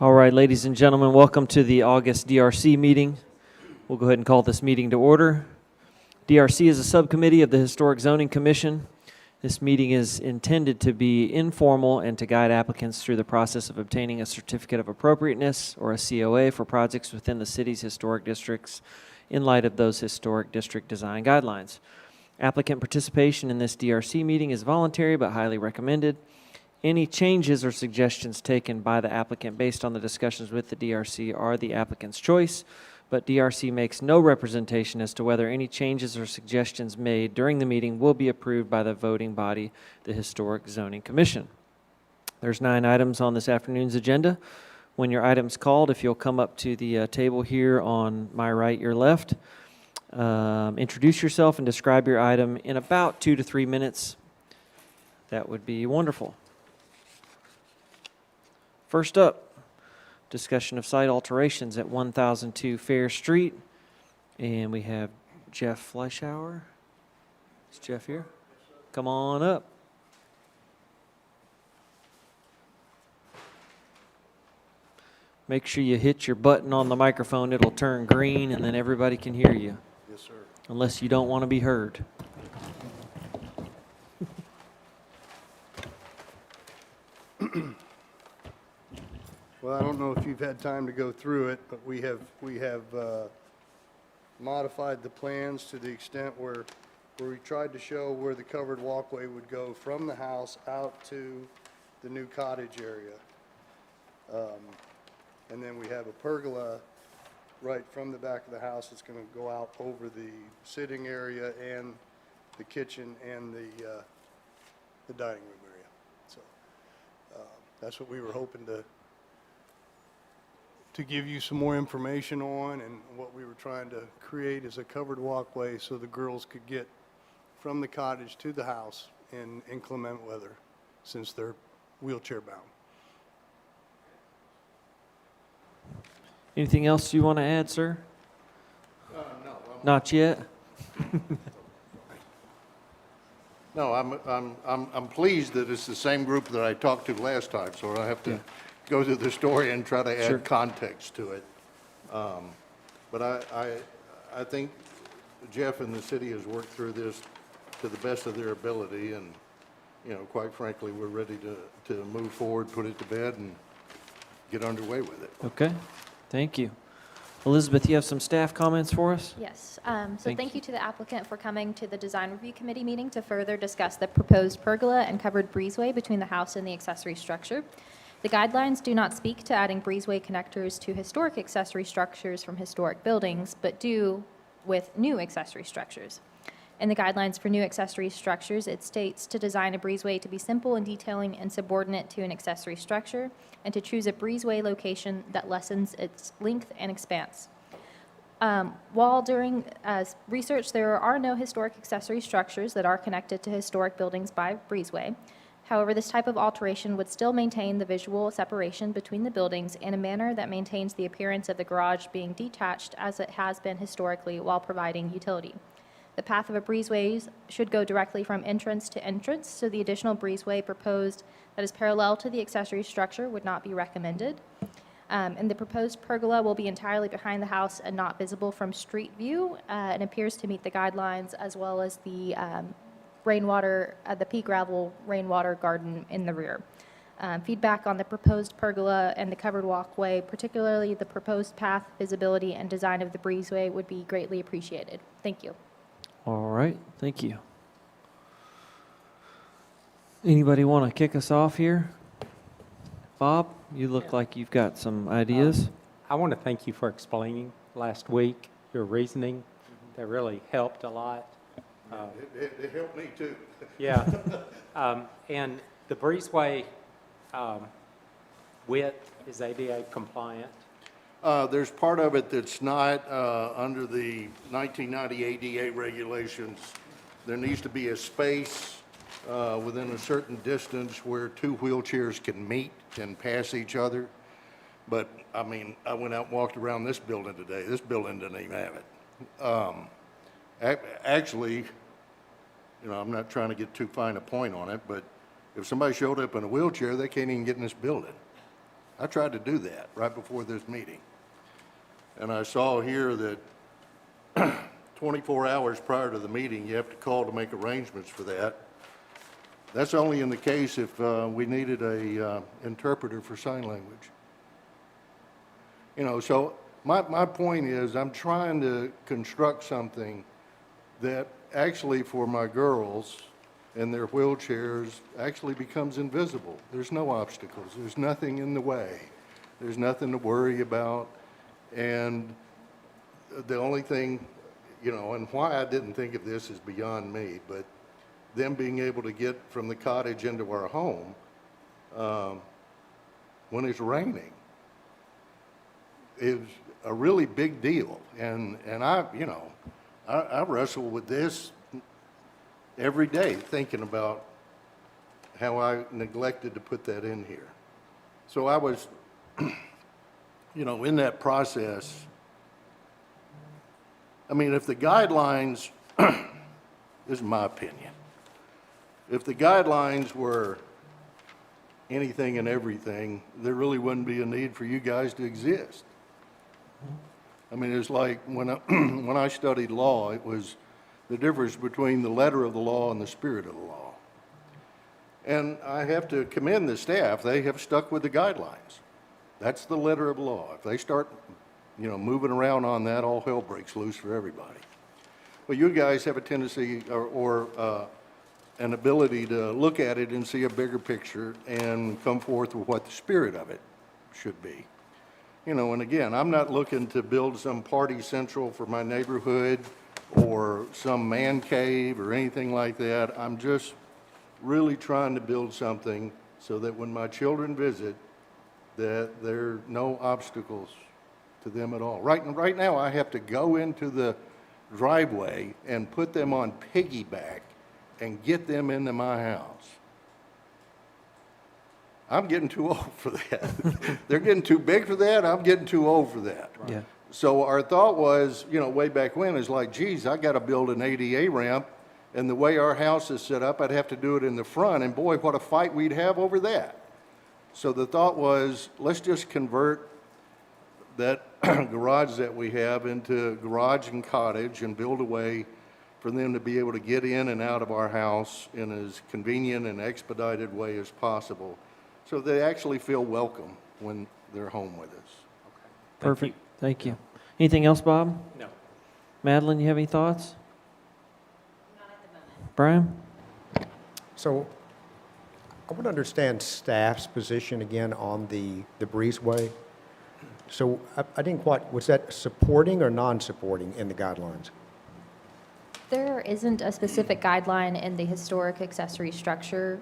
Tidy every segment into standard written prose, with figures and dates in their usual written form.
All right, ladies and gentlemen, welcome to the August DRC meeting. We'll go ahead and call this meeting to order. DRC is a subcommittee of the Historic Zoning Commission. This meeting is intended to be informal and to guide applicants through the process of obtaining a certificate of appropriateness or a COA for projects within the city's historic districts in light of those historic district design guidelines. Applicant participation in this DRC meeting is voluntary but highly recommended. Any changes or suggestions taken by the applicant based on the discussions with the DRC are the applicant's choice, but DRC makes no representation as to whether any changes or suggestions made during the meeting will be approved by the voting body, the Historic Zoning Commission. There's 9 items on this afternoon's agenda. When your item's called, if you'll come up to the table here on my right, your left, introduce yourself and describe your item in about 2 to 3 minutes. That would be wonderful. First up, discussion of site alterations at 1002 Fair Street. And we have Jeff Fleischauer. Is Jeff here? Come on up. Make sure you hit your button on the microphone. It'll turn green and then everybody can hear you. Yes, sir. Unless you don't want to be heard. Well, I don't know if you've had time to go through it, but we have modified the plans to the extent where we tried to show where the covered walkway would go from the house out to the new cottage area. And then we have a pergola right from the back of the house that's going to go out over the sitting area and the kitchen and the dining room area. So that's what we were hoping to give you some more information on, and what we were trying to create is a covered walkway so the girls could get from the cottage to the house in inclement weather since they're wheelchair bound. Anything else you want to add, sir? No. Not yet? No, I'm pleased that it's the same group that I talked to last time, so I don't have to go through the story and try to Sure. add context to it. But I think Jeff and the city has worked through this to the best of their ability, and, you know, quite frankly, we're ready to move forward, put it to bed, and get underway with it. Okay, thank you. Elizabeth, you have some staff comments for us? Yes, Thank thank you to the applicant for coming to the Design Review Committee meeting to further discuss the proposed pergola and covered breezeway between the house and the accessory structure. The guidelines do not speak to adding breezeway connectors to historic accessory structures from historic buildings, but do with new accessory structures. In the guidelines for new accessory structures, it states to design a breezeway to be simple in detailing and subordinate to an accessory structure, and to choose a breezeway location that lessens its length and expanse. While during research, there are no historic accessory structures that are connected to historic buildings by breezeway. However, this type of alteration would still maintain the visual separation between the buildings in a manner that maintains the appearance of the garage being detached as it has been historically while providing utility. The path of a breezeway should go directly from entrance to entrance, so the additional breezeway proposed that is parallel to the accessory structure would not be recommended. And the proposed pergola will be entirely behind the house and not visible from street view, and appears to meet the guidelines as well as the rainwater, the pea gravel rainwater garden in the rear. Feedback on the proposed pergola and the covered walkway, particularly the proposed path, visibility, and design of the breezeway would be greatly appreciated. Thank you. All right, thank you. Anybody want to kick us off here? Bob, you look like you've got some ideas. I want to thank you for explaining last week your reasoning. That really helped a lot. It helped me, too. Yeah. And the breezeway width is ADA compliant. There's part of it that's not under the 1990 ADA regulations. There needs to be a space within a certain distance where 2 wheelchairs can meet and pass each other. But, I mean, I went out and walked around this building today. This building doesn't even have it. Actually, you know, I'm not trying to get too fine a point on it, but if somebody showed up in a wheelchair, they can't even get in this building. I tried to do that right before this meeting. And I saw here that 24 hours prior to the meeting, you have to call to make arrangements for that. That's only in the case if we needed a interpreter for sign language. You know, so my point is, I'm trying to construct something that actually for my girls and their wheelchairs actually becomes invisible. There's no obstacles. There's nothing in the way. There's nothing to worry about. And the only thing, you know, and why I didn't think of this is beyond me, but them being able to get from the cottage into our home when it's raining is a really big deal. And I, you know, I wrestle with this every day, thinking about how I neglected to put that in here. So I was, you know, in that process, I mean, if the guidelines, this is my opinion, if the guidelines were anything and everything, there really wouldn't be a need for you guys to exist. I mean, it's like when when I studied law, it was the difference between the letter of the law and the spirit of the law. And I have to commend the staff. They have stuck with the guidelines. That's the letter of the law. If they start, you know, moving around on that, all hell breaks loose for everybody. But you guys have a tendency or an ability to look at it and see a bigger picture and come forth with what the spirit of it should be. You know, and again, I'm not looking to build some party central for my neighborhood or some man cave or anything like that. I'm just really trying to build something so that when my children visit, that there are no obstacles to them at all. Right now, I have to go into the driveway and put them on piggyback and get them into my house. I'm getting too old for that. They're getting too big for that. I'm getting too old for that. Yeah. So our thought was, you know, way back when, is like, geez, I got to build an ADA ramp, and the way our house is set up, I'd have to do it in the front, and boy, what a fight we'd have over that. So the thought was, let's just convert that garage that we have into garage and cottage and build a way for them to be able to get in and out of our house in as convenient and expedited way as possible, so they actually feel welcome when they're home with us. Perfect. Thank you. Anything else, Bob? No. Madeline, you have any thoughts? Not at the moment. Brian? So I want to understand staff's position again on the breezeway. So I didn't quite, was that supporting or non-supporting in the guidelines? There isn't a specific guideline in the historic accessory structure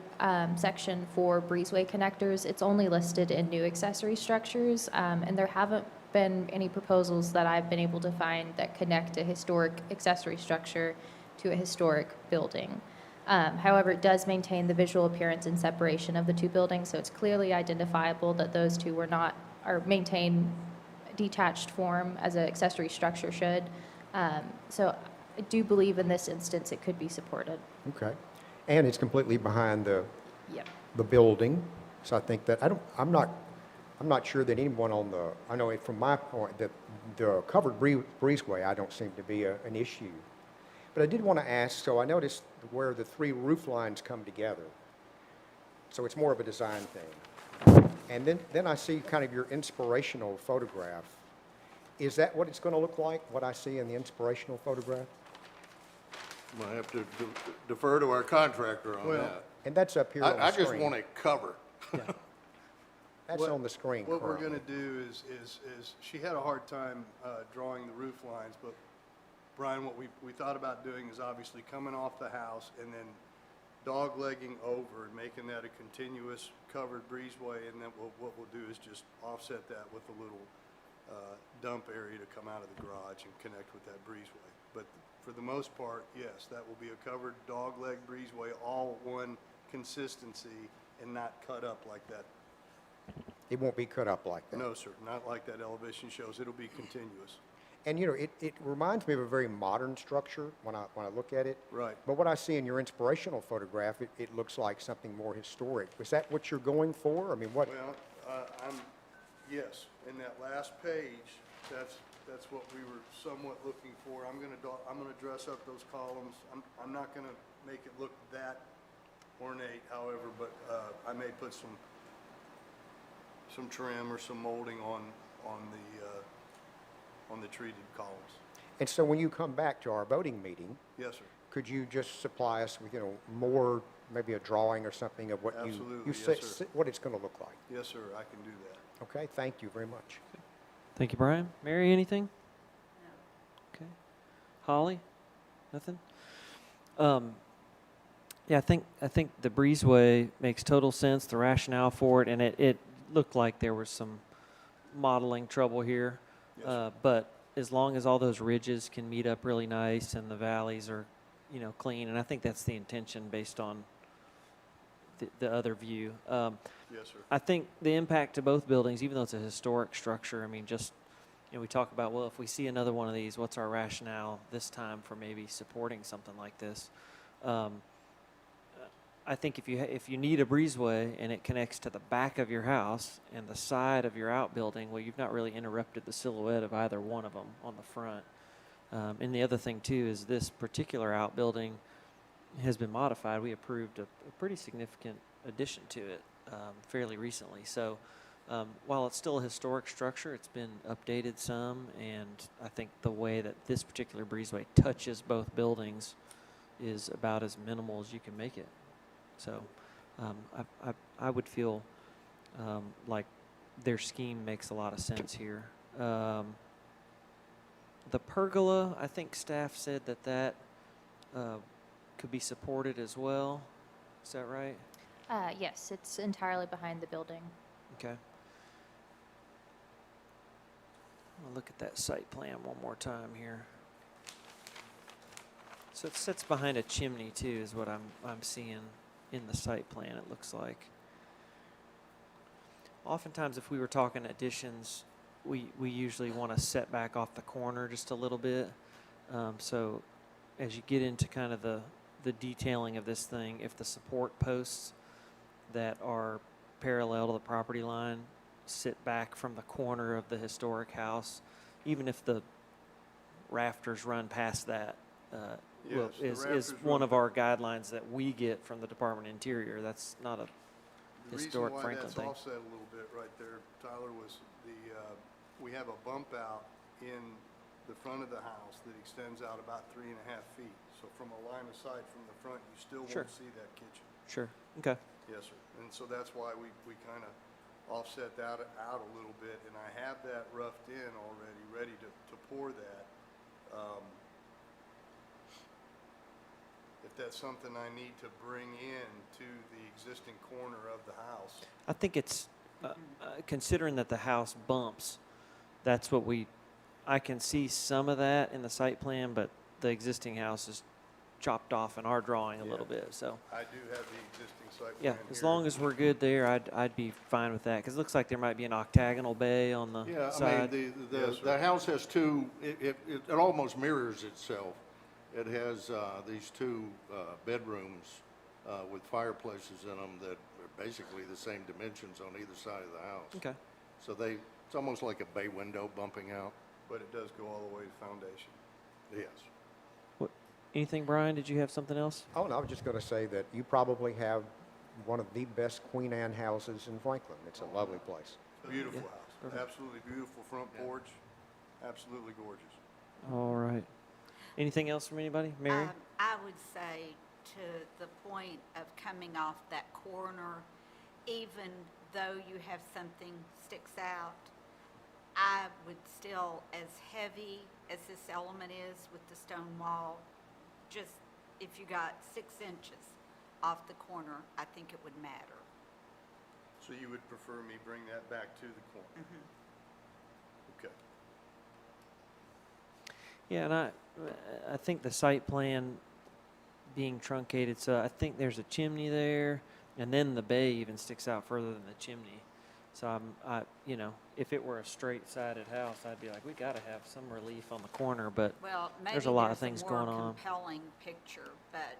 section for breezeway connectors. It's only listed in new accessory structures, and there haven't been any proposals that I've been able to find that connect a historic accessory structure to a historic building. However, it does maintain the visual appearance and separation of the two buildings, so it's clearly identifiable that those two were not, or maintain detached form as an accessory structure should. So I do believe in this instance it could be supported. Okay. And it's completely behind Yep. the building. So I think that, I'm not sure that anyone on the, I know from my point, that the covered breezeway, I don't seem to be an issue. But I did want to ask, so I noticed where the three roof lines come together. So it's more of a design thing. And then I see kind of your inspirational photograph. Is that what it's going to look like, what I see in the inspirational photograph? I'm gonna have to defer to our contractor on Well, that. And that's up here on the I screen. just want it covered. That's What- on the screen What we're currently. gonna do is she had a hard time drawing the roof lines, but Brian, what we thought about doing is obviously coming off the house and then dog-legging over and making that a continuous covered breezeway, and then what we'll do is just offset that with a little dump area to come out of the garage and connect with that breezeway. But for the most part, yes, that will be a covered dog-leg breezeway, all one consistency and not cut up like that. It won't be cut up like that. No, sir, not like that elevation shows. It'll be continuous. And, you know, it reminds me of a very modern structure when I look at it. Right. But what I see in your inspirational photograph, it looks like something more historic. Was that what you're going for? I mean, what? Well, Yes, in that last page, that's what we were somewhat looking for. I'm gonna dress up those columns. I'm not gonna make it look that ornate, however, but, I may put some trim or some molding on the treated columns. And so when you come back to our voting meeting, Yes, sir. could you just supply us with, more, maybe a drawing or something of what you Absolutely, you yes, sir. what it's going to look like? Yes, sir, I can do that. Okay, thank you very much. Thank you, Brian. Mary, anything? No. Okay. Holly? Nothing? Yeah, I think the breezeway makes total sense, the rationale for it, and it looked like there was some modeling trouble here. Yes, sir. But as long as all those ridges can meet up really nice and the valleys are, clean, and I think that's the intention based on the other view. Yes, sir. I think the impact to both buildings, even though it's a historic structure, I mean, just, we talk about, well, if we see another one of these, what's our rationale this time for maybe supporting something like this? I think if you need a breezeway and it connects to the back of your house and the side of your outbuilding, well, you've not really interrupted the silhouette of either one of them on the front. And the other thing too is this particular outbuilding has been modified. We approved a pretty significant addition to it fairly recently. So while it's still a historic structure, it's been updated some, and I think the way that this particular breezeway touches both buildings is about as minimal as you can make it. So I would feel like their scheme makes a lot of sense here. The pergola, I think staff said that could be supported as well. Is that right? Yes, it's entirely behind the building. Okay. I'll look at that site plan one more time here. So it sits behind a chimney too, is what I'm seeing in the site plan, it looks like. Oftentimes, if we were talking additions, we usually want to set back off the corner just a little bit. So as you get into kind of the detailing of this thing, if the support posts that are parallel to the property line sit back from the corner of the historic house, even if the rafters run past that, Yes, the is rafters one run of our guidelines that we get from the Department of Interior. That's not a historic The reason why Franklin that's thing. offset a little bit right there, Tyler, was we have a bump out in the front of the house that extends out about 3.5 feet. So from a line of sight from the front, you still Sure. won't see that kitchen. Sure. Okay. Yes, sir. And so that's why we kind of offset that out a little bit, and I have that roughed in already, ready to pour that. If that's something I need to bring in to the existing corner of the house. I think it's considering that the house bumps. That's what I can see some of that in the site plan, but the existing house is chopped off in our drawing a little Yeah. bit. So I do have the existing site yeah, plan as here. long as we're good there, I'd be fine with that, because it looks like there might be an octagonal bay on the Yeah, I side. mean, Yes, sir. the house has two, it almost mirrors itself. It has these two bedrooms with fireplaces in them that are basically the same dimensions on either side of the house. Okay. So it's almost like a bay window bumping out. But it does go all the way to foundation. Yes. Anything, Brian? Did you have something else? Oh, no, I was just going to say that you probably have one of the best Queen Anne houses in Franklin. It's a lovely place. Beautiful Yeah. house. Perfect. Absolutely beautiful front porch. Absolutely gorgeous. All right. Anything else from anybody? Mary? I would say to the point of coming off that corner, even though you have something sticks out, I would still, as heavy as this element is with the stone wall, just if you got 6 inches off the corner, I think it would matter. So you would prefer me bring that back to the corner? Okay. Yeah, and I think the site plan being truncated, so I think there's a chimney there, and then the bay even sticks out further than the chimney. So if it were a straight-sided house, I'd be like, we got to have some relief on the corner, but Well, maybe there's a lot of things more going on. compelling picture, but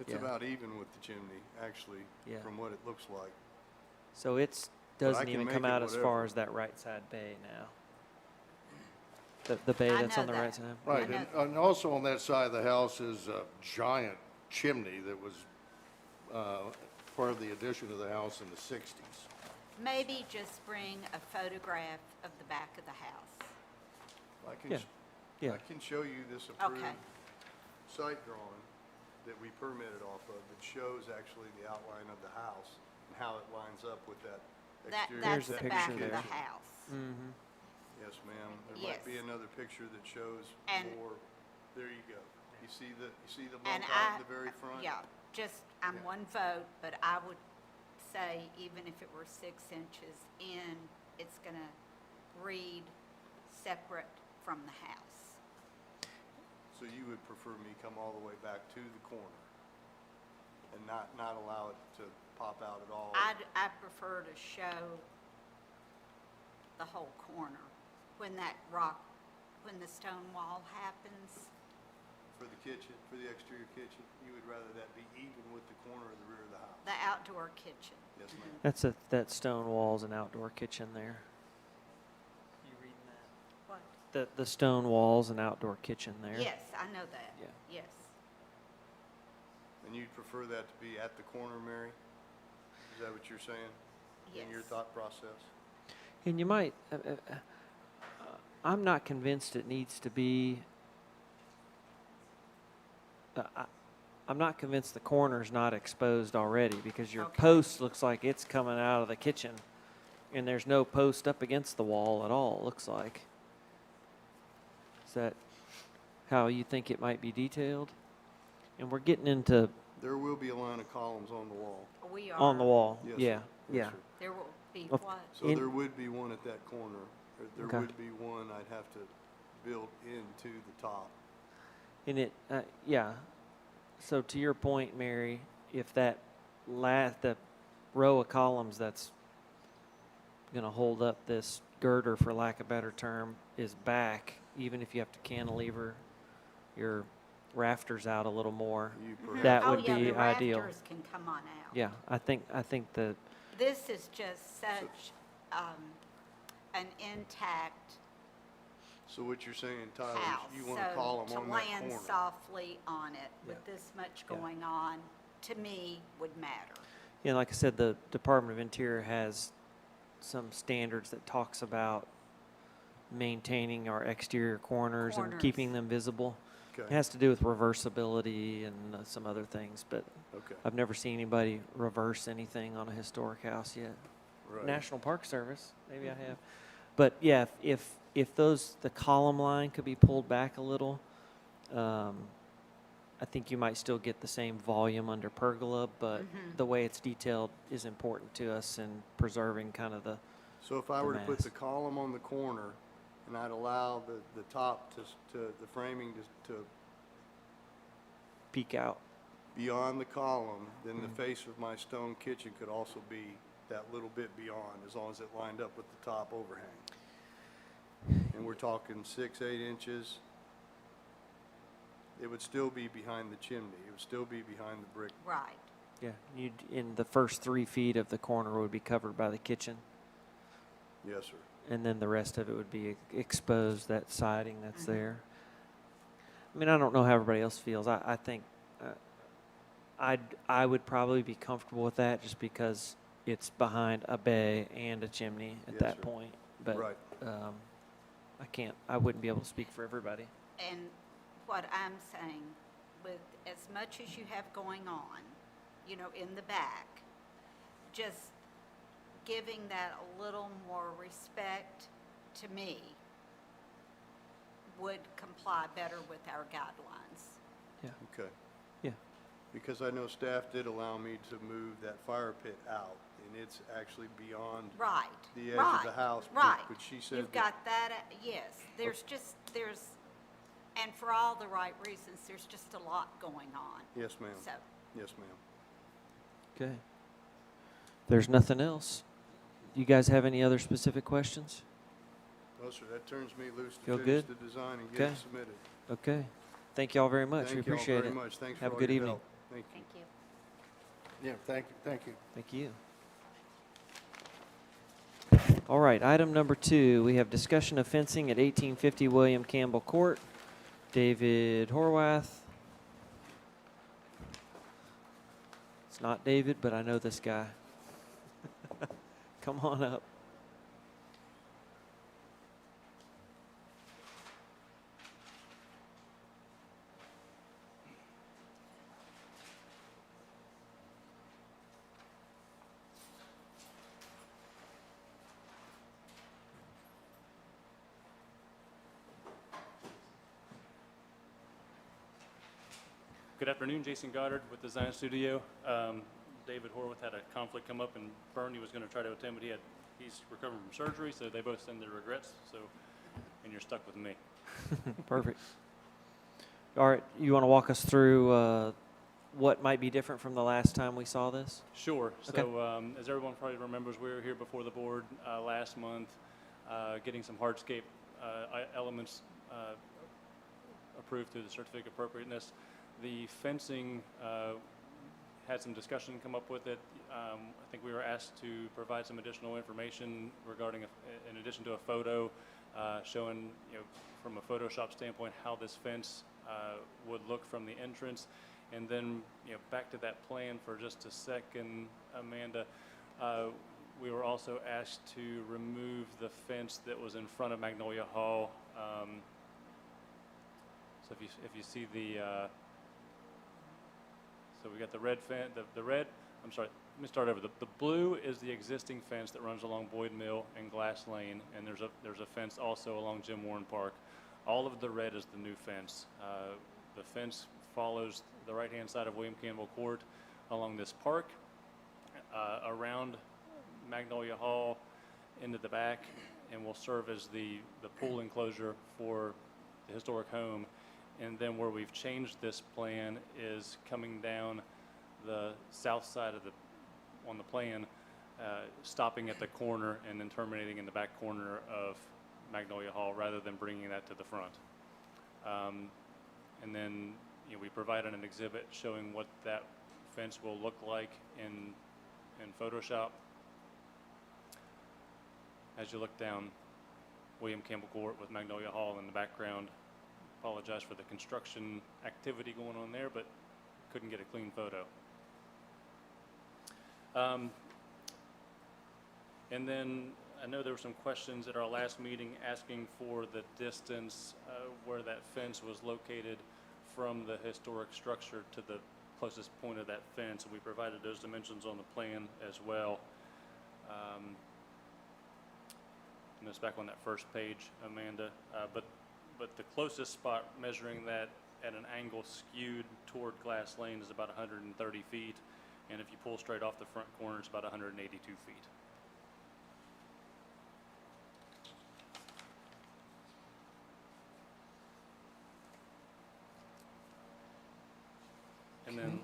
It's Yeah. about even with the chimney, actually, Yeah. from what it looks like. So it's Doesn't can even make come it out as whatever. far as that right side bay now. The bay I that's know on the that. right side. Right, know. and also on that side of the house is a giant chimney that was part of the addition to the house in the 60s. Maybe just bring a photograph of the back of the house. I can, Yeah, sh- yeah. I can show you this approved Okay. site drawing that we permitted off of that shows actually the outline of the house and how it lines up with that exterior. That's There's a the back picture of the there. house. Mm-hmm. Yes, ma'am. There might be Yes. another picture that shows And- more. There you go. You see the And bump out in the very front? Yeah, just, I'm Yeah. one vote, but I would say even if it were 6 inches in, it's gonna read separate from the house. So you would prefer me come all the way back to the corner and not allow it to pop out at all? I prefer to show the whole corner when when the stone wall happens. For the kitchen, for the exterior kitchen, you would rather that be even with the corner of the rear of the house? The outdoor kitchen. Yes, ma'am. That's that stone walls and outdoor kitchen there. You reading that? What? The stone walls and outdoor kitchen there. Yes, I know that. Yeah. Yes. And you'd prefer that to be at the corner, Mary? Is that what you're saying? In your Yes. thought process? And you might, I'm not convinced it needs to be, I'm not convinced the corner's not exposed already because your Okay. post looks like it's coming out of the kitchen and there's no post up against the wall at all, it looks like. Is that how you think it might be detailed? And we're getting into There will be a line of columns on the wall. We are. on the wall. Yes, Yeah, sir. yeah. Yes, sir. There will be Of- what? So In- there would be one at that corner. There Okay. would be one I'd have to build into the top. And it, yeah. So to your point, Mary, if that the row of columns that's going to hold up this girder, for lack of a better term, is back, even if you have to cantilever your rafters out a little more. You Mhm. That perhaps, would be Oh, ideal. yeah, the rafters can come on out. Yeah, I think the This is just such an intact so what you're saying, Tyler, house. is you want a column So on to that land corner? softly on it with Yeah. this much Yeah. going on, to me, would matter. you know, like I said, the Department of Interior has some standards that talks about maintaining our exterior corners and keeping Corners. them visible. It Okay, has to do with reversibility and some other things, but okay, I've never seen anybody reverse anything on a historic house yet. right. National Park Service, maybe I have. But yeah, if the column line could be pulled back a little, I think you might still get the same volume under pergola, but Mhm. the way it's detailed is important to us in preserving kind of the, So if I the were to put mass. the column on the corner and I'd allow the top the framing to peek out. beyond the column, then the Mhm. face of my stone kitchen could also be that little bit beyond, as long as it lined up with the top overhang. And we're talking 6, 8 inches. It would still be behind the chimney. It would still be behind the brick. Right. Yeah, you'd, in the first 3 feet of the corner would be covered by the kitchen, Yes, sir. and then the rest of it would be exposed, that siding that's Mhm. there. I mean, I don't know how everybody else feels. I think I would probably be comfortable with that just because it's behind a bay and a chimney at Yes, that sir. point. But Right. I wouldn't be able to speak for everybody. And what I'm saying, with as much as you have going on, you know, in the back, just giving that a little more respect, to me, would comply better with our guidelines. Yeah. Okay. Yeah. Because I know staff did allow me to move that fire pit out, and it's actually beyond Right. the edge of the right, house. Right. But she said You've that- got that, yes, and for all the right reasons, there's just a lot going on, Yes, ma'am. so. Yes, ma'am. Okay. There's nothing else. You guys have any other specific questions? No, sir, that turns me loose to Feel finish good? the design and get Okay. it submitted. Okay. Thank you all very much. We Thank you all appreciate very it. much. Thanks for Have a all good your evening. help. Thank you. Thank you. Yeah, thank you, thank you. Thank you. All right, item number 2, we have discussion of fencing at 1850 William Campbell Court. David Horwath. It's not David, but I know this guy. Come on up. Good afternoon, Jason Goddard with Design Studio. David Horwath had a conflict come up, and Bernie was going to try to attend, but he's recovering from surgery, so they both send their regrets. So, and you're stuck with me. Perfect. All right, you want to walk us through what might be different from the last time we saw this? Sure. Okay. So, as everyone probably remembers, we were here before the board last month, getting some hardscape elements approved through the certificate of appropriateness. The fencing had some discussion come up with it. I think we were asked to provide some additional information regarding, in addition to a photo showing, from a Photoshop standpoint, how this fence would look from the entrance. And then, back to that plan for just a second, Amanda. We were also asked to remove the fence that was in front of Magnolia Hall. So if you see the so we got the red fence, the red, I'm sorry, let me start over. The blue is the existing fence that runs along Boyd Mill and Glass Lane, and there's a fence also along Jim Warren Park. All of the red is the new fence. The fence follows the right-hand side of William Campbell Court along this park, around Magnolia Hall, into the back, and will serve as the pool enclosure for the historic home. And then where we've changed this plan is coming down the south side of on the plan, stopping at the corner and then terminating in the back corner of Magnolia Hall rather than bringing that to the front. And then we provided an exhibit showing what that fence will look like in Photoshop. As you look down William Campbell Court with Magnolia Hall in the background. Apologize for the construction activity going on there, but couldn't get a clean photo. And then I know there were some questions at our last meeting asking for the distance where that fence was located from the historic structure to the closest point of that fence, and we provided those dimensions on the plan as well. And it's back on that first page, Amanda. But the closest spot measuring that at an angle skewed toward Glass Lane is about 130 feet. And if you pull straight off the front corner, it's about 182 feet. And then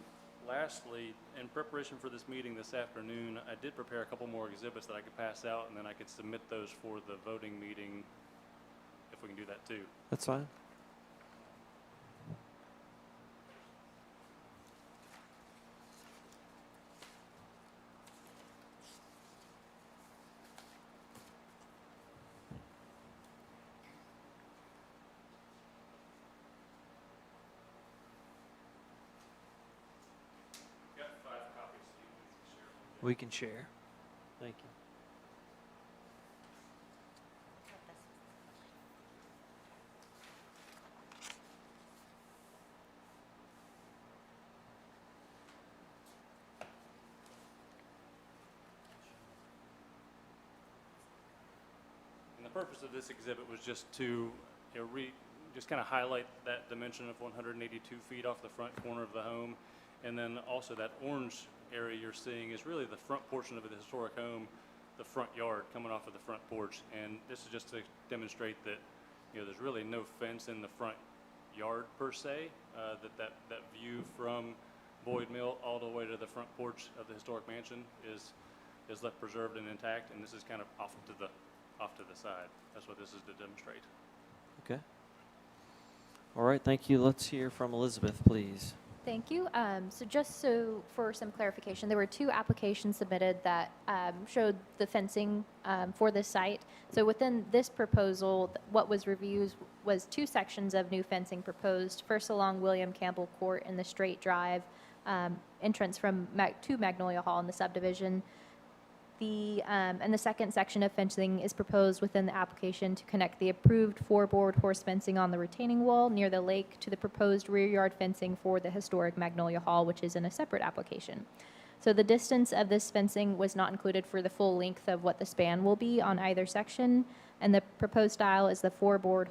lastly, in preparation for this meeting this afternoon, I did prepare a couple more exhibits that I could pass out, and then I could submit those for the voting meeting if we can do that too. That's fine. Got 5 copies, so you can share. We can share. Thank you. And the purpose of this exhibit was just to just kind of highlight that dimension of 182 feet off the front corner of the home. And then also that orange area you're seeing is really the front portion of the historic home, the front yard coming off of the front porch. And this is just to demonstrate that there's really no fence in the front yard per se, that view from Boyd Mill all the way to the front porch of the historic mansion is left preserved and intact, and this is kind of off to the side. That's what this is to demonstrate. Okay. All right, thank you. Let's hear from Elizabeth, please. Thank you. So just so for some clarification, there were two applications submitted that showed the fencing for this site. So within this proposal, what was reviewed was two sections of new fencing proposed. First along William Campbell Court in the straight drive entrance to Magnolia Hall in the subdivision. And the second section of fencing is proposed within the application to connect the approved four-board horse fencing on the retaining wall near the lake to the proposed rear yard fencing for the historic Magnolia Hall, which is in a separate application. So the distance of this fencing was not included for the full length of what the span will be on either section, and the proposed style is the four-board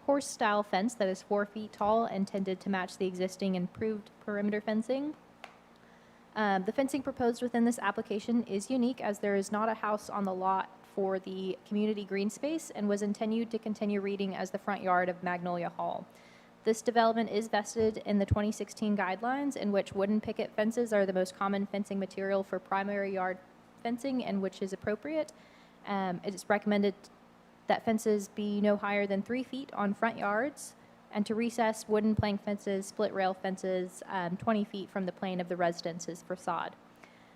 horse-style fence that is 4 feet tall, intended to match the existing improved perimeter fencing. The fencing proposed within this application is unique as there is not a house on the lot for the community green space and was intended to continue reading as the front yard of Magnolia Hall. This development is vested in the 2016 guidelines in which wooden picket fences are the most common fencing material for primary yard fencing and which is appropriate. It is recommended that fences be no higher than 3 feet on front yards, and to recess wooden plank fences, split rail fences 20 feet from the plane of the residence's facade.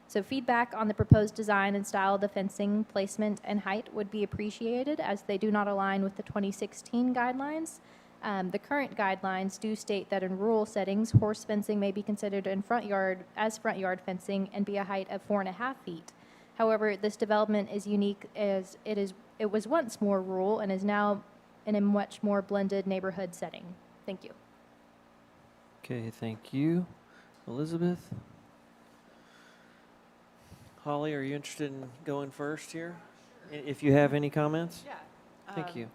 So feedback on the proposed design and style of the fencing, placement, and height would be appreciated as they do not align with the 2016 guidelines. The current guidelines do state that in rural settings, horse fencing may be considered in front yard fencing and be a height of 4.5 feet. However, this development is unique as it was once more rural and is now in a much more blended neighborhood setting. Thank you. Okay, thank you. Elizabeth? Holly, are you interested in going first here? If you have any comments? Yeah. Thank you.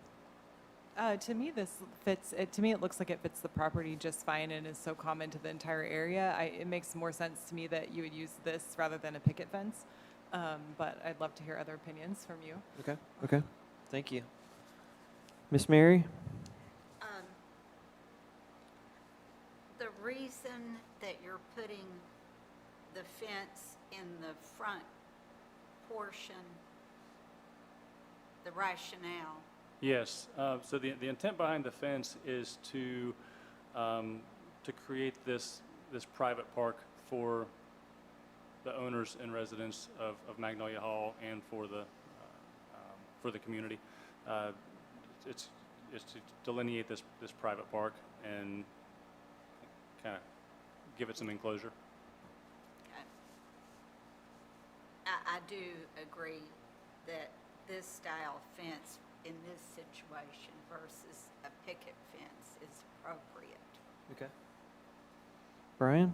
To me, this fits. To me, it looks like it fits the property just fine and is so common to the entire area. It makes more sense to me that you would use this rather than a picket fence. But I'd love to hear other opinions from you. Okay. Thank you. Miss Mary? The reason that you're putting the fence in the front portion, the rationale, Yes, so the intent behind the fence is to create this private park for the owners and residents of Magnolia Hall and for the community. It's to delineate this private park and kind of give it some enclosure. I do agree that this style fence in this situation versus a picket fence is appropriate. Okay. Brian?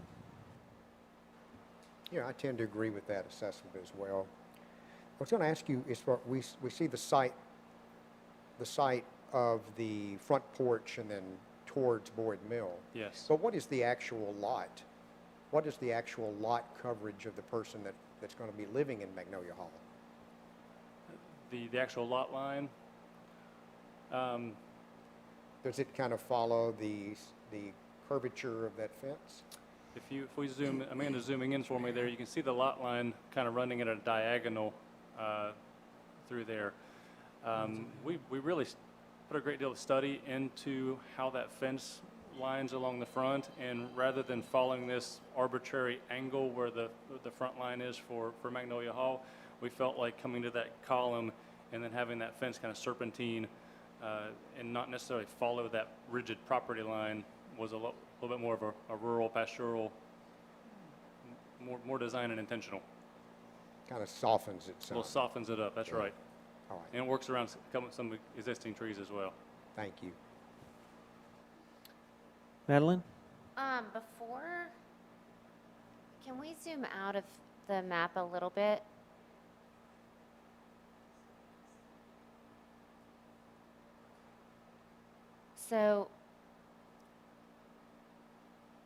Yeah, I tend to agree with that assessment as well. I was going to ask you, is what we see the site of the front porch and then towards Boyd Mill. Yes. But what is the actual lot? What is the actual lot coverage of the person that's going to be living in Magnolia Hall? The actual lot line, Does it kind of follow the curvature of that fence? if we zoom, Amanda's zooming in for me there, you can see the lot line kind of running at a diagonal through there. We really put a great deal of study into how that fence lines along the front, and rather than following this arbitrary angle where the front line is for Magnolia Hall, we felt like coming to that column and then having that fence kind of serpentine and not necessarily follow that rigid property line was a little bit more of a rural, pastoral, more design and intentional. Kind of softens it some. Well, softens it up, that's right. All right, And it works around some existing trees as well. thank you. Madeline? Before, can we zoom out of the map a little bit? So,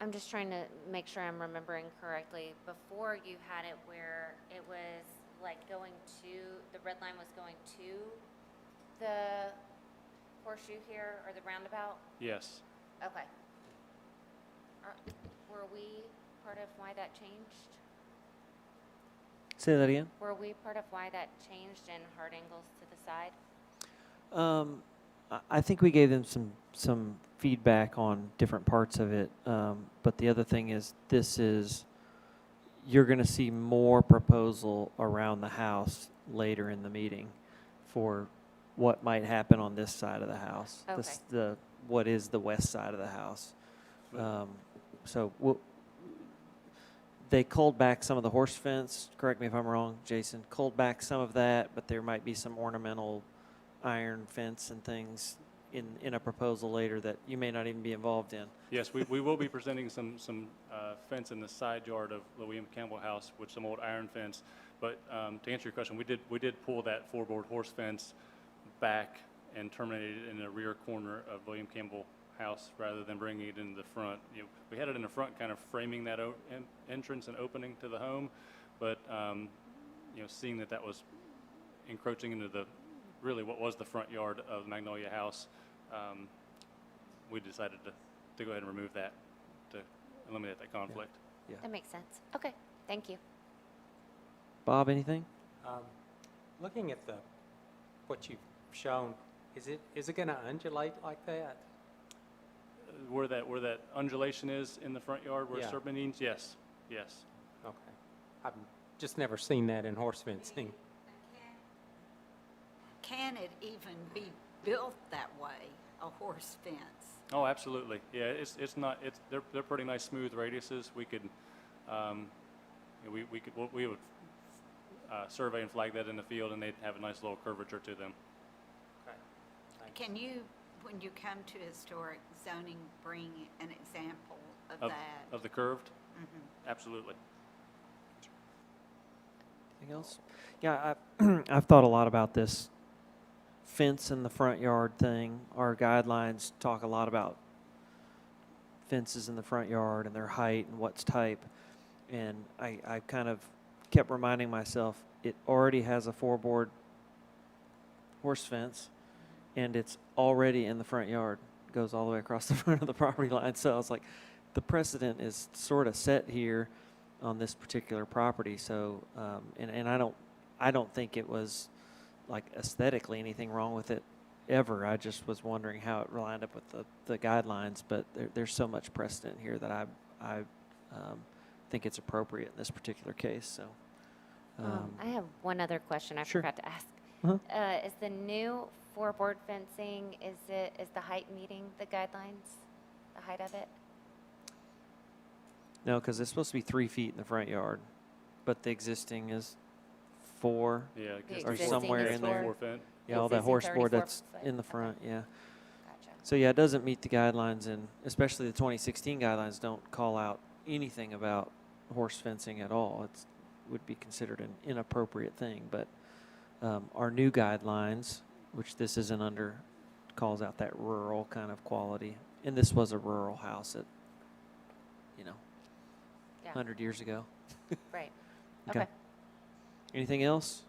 I'm just trying to make sure I'm remembering correctly. Before, you had it where it was like going to, the red line was going to the horseshoe here, or the roundabout? Yes. Okay. Were we part of why that changed? Say that again. Were we part of why that changed in hard angles to the side? I think we gave them some feedback on different parts of it. But the other thing is, you're going to see more proposal around the house later in the meeting for what might happen on this side of the house. Okay. What is the west side of the house. They culled back some of the horse fence, correct me if I'm wrong, Jason, culled back some of that, but there might be some ornamental iron fence and things in a proposal later that you may not even be involved in. Yes, we will be presenting some fence in the side yard of the William Campbell house with some old iron fence. But to answer your question, we did pull that four-board horse fence back and terminate it in the rear corner of William Campbell house rather than bringing it in the front. We had it in the front, kind of framing that entrance and opening to the home, but seeing that was encroaching into really what was the front yard of Magnolia House, we decided to go ahead and remove that to eliminate that conflict. That makes sense. Okay, thank you. Bob, anything? Looking at what you've shown, is it going to undulate like that? Where that undulation is in the front yard where Yeah. serpentines, yes. Okay. I've just never seen that in horse fencing. Can it even be built that way, a horse fence? Oh, absolutely. Yeah, they're pretty nice smooth radiuses. We could, we would survey and flag that in the field, and they'd have a nice little curvature to them. Okay. Thanks. Can you, when you come to historic zoning, bring an example of that? Of the curved? Mhm. Absolutely. Anything else? Yeah, I've thought a lot about this fence in the front yard thing. Our guidelines talk a lot about fences in the front yard and their height and what's type. And I kind of kept reminding myself, it already has a four-board horse fence, and it's already in the front yard. Goes all the way across the front of the property line. So I was like, the precedent is sort of set here on this particular property. So, and I don't think it was like aesthetically anything wrong with it ever. I just was wondering how it lined up with the guidelines. But there's so much precedent here that I think it's appropriate in this particular case. So, I have one other question I Sure. forgot to ask. Uh-huh. Is the new four-board fencing, is the height meeting the guidelines, the height of it? no, because it's supposed to be 3 feet in the front yard, but the existing is 4. Yeah, I guess The Or there's existing somewhere is in there. 24 feet. Yeah, all that Existing horse board 34 that's foot. in the Okay. front. Yeah. Gotcha. So yeah, it doesn't meet the guidelines, and especially the 2016 guidelines don't call out anything about horse fencing at all. It would be considered an inappropriate thing. But our new guidelines, which this isn't under, calls out that rural kind of quality. And this was a rural house at, Yeah, 100 years ago. right. Okay. Okay. Anything else?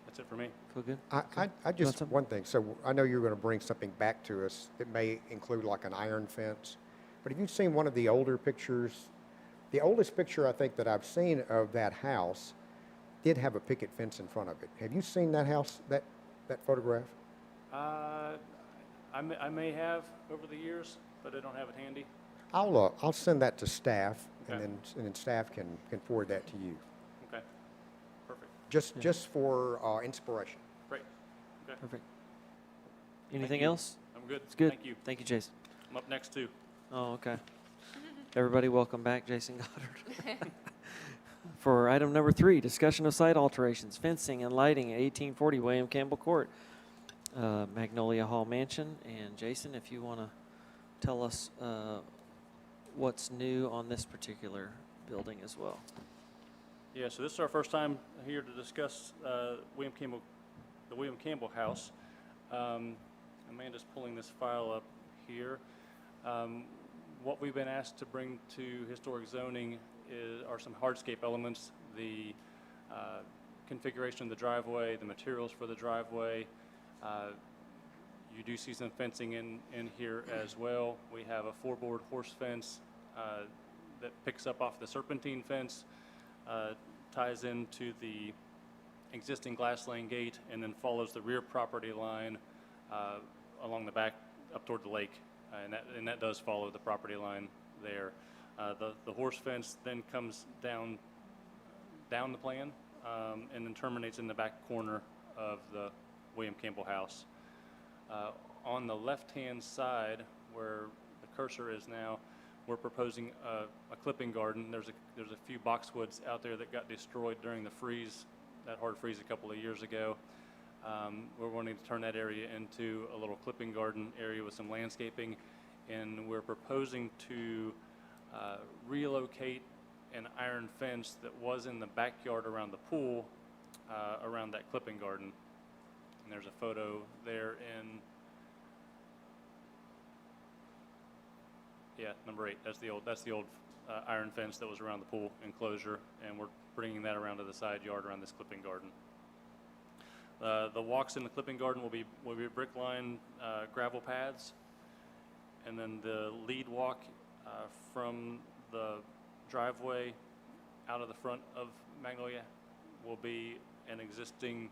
That's it for me. Feel good? I just, something? one thing, so I know you're going to bring something back to us that may include like an iron fence, but have you seen one of the older pictures? The oldest picture I think that I've seen of that house did have a picket fence in front of it. Have you seen that house, that photograph? I may have over the years, but I don't have it handy. I'll send that to staff, Okay. and then staff can forward that to you, Okay. Perfect. just for inspiration. Great. Okay. Perfect. Anything you. else? I'm good. It's good. Thank you. Thank you, Jason. I'm up next too. Oh, okay. Everybody, welcome back, Jason Goddard. For item number 3, discussion of site alterations, fencing and lighting at 1840 William Campbell Court, Magnolia Hall Mansion. And Jason, if you want to tell us what's new on this particular building as well. Yeah, so this is our first time here to discuss the William Campbell House. Amanda's pulling this file up here. What we've been asked to bring to historic zoning are some hardscape elements, the configuration of the driveway, the materials for the driveway. You do see some fencing in here as well. We have a four-board horse fence that picks up off the serpentine fence, ties into the existing glass lane gate, and then follows the rear property line along the back up toward the lake, and that does follow the property line there. The horse fence then comes down the plan, and then terminates in the back corner of the William Campbell house. On the left-hand side, where the cursor is now, we're proposing a clipping garden. There's a few boxwoods out there that got destroyed during the freeze, that hard freeze a couple of years ago. We're wanting to turn that area into a little clipping garden area with some landscaping, and we're proposing to relocate an iron fence that was in the backyard around the pool, around that clipping garden. And there's a photo there in, yeah, number 8. That's the old iron fence that was around the pool enclosure, and we're bringing that around to the side yard around this clipping garden. The walks in the clipping garden will be brick lined gravel paths, and then the lead walk from the driveway out of the front of Magnolia will be an existing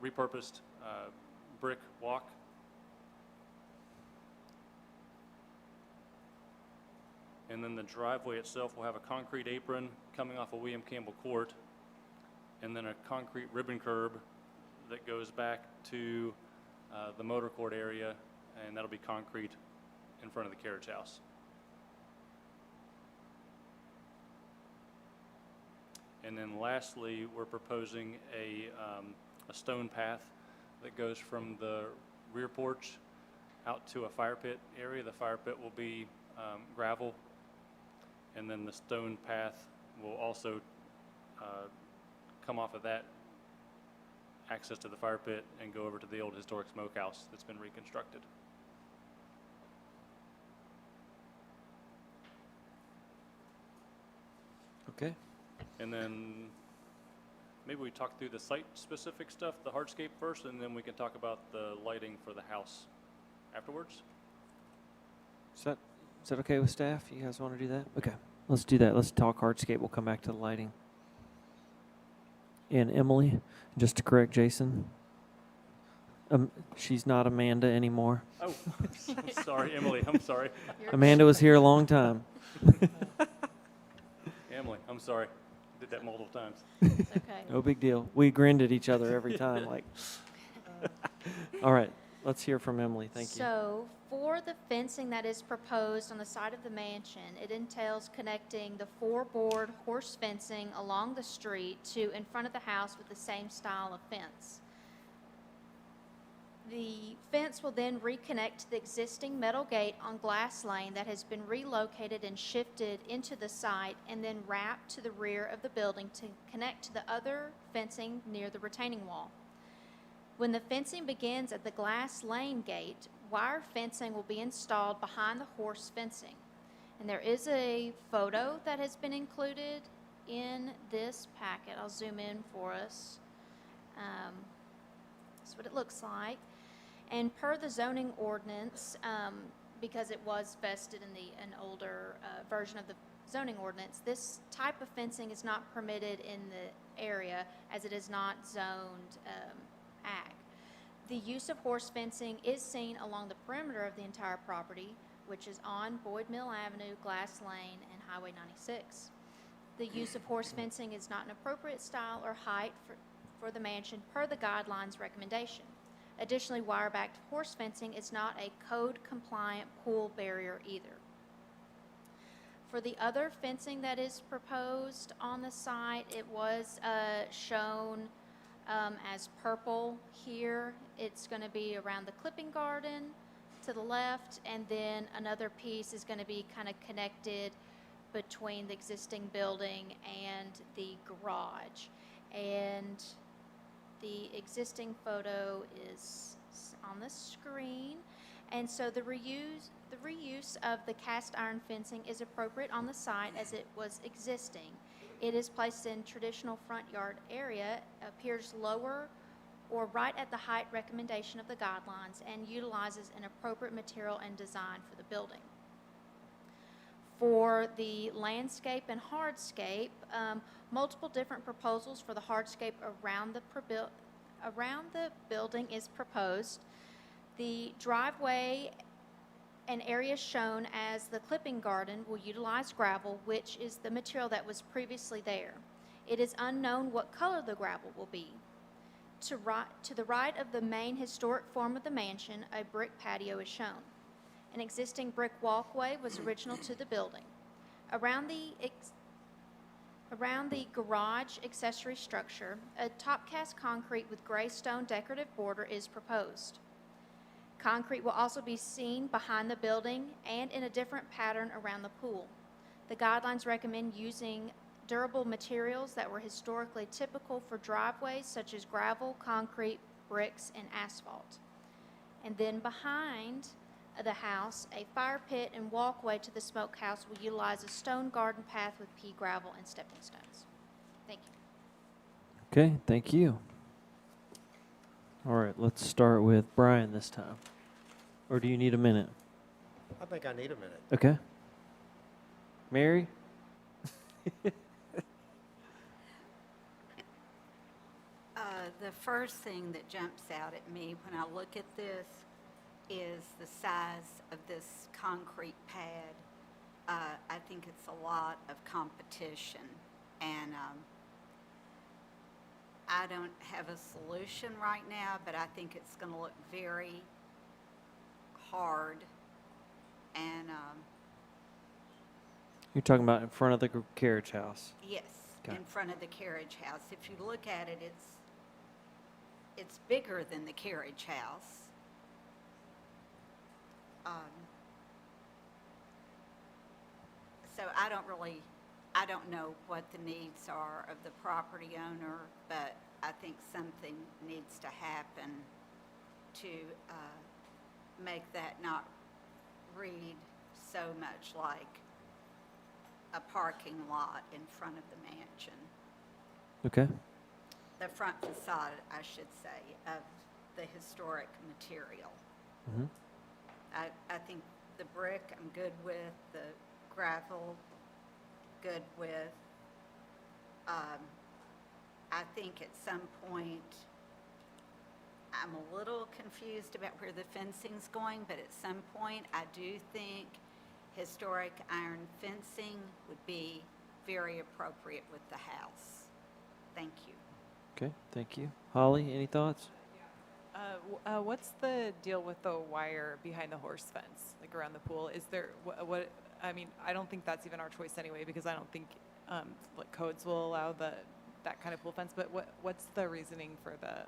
repurposed brick walk. And then the driveway itself will have a concrete apron coming off of William Campbell Court, and then a concrete ribbon curb that goes back to the motor court area, and that'll be concrete in front of the carriage house. And then lastly, we're proposing a stone path that goes from the rear porch out to a fire pit area. The fire pit will be gravel, and then the stone path will also come off of that access to the fire pit and go over to the old historic smokehouse that's been reconstructed. Okay. And then maybe we talk through the site-specific stuff, the hardscape first, and then we can talk about the lighting for the house afterwards. Is that okay with staff? You guys want to do that? Okay, let's do that. Let's talk hardscape. We'll come back to the lighting. And Emily, just to correct Jason, she's not Amanda anymore. Oh, I'm sorry, Emily, I'm sorry. Amanda was here a long time. Emily, I'm sorry. Did that multiple times. It's okay. No big deal. We grinned at each other every time, like. All right, let's hear from Emily. Thank you. So for the fencing that is proposed on the side of the mansion, it entails connecting the 4-board horse fencing along the street to in front of the house with the same style of fence. The fence will then reconnect to the existing metal gate on Glass Lane that has been relocated and shifted into the site and then wrapped to the rear of the building to connect to the other fencing near the retaining wall. When the fencing begins at the Glass Lane gate, wire fencing will be installed behind the horse fencing. And there is a photo that has been included in this packet. I'll zoom in for us. That's what it looks like. And per the zoning ordinance, because it was vested in an older version of the zoning ordinance, this type of fencing is not permitted in the area as it is not zoned ag. The use of horse fencing is seen along the perimeter of the entire property, which is on Boyd Mill Avenue, Glass Lane, and Highway 96. The use of horse fencing is not an appropriate style or height for the mansion per the guidelines recommendation. Additionally, wire-backed horse fencing is not a code-compliant pool barrier either. For the other fencing that is proposed on the site, it was shown as purple here. It's going to be around the clipping garden to the left, and then another piece is going to be kind of connected between the existing building and the garage. And the existing photo is on the screen. And so the reuse of the cast iron fencing is appropriate on the site as it was existing. It is placed in traditional front yard area, appears lower or right at the height recommendation of the guidelines, and utilizes an appropriate material and design for the building. For the landscape and hardscape, multiple different proposals for the hardscape around the building is proposed. The driveway and area shown as the clipping garden will utilize gravel, which is the material that was previously there. It is unknown what color the gravel will be. To the right of the main historic form of the mansion, a brick patio is shown. An existing brick walkway was original to the building. Around the garage accessory structure, a top-cast concrete with gray stone decorative border is proposed. Concrete will also be seen behind the building and in a different pattern around the pool. The guidelines recommend using durable materials that were historically typical for driveways, such as gravel, concrete, bricks, and asphalt. And then behind the house, a fire pit and walkway to the smokehouse will utilize a stone garden path with pea gravel and stepping stones. Thank you. Okay, thank you. All right, let's start with Brian this time. Or do you need a minute? I think I need a minute. Okay. Mary? The first thing that jumps out at me when I look at this is the size of this concrete pad. I think it's a lot of competition, and I don't have a solution right now, but I think it's going to look very hard, and You're talking about in front of the carriage house. yes, Okay. in front of the carriage house. If you look at it, it's bigger than the carriage house. So I don't know what the needs are of the property owner, but I think something needs to happen to make that not read so much like a parking lot in front of the mansion. Okay. The front facade, I should say, of the historic material. Mm-hmm. I think the brick I'm good with, the gravel, good with. I think at some point, I'm a little confused about where the fencing's going, but at some point, I do think historic iron fencing would be very appropriate with the house. Thank you. Okay, thank you. Holly, any thoughts? What's the deal with the wire behind the horse fence, like around the pool? Is there, what, I mean, I don't think that's even our choice anyway, because I don't think, like, codes will allow that kind of pool fence, but what's the reasoning for the?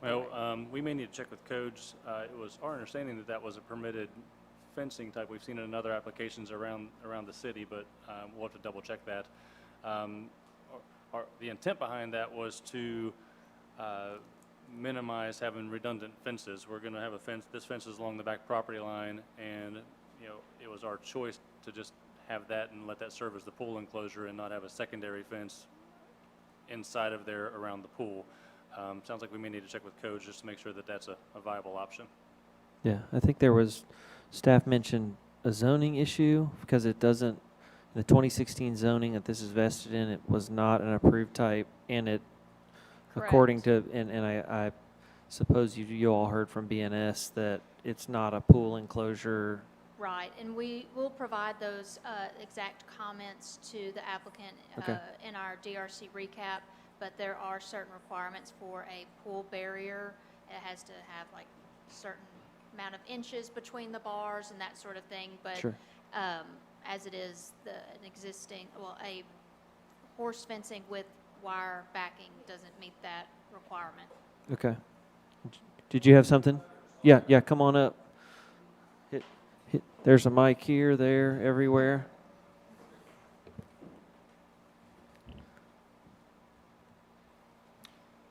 Well, we may need to check with codes. It was our understanding that that was a permitted fencing type. We've seen it in other applications around the city, but we'll have to double check that. The intent behind that was to minimize having redundant fences. We're going to have a fence. This fence is along the back property line, and it was our choice to just have that and let that serve as the pool enclosure and not have a secondary fence inside of there around the pool. Sounds like we may need to check with codes just to make sure that that's a viable option. Yeah, I think staff mentioned a zoning issue because it doesn't, the 2016 zoning that this is vested in, it was not an approved type, and it, according to, and I suppose you all heard from BNS that it's not a pool enclosure. Right, and we will provide those exact comments to the applicant Okay. In our DRC recap, but there are certain requirements for a pool barrier. It has to have like certain amount of inches between the bars and that sort of thing, but Sure. As it is a horse fencing with wire backing doesn't meet that requirement. Okay. Did you have something? Yeah, come on up. Hit. There's a mic here, there, everywhere.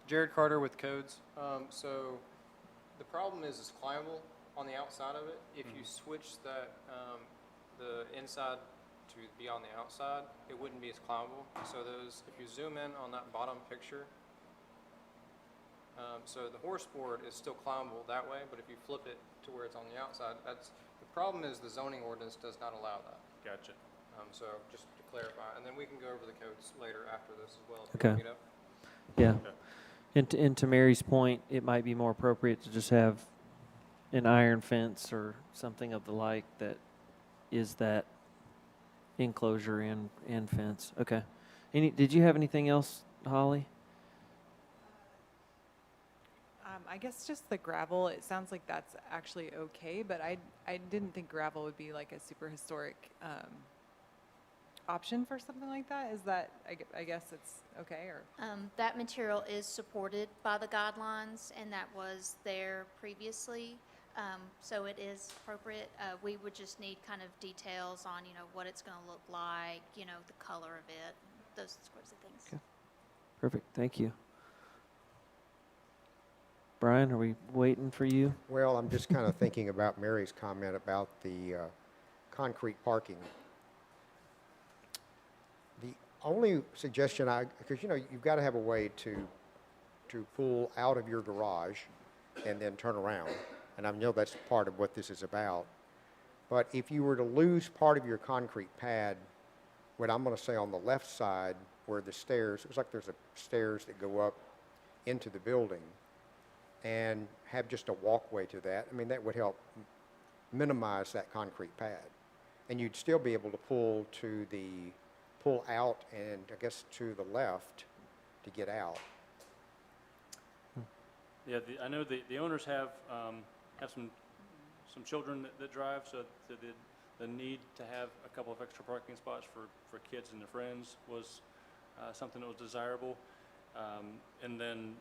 Jared Carter with Codes. So the problem is it's climbable on the outside of it. If you switch that, the inside to be on the outside, it wouldn't be as climbable. So if you zoom in on that bottom picture, so the horse board is still climbable that way, but if you flip it to where it's on the outside, the problem is the zoning ordinance does not allow that. Gotcha. So just to clarify, and then we can go over the codes later after this as well. If Okay. you want me to. Yeah. And to Mary's point, it might be more appropriate to just have an iron fence or something of the like that is that enclosure and fence. Okay. Did you have anything else, Holly? I guess just the gravel, it sounds like that's actually okay, but I didn't think gravel would be like a super historic option for something like that. Is that, I guess it's okay, or? That material is supported by the guidelines, and that was there previously, so it is appropriate. We would just need kind of details on, what it's going to look like, the color of it, those sorts of things. Okay. Perfect. Thank you. Brian, are we waiting for you? Well, I'm just kind of thinking about Mary's comment about the concrete parking. The only suggestion because you've got to have a way to pull out of your garage and then turn around. And I know that's part of what this is about. But if you were to lose part of your concrete pad, what I'm going to say on the left side where the stairs, it looks like there's stairs that go up into the building, and have just a walkway to that, I mean, that would help minimize that concrete pad. And you'd still be able to pull out and I guess to the left to get out. Yeah, I know the owners have some children that drive, so the need to have a couple of extra parking spots for kids and their friends was something that was desirable. And then,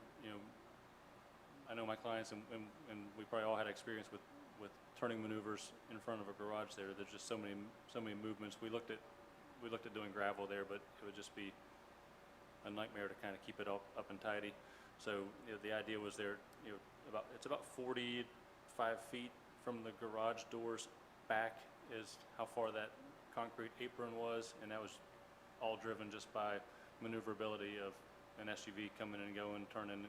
I know my clients, and we probably all had experience with turning maneuvers in front of a garage there. There's just so many movements. We looked at doing gravel there, but it would just be a nightmare to kind of keep it up and tidy. So the idea was there, it's about 45 feet from the garage doors back is how far that concrete apron was, and that was all driven just by maneuverability of an SUV coming and going, turning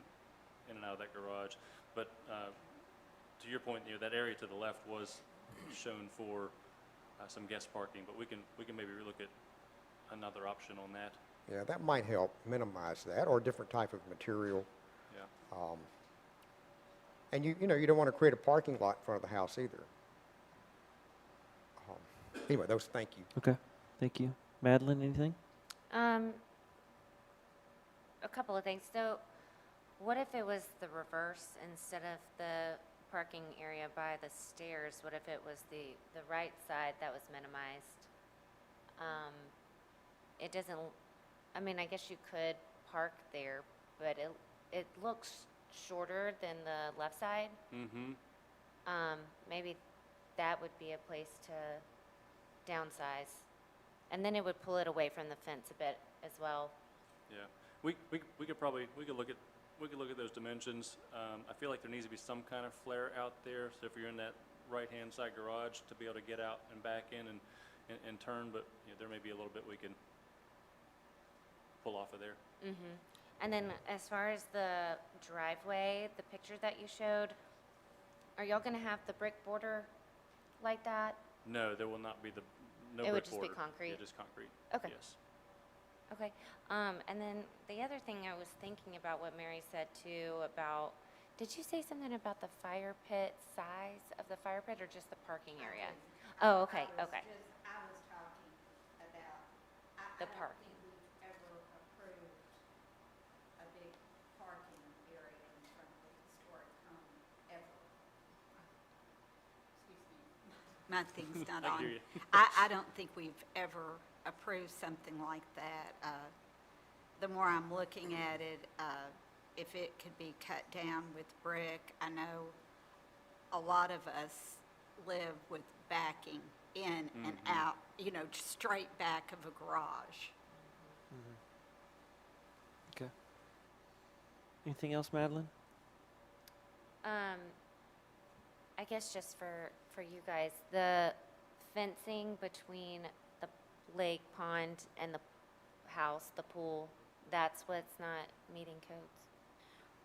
in and out of that garage. But to your point, that area to the left was shown for some guest parking, but we can maybe look at another option on that. Yeah, that might help minimize that, or a different type of material. Yeah. And you don't want to create a parking lot in front of the house either. Anyway, thank you. Okay. Thank you. Madeline, anything? A couple of things. So what if it was the reverse? Instead of the parking area by the stairs, what if it was the right side that was minimized? It doesn't, I guess you could park there, but it looks shorter than the left side. Mm-hmm. Maybe that would be a place to downsize. And then it would pull it away from the fence a bit as well. Yeah, we could look at those dimensions. I feel like there needs to be some kind of flare out there. So if you're in that right-hand side garage, to be able to get out and back in and turn, but there may be a little bit we can pull off of there. Mm-hmm. And then as far as the driveway, the picture that you showed, are y'all going to have the brick border like that? No, there will not be no It would brick just be border. concrete? Yeah, just concrete. Okay. Yes. Okay. And then the other thing I was thinking about what Mary said too about, did you say something about the fire pit size of the fire pit or just the parking area? Oh, okay, okay. I was talking about, The I don't parking. think we've ever approved a big parking area in front of the historic home, ever. Excuse me. My thing's not I on. hear you. I don't think we've ever approved something like that. The more I'm looking at it, if it could be cut down with brick, I know a lot of us live with backing in and out, just straight back of a garage. Okay. Anything else, Madeline? I guess just for you guys, the fencing between the lake pond and the house, the pool, that's what's not meeting codes?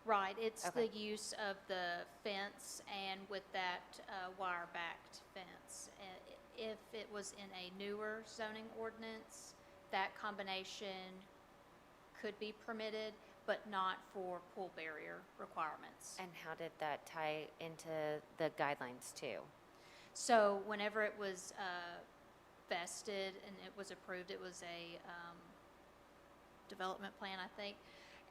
Right, it's Okay. the use of the fence and with that wire-backed fence. If it was in a newer zoning ordinance, that combination could be permitted, but not for pool barrier requirements. And how did that tie into the guidelines too? So whenever it was vested and it was approved, it was a development plan, I think.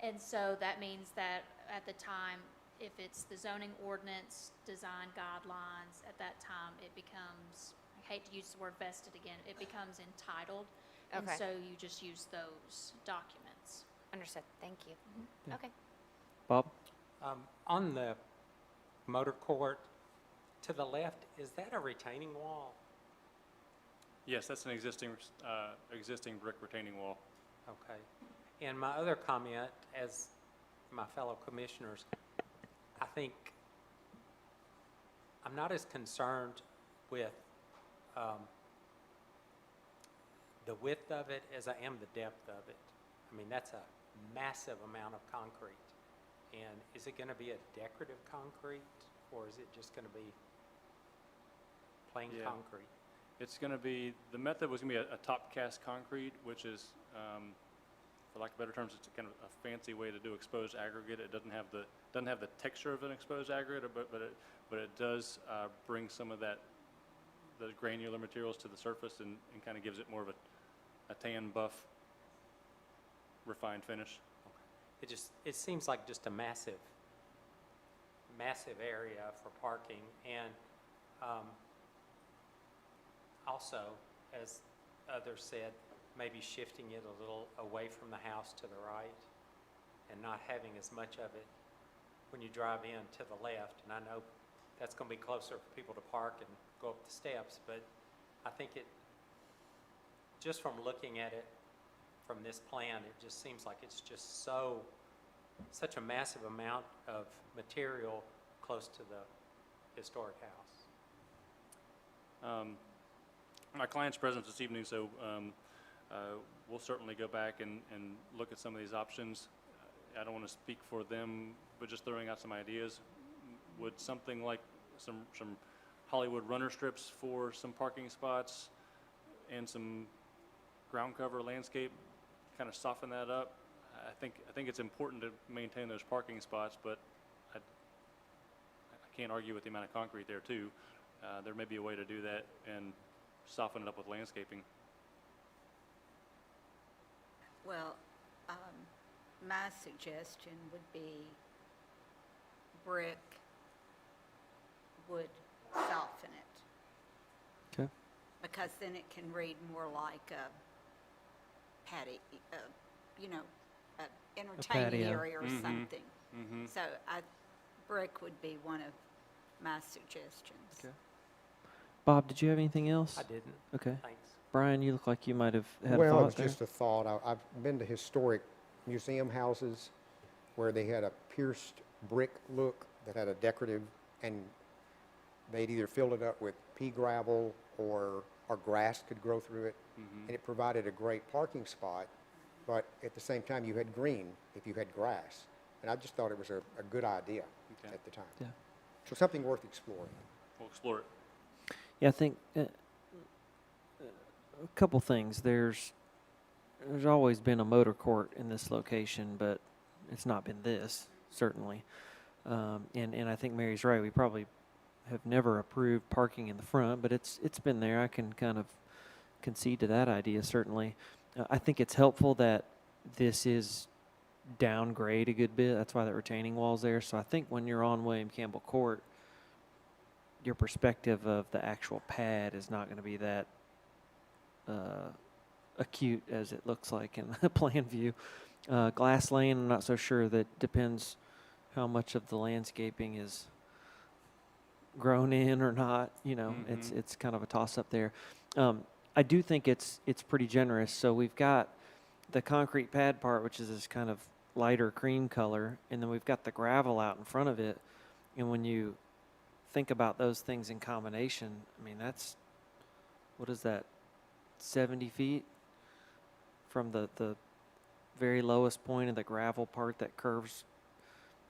And so that means that at the time, if it's the zoning ordinance, design guidelines, at that time, it becomes, I hate to use the word vested again, it becomes entitled. And Okay. so you just use those documents. Understood. Thank you. Okay. Bob? On the motor court, to the left, is that a retaining wall? Yes, that's an existing brick retaining wall. Okay. And my other comment, as my fellow commissioners, I think I'm not as concerned with the width of it as I am the depth of it. I mean, that's a massive amount of concrete. And is it going to be a decorative concrete, or is it just going to be plain Yeah. concrete? It's going to be, the method was going to be a top cast concrete, which is, for lack of better terms, it's kind of a fancy way to do exposed aggregate. It doesn't have the texture of an exposed aggregate, but it does bring some of the granular materials to the surface and kind of gives it more of a tan buff, refined finish. It seems like just a massive area for parking, and also, as others said, maybe shifting it a little away from the house to the right and not having as much of it when you drive in to the left. And I know that's going to be closer for people to park and go up the steps, but I think just from looking at it from this plan, it just seems like it's just such a massive amount of material close to the historic house. My client's present this evening, so we'll certainly go back and look at some of these options. I don't want to speak for them, but just throwing out some ideas. Would something like some Hollywood runner strips for some parking spots and some ground cover landscape kind of soften that up? I think it's important to maintain those parking spots, but I can't argue with the amount of concrete there too. There may be a way to do that and soften it up with landscaping. Well, my suggestion would be brick would soften it. Okay. Because then it can read more like a patio, a entertaining patio. area or Mhm. something. Mm-hmm. So brick would be one of my suggestions. Okay. Bob, did you have anything else? I didn't. Okay. Thanks. Brian, you look like you might have had a Well, it thought was there. just a thought. I've been to historic museum houses where they had a pierced brick look that had a decorative, and they'd either filled it up with pea gravel or grass could grow through it, and it provided a great parking spot, but at the same time, you had green if you had grass. And I just thought it was a good idea Okay. at the time. Yeah. So something worth exploring. We'll explore it. Yeah, I think a couple things. There's always been a motor court in this location, but it's not been this, certainly. And I think Mary's right. We probably have never approved parking in the front, but it's been there. I can kind of concede to that idea, certainly. I think it's helpful that this is downgrade a good bit. That's why that retaining wall's there. So I think when you're on William Campbell Court, your perspective of the actual pad is not going to be that acute as it looks like in the plan view. Glass Lane, I'm not so sure. That depends how much of the landscaping is grown in or not. It's kind of a toss up there. I do think it's pretty generous. So we've got the concrete pad part, which is this kind of lighter cream color, and then we've got the gravel out in front of it. And when you think about those things in combination, I mean, what is that, 70 feet from the very lowest point of the gravel part that curves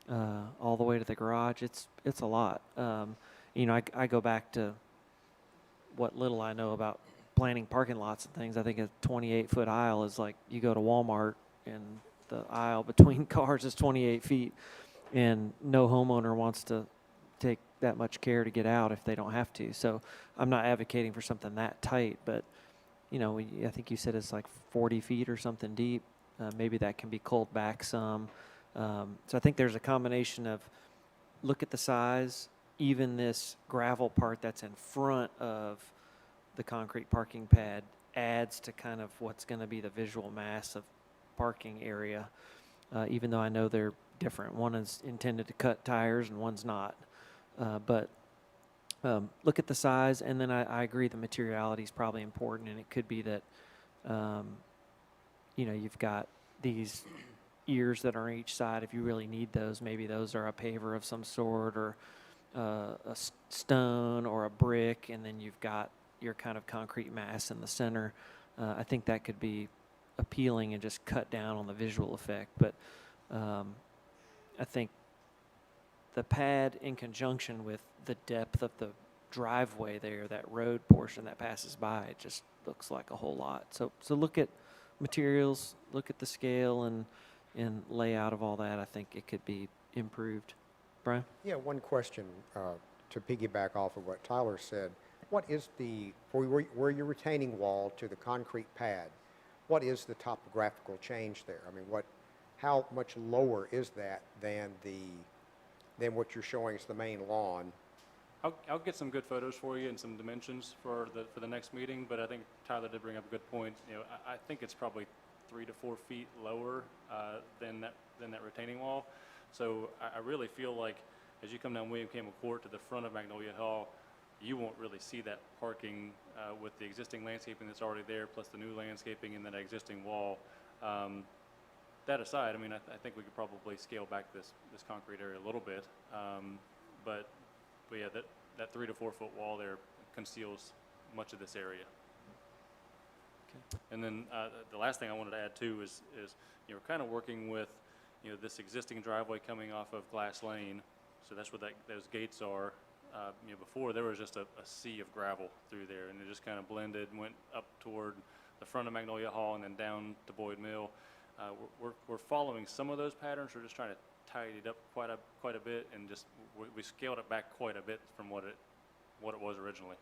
all the way to the garage. It's a lot. I go back to what little I know about planning parking lots and things. I think a 28-foot aisle is like you go to Walmart and the aisle between cars is 28 feet, and no homeowner wants to take that much care to get out if they don't have to. So I'm not advocating for something that tight, but, you know, I think you said it's like 40 feet or something deep. Maybe that can be culled back some. So I think there's a combination of look at the size, even this gravel part that's in front of the concrete parking pad adds to kind of what's going to be the visual mass of parking area, even though I know they're different. One is intended to cut tires and one's not. But look at the size, and then I agree the materiality is probably important, and it could be that, you know, you've got these ears that are on each side. If you really need those, maybe those are a paver of some sort, or stone or a brick, and then you've got your kind of concrete mass in the center. I think that could be appealing and just cut down on the visual effect. But I think the pad in conjunction with the depth of the driveway there, that road portion that passes by, it just looks like a whole lot. So look at materials, look at the scale and layout of all that. I think it could be improved. Brian? Yeah, one question to piggyback off of what Tyler said. What is where you're retaining wall to the concrete pad, what is the topographical change there? I mean, how much lower is that than what you're showing as the main lawn? I'll get some good photos for you and some dimensions for the next meeting, but I think Tyler did bring up a good point. You know, I think it's probably 3 to 4 feet lower than that retaining wall. So I really feel like as you come down William Campbell Court to the front of Magnolia Hall, you won't really see that parking with the existing landscaping that's already there, plus the new landscaping and that existing wall. That aside, I mean, I think we could probably scale back this concrete area a little bit. But yeah, that 3 to 4 foot wall there conceals much of this area. Okay. And then the last thing I wanted to add too is you know, we're kind of working with, you know, this existing driveway coming off of Glass Lane. So that's where those gates are. You know, before there was just a sea of gravel through there, and it just kind of blended and went up toward the front of Magnolia Hall and then down to Boyd Mill. We're following some of those patterns. We're just trying to tidy it up quite a bit, and just we scaled it back quite a bit from what it was originally.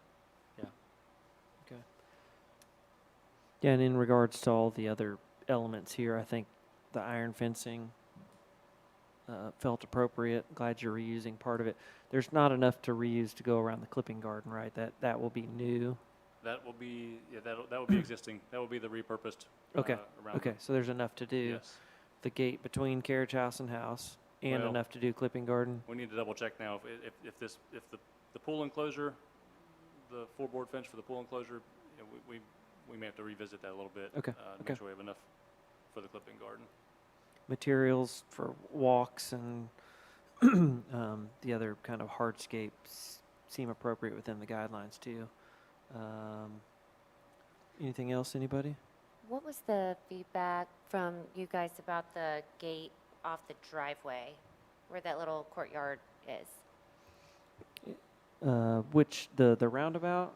Yeah. Okay. Yeah, and in regards to all the other elements here, I think the iron fencing felt appropriate. Glad you're reusing part of it. There's not enough to reuse to go around the clipping garden, right? That will be new. That will be that will be existing. That will be the repurposed. Okay. Around Okay. So there's enough to do. Yes. The gate between carriage house and house, and Well, enough to do clipping garden. We need to double check now if the pool enclosure, the 4-board fence for the pool enclosure, you know, we may have to revisit that a little bit. Okay, To okay. make sure we have enough for the clipping garden. Materials for walks and the other kind of hardscapes seem appropriate within the guidelines too. Anything else, anybody? What was the feedback from you guys about the gate off the driveway where that little courtyard is? Which, the roundabout?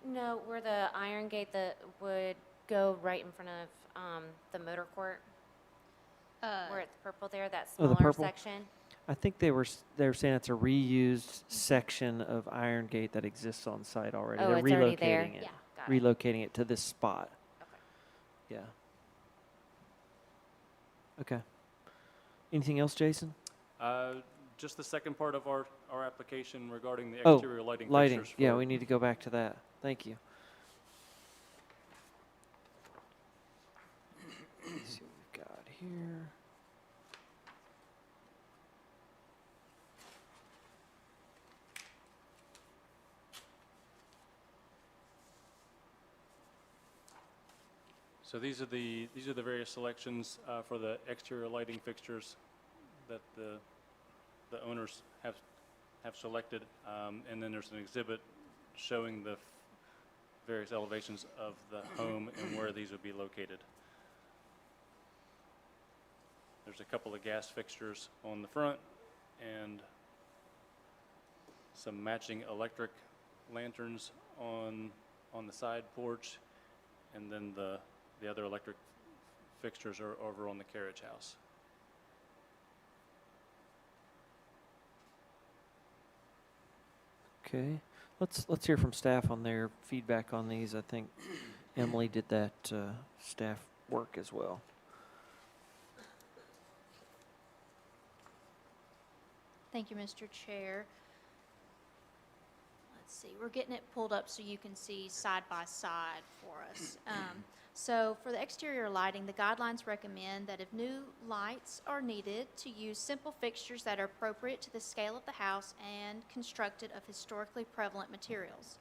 No, where the iron gate that would go right in front of the motor court, where it's purple there, that Oh, the smaller purple? section. I think they were saying it's a reused section of iron gate that exists on site already. Oh, They're it's already there? relocating it. Yeah, got it. Relocating it to this spot. Okay. Yeah. Okay. Anything else, Jason? Just the second part of our application regarding the Oh, exterior lighting lighting. fixtures. Yeah, for- we need to go back to that. Thank you. Let's see what we've got here. So these are the various selections for the exterior lighting fixtures that the owners have selected, and then there's an exhibit showing the various elevations of the home and where these would be located. There's a couple of gas fixtures on the front and some matching electric lanterns on the side porch, and then the other electric fixtures are over on the carriage house. Okay, let's hear from staff on their feedback on these. I think Emily did that staff work as well. Thank you, Mr. Chair. Let's see, we're getting it pulled up so you can see side by side for us. So for the exterior lighting, the guidelines recommend that if new lights are needed, to use simple fixtures that are appropriate to the scale of the house and constructed of historically prevalent materials,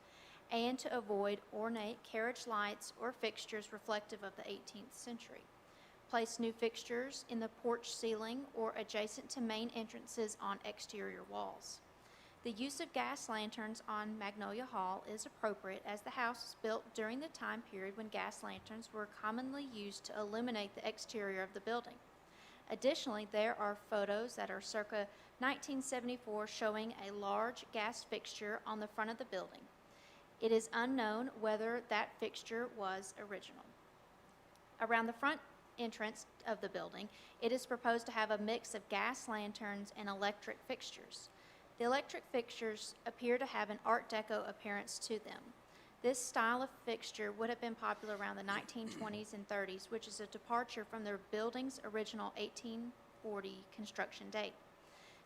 and to avoid ornate carriage lights or fixtures reflective of the 18th century. Place new fixtures in the porch ceiling or adjacent to main entrances on exterior walls. The use of gas lanterns on Magnolia Hall is appropriate as the house was built during the time period when gas lanterns were commonly used to illuminate the exterior of the building. Additionally, there are photos that are circa 1974 showing a large gas fixture on the front of the building. It is unknown whether that fixture was original. Around the front entrance of the building, it is proposed to have a mix of gas lanterns and electric fixtures. The electric fixtures appear to have an Art Deco appearance to them. This style of fixture would have been popular around the 1920s and 30s, which is a departure from the building's original 1840 construction date.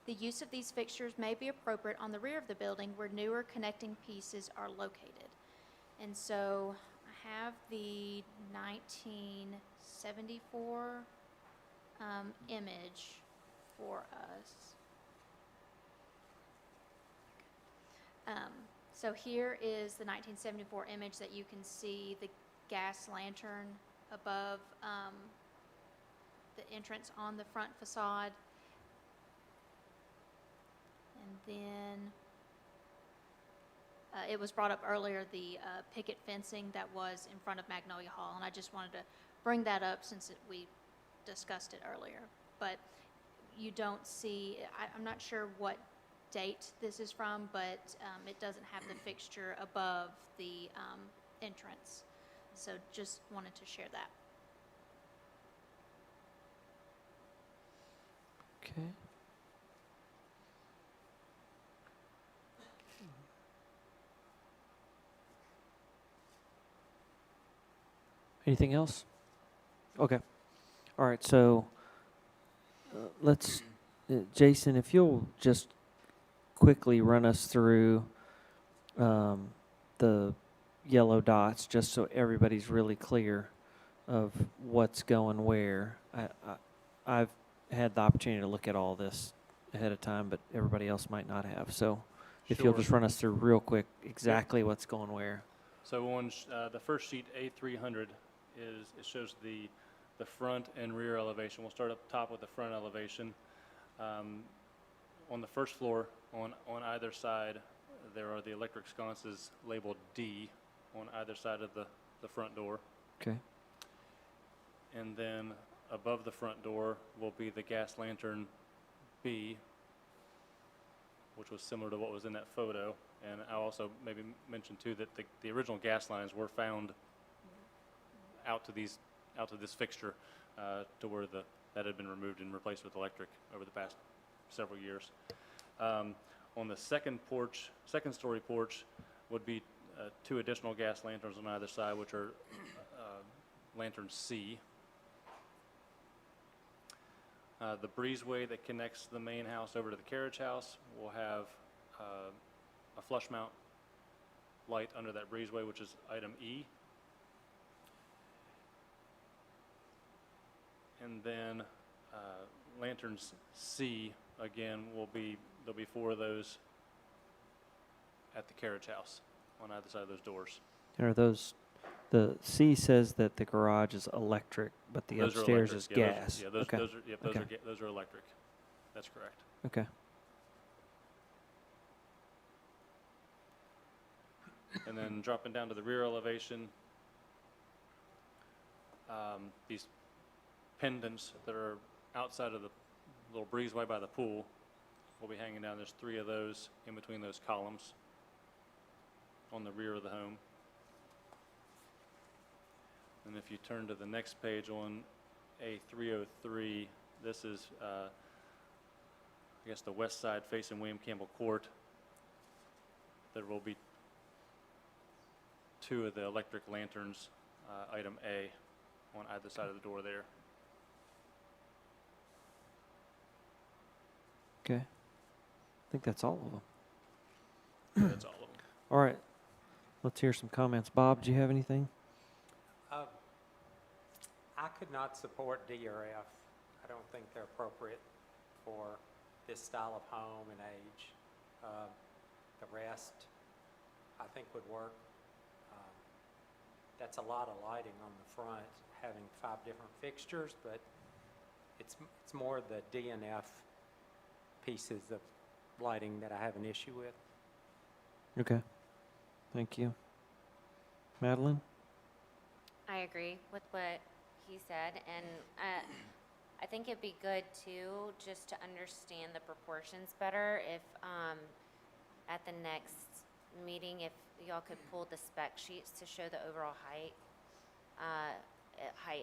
The use of these fixtures may be appropriate on the rear of the building where newer connecting pieces are located. And so I have the 1974 image for us. So here is the 1974 image that you can see the gas lantern above the entrance on the front facade. And then it was brought up earlier, the picket fencing that was in front of Magnolia Hall, and I just wanted to bring that up since we discussed it earlier. But you don't see, I'm not sure what date this is from, but it doesn't have the fixture above the entrance. So just wanted to share that. Okay. Anything else? Okay. All right, so let's, Jason, if you'll just quickly run us through the yellow dots, just so everybody's really clear of what's going where. I've had the opportunity to look at all this ahead of time, but everybody else might not have. So if you'll Sure. just run us through real quick exactly what's going where. So on the first sheet, A300, it shows the front and rear elevation. We'll start up top with the front elevation. On the first floor, on either side, there are the electric sconces labeled D on either side of the front door. Okay. And then above the front door will be the gas lantern B, which was similar to what was in that photo. And I'll also maybe mention too that the original gas lines were found out to this fixture to where that had been removed and replaced with electric over the past several years. On the second story porch would be two additional gas lanterns on either side, which are lantern C. The breezeway that connects the main house over to the carriage house will have a flush mount light under that breezeway, which is item E. And then lanterns C, again, there'll be 4 of those at the carriage house on either side of those doors. And are those, the C says that the garage is electric, but the Those are upstairs electric. is Yeah, gas. those Okay. those are electric. That's correct. Okay. And then dropping down to the rear elevation, these pendants that are outside of the little breezeway by the pool will be hanging down. There's 3 of those in between those columns on the rear of the home. And if you turn to the next page on A303. This is, I guess, the west side facing William Campbell Court. There will be 2 of the electric lanterns, item A, on either side of the door there. Okay. I think that's all of them. That's all of them. All right. Let's hear some comments. Bob, do you have anything? I could not support D or F. I don't think they're appropriate for this style of home and age. The rest, I think, would work. That's a lot of lighting on the front, having 5 different fixtures, but it's more the D and F pieces of lighting that I have an issue with. Okay. Thank you. Madeline? I agree with what he said, and I think it'd be good too, just to understand the proportions better, if at the next meeting, if y'all could pull the spec sheets to show the overall height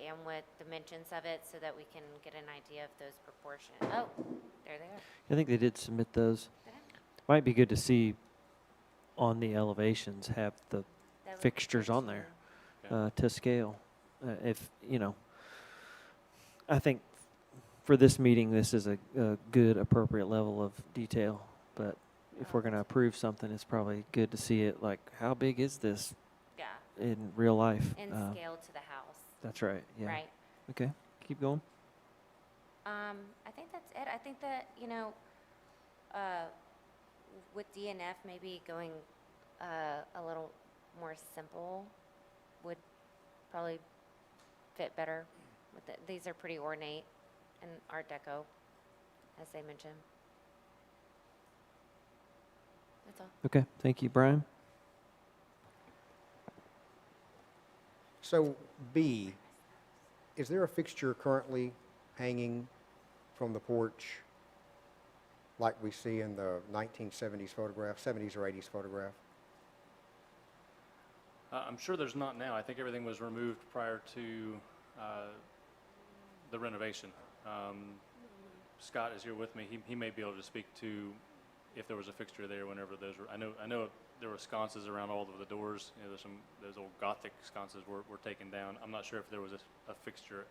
and width dimensions of it, so that we can get an idea of those proportions. Oh, there they are. I think they did submit those. Okay. Might be good to see on the elevations have the That would be fixtures good on there Yeah. to scale. If, I think for this meeting, this is a good, appropriate level of detail. But if we're going to approve something, it's probably good to see it, like, how big is this Yeah, in real life? and scale to the house, That's right, yeah. right? Okay, keep going. I think that's it. I think that, with DNF, maybe going a little more simple would probably fit better with it. These are pretty ornate and Art Deco, as they mentioned. That's all. Okay, thank you. Brian? So B, is there a fixture currently hanging from the porch like we see in the 1970s photograph, 70s or 80s photograph? I'm sure there's not now. I think everything was removed prior to the renovation. Scott is here with me. He may be able to speak to if there was a fixture there whenever those were. I know there were sconces around all of the doors. Those old Gothic sconces were taken down. I'm not sure if there was a fixture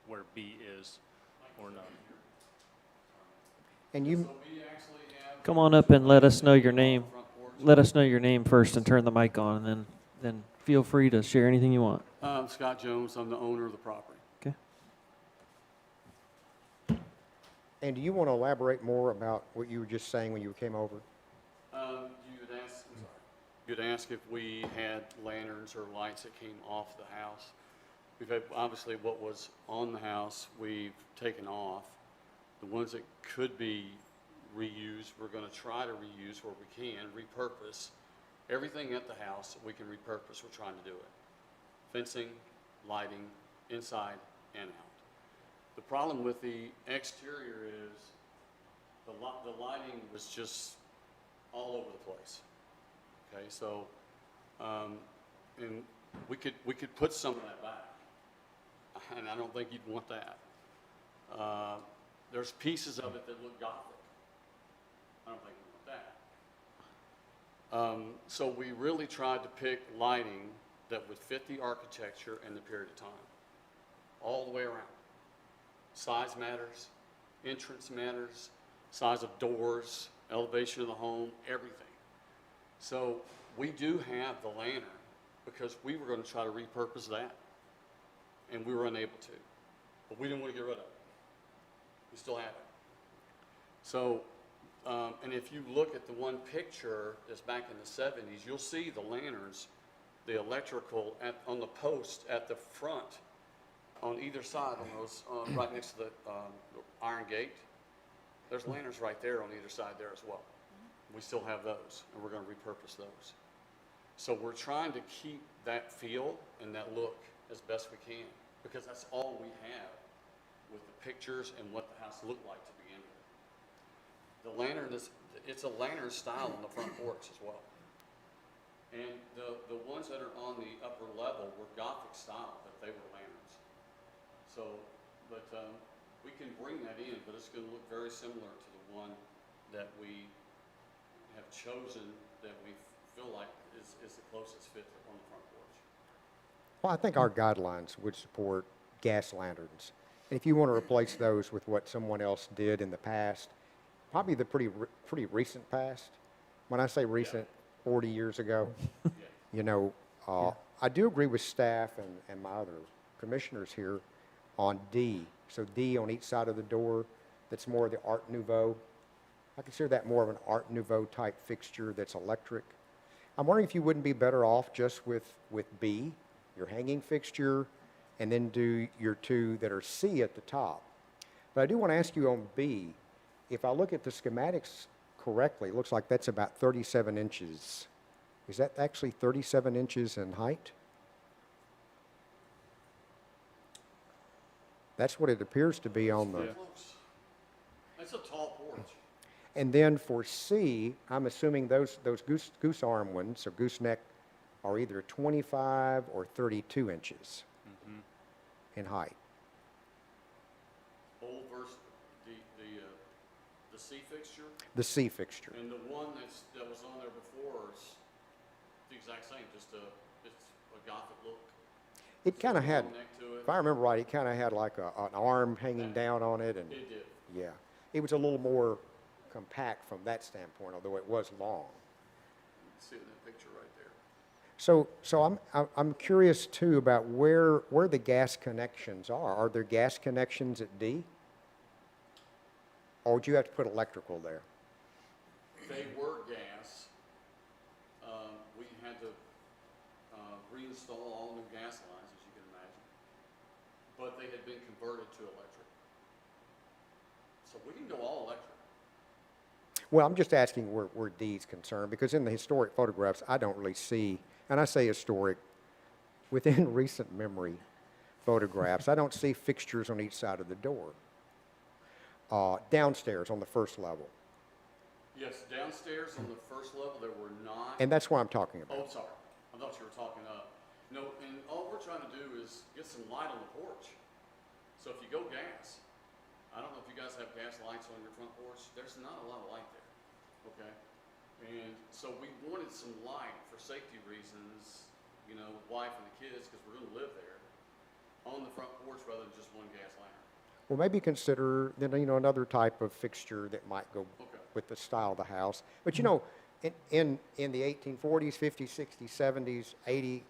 where B is or not. And you, Come on up and let us know your name. Let us know your name first and turn the mic on, and then feel free to share anything you want. I'm Scott Jones. I'm the owner of the property. Okay. and do you want to elaborate more about what you were just saying when you came over? You'd ask if we had lanterns or lights that came off the house. We've had, obviously, what was on the house, we've taken off. The ones that could be reused, we're going to try to reuse where we can, repurpose. Everything at the house we can repurpose, we're trying to do it. Fencing, lighting, inside and out. The problem with the exterior is the lighting was just all over the place. Okay, so, and we could put some of that back, and I don't think you'd want that. There's pieces of it that look Gothic. I don't think you want that. So we really tried to pick lighting that would fit the architecture and the period of time, all the way around. Size matters, entrance matters, size of doors, elevation of the home, everything. So we do have the lantern because we were going to try to repurpose that, and we were unable to. But we didn't want to get rid of it. We still have it. So, and if you look at the one picture that's back in the 70s, you'll see the lanterns, the electrical on the post at the front, on either side, on those, right next to the iron gate. There's lanterns right there on either side there as well. We still have those, and we're going to repurpose those. So we're trying to keep that feel and that look as best we can, because that's all we have with the pictures and what the house looked like to begin with. The lantern it's a lantern style on the front porch as well. And the ones that are on the upper level were Gothic style, but they were lanterns. So But we can bring that in, but it's going to look very similar to the one that we have chosen that we feel like is the closest fit on the front porch. Well, I think our guidelines would support gas lanterns. And if you want to replace those with what someone else did in the past, probably the pretty recent past. When I say recent, 40 years ago, you know, I do agree with staff and my other commissioners here on D. So D on each side of the door, that's more of the Art Nouveau. I consider that more of an Art Nouveau type fixture that's electric. I'm wondering if you wouldn't be better off just with B, your hanging fixture, and then do your two that are C at the top. But I do want to ask you on B, if I look at the schematics correctly, it looks like that's about 37 inches. Is that actually 37 inches in height? That's what it appears to be on the... Close. That's a tall porch. And then for C, I'm assuming those goose arm ones, or gooseneck, are either 25 or 32 inches in height. Old versus the C fixture, The C fixture. and the one that was on there before is the exact same, just it's a Gothic look. It kind of had, Long neck to it. if I remember right, it kind of had like an arm hanging down on it, and It did. yeah, it was a little more compact from that standpoint, although it was long. See it in that picture right there. So I'm curious too about where the gas connections are. Are there gas connections at D? Or would you have to put electrical there? They were gas. We had to reinstall all new gas lines, as you can imagine. But they had been converted to electric. So we can go all electric. Well, I'm just asking where D's concerned, because in the historic photographs, I don't really see, and I say historic, within recent memory photographs, I don't see fixtures on each side of the door. Downstairs on the first level. Yes, downstairs on the first level, there were not. And that's what I'm talking Oh, about. sorry. I thought you were talking up. No, and all we're trying to do is get some light on the porch. So if you go gas, I don't know if you guys have gas lights on your front porch. There's not a lot of light there, okay? And so we wanted some light for safety reasons, you know, with wife and the kids, because we're gonna live there, on the front porch rather than just one gas lantern. Well, maybe consider, then, you know, another type of fixture that might go Okay. with the style of the house. But you know, in the 1840s, 50s, 60s, 70s, 80s,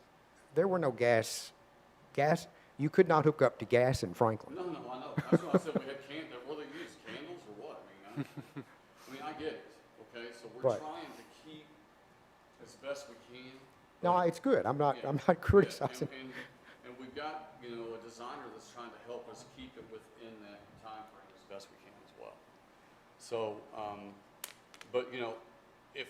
there were no gas. You could not hook up to gas in Franklin. No, I know. That's why I said we had what do they use, candles or what? I mean, I get it, okay? So we're But- trying to keep as best we can. No, but- it's good. I'm not Yeah, criticizing. And we've got, you know, a designer that's trying to help us keep it within that time frame as best we can as well. So, but, you know, if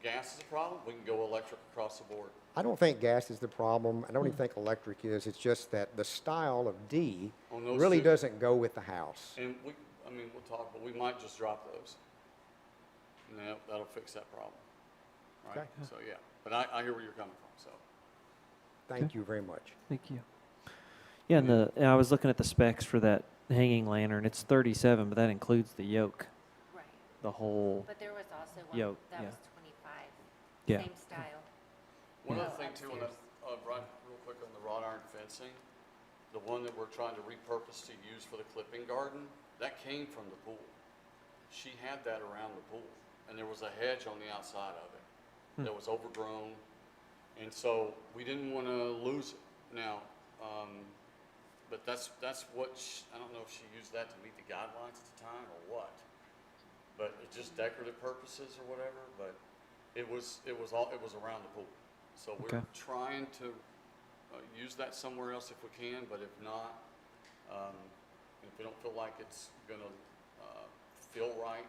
gas is a problem, we can go electric across the board. I don't think gas is the problem. I don't even think electric is. It's just that the style of D On those really two- doesn't go with the house. And we'll talk, but we might just drop those. And that'll fix that problem. Right? Okay. So, yeah, but I hear where you're coming from, so. Thank you very much. Thank you. Yeah, and I was looking at the specs for that hanging lantern. It's 37, but that includes the yoke, Right. the whole. But there was also one Yoke, that yeah. was 25, Yeah. same style. One Yeah. other thing too, Upstairs. right, real quick on the wrought iron fencing, the one that we're trying to repurpose to use for the clipping garden, that came from the pool. She had that around the pool, and there was a hedge on the outside of it that was overgrown, and so we didn't want to lose it. Now, but that's what, I don't know if she used that to meet the guidelines at the time or what, but it's just decorative purposes or whatever, but it was around the pool. So we're Okay. trying to use that somewhere else if we can, but if not, if we don't feel like it's gonna feel right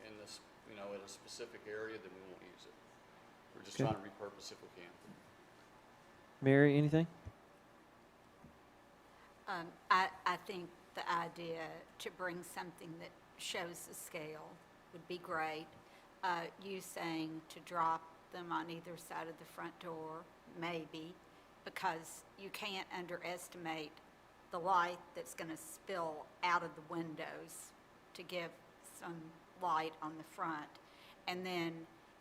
in this, you know, in a specific area, then we won't use it. We're just Okay. trying to repurpose if we can. Mary, anything? I think the idea to bring something that shows the scale would be great. You saying to drop them on either side of the front door, maybe, because you can't underestimate the the light that's going to spill out of the windows to give some light on the front. And then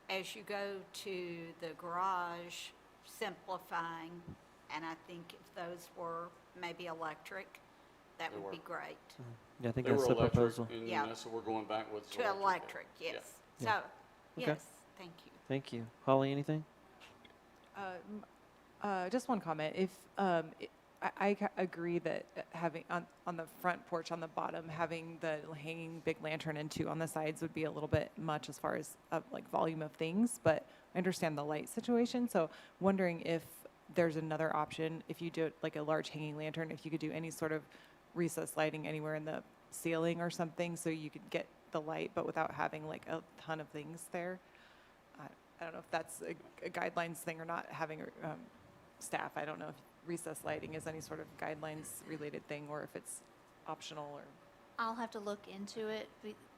as you go to the garage, simplifying, and I think if those were maybe electric, that They would were. be great. Yeah, I think They were that's the electric, proposal. and Yeah. that's what we're going back with. is To electric, Yeah. yes. Yeah. So, Okay. yes, thank you. Thank you. Holly, anything? Just one comment. If agree that having on the front porch on the bottom, having the hanging big lantern and two on the sides would be a little bit much as far as like volume of things. But I understand the light situation. So wondering if there's another option if you do it like a large hanging lantern, if you could do any sort of recessed lighting anywhere in the ceiling or something, so you could get the light, but without having like a ton of things there. I don't know if that's a guidelines thing or not, having staff. I don't know if recessed lighting is any sort of guidelines related thing or if it's optional or. I'll have to look into it.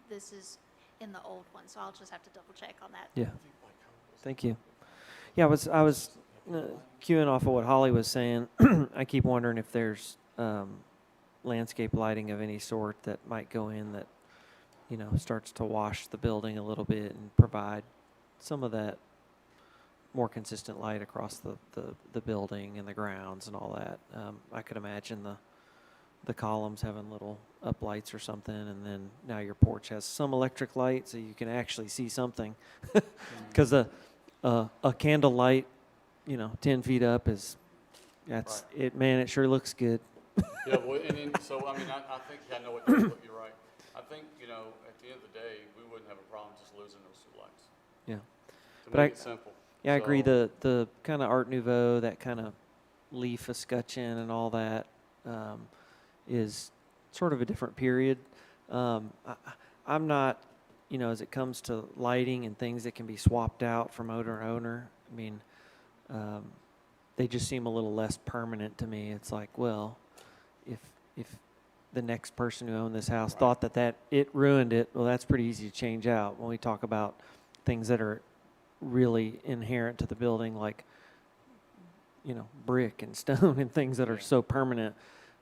This is in the old one, so I'll just have to double check on that. Yeah. Thank you. Yeah, I was queuing off of what Holly was saying. I keep wondering if there's landscape lighting of any sort that might go in that, you know, starts to wash the building a little bit and provide some of that more consistent light across the building and the grounds and all that. I could imagine the columns having little uplights or something, and then now your porch has some electric light so you can actually see something. Because a candle light, you know, 10 feet up is, that's it, man, it sure looks good. Yeah, well, so, I mean, I think, I know what you're right. I think, you know, at the end of the day, we wouldn't have a problem just losing those two lights. Yeah. To But make it simple. Yeah, I agree. So- The kind of Art Nouveau, that kind of leaf escutcheon and all that is sort of a different period. I'm not, you know, as it comes to lighting and things that can be swapped out from owner to owner, I mean, they just seem a little less permanent to me. It's like, well, if the next person who owned this house thought that it ruined it, well, that's pretty easy to change out. When we talk about things that are really inherent to the building, like, you know, brick and stone and things that are so permanent,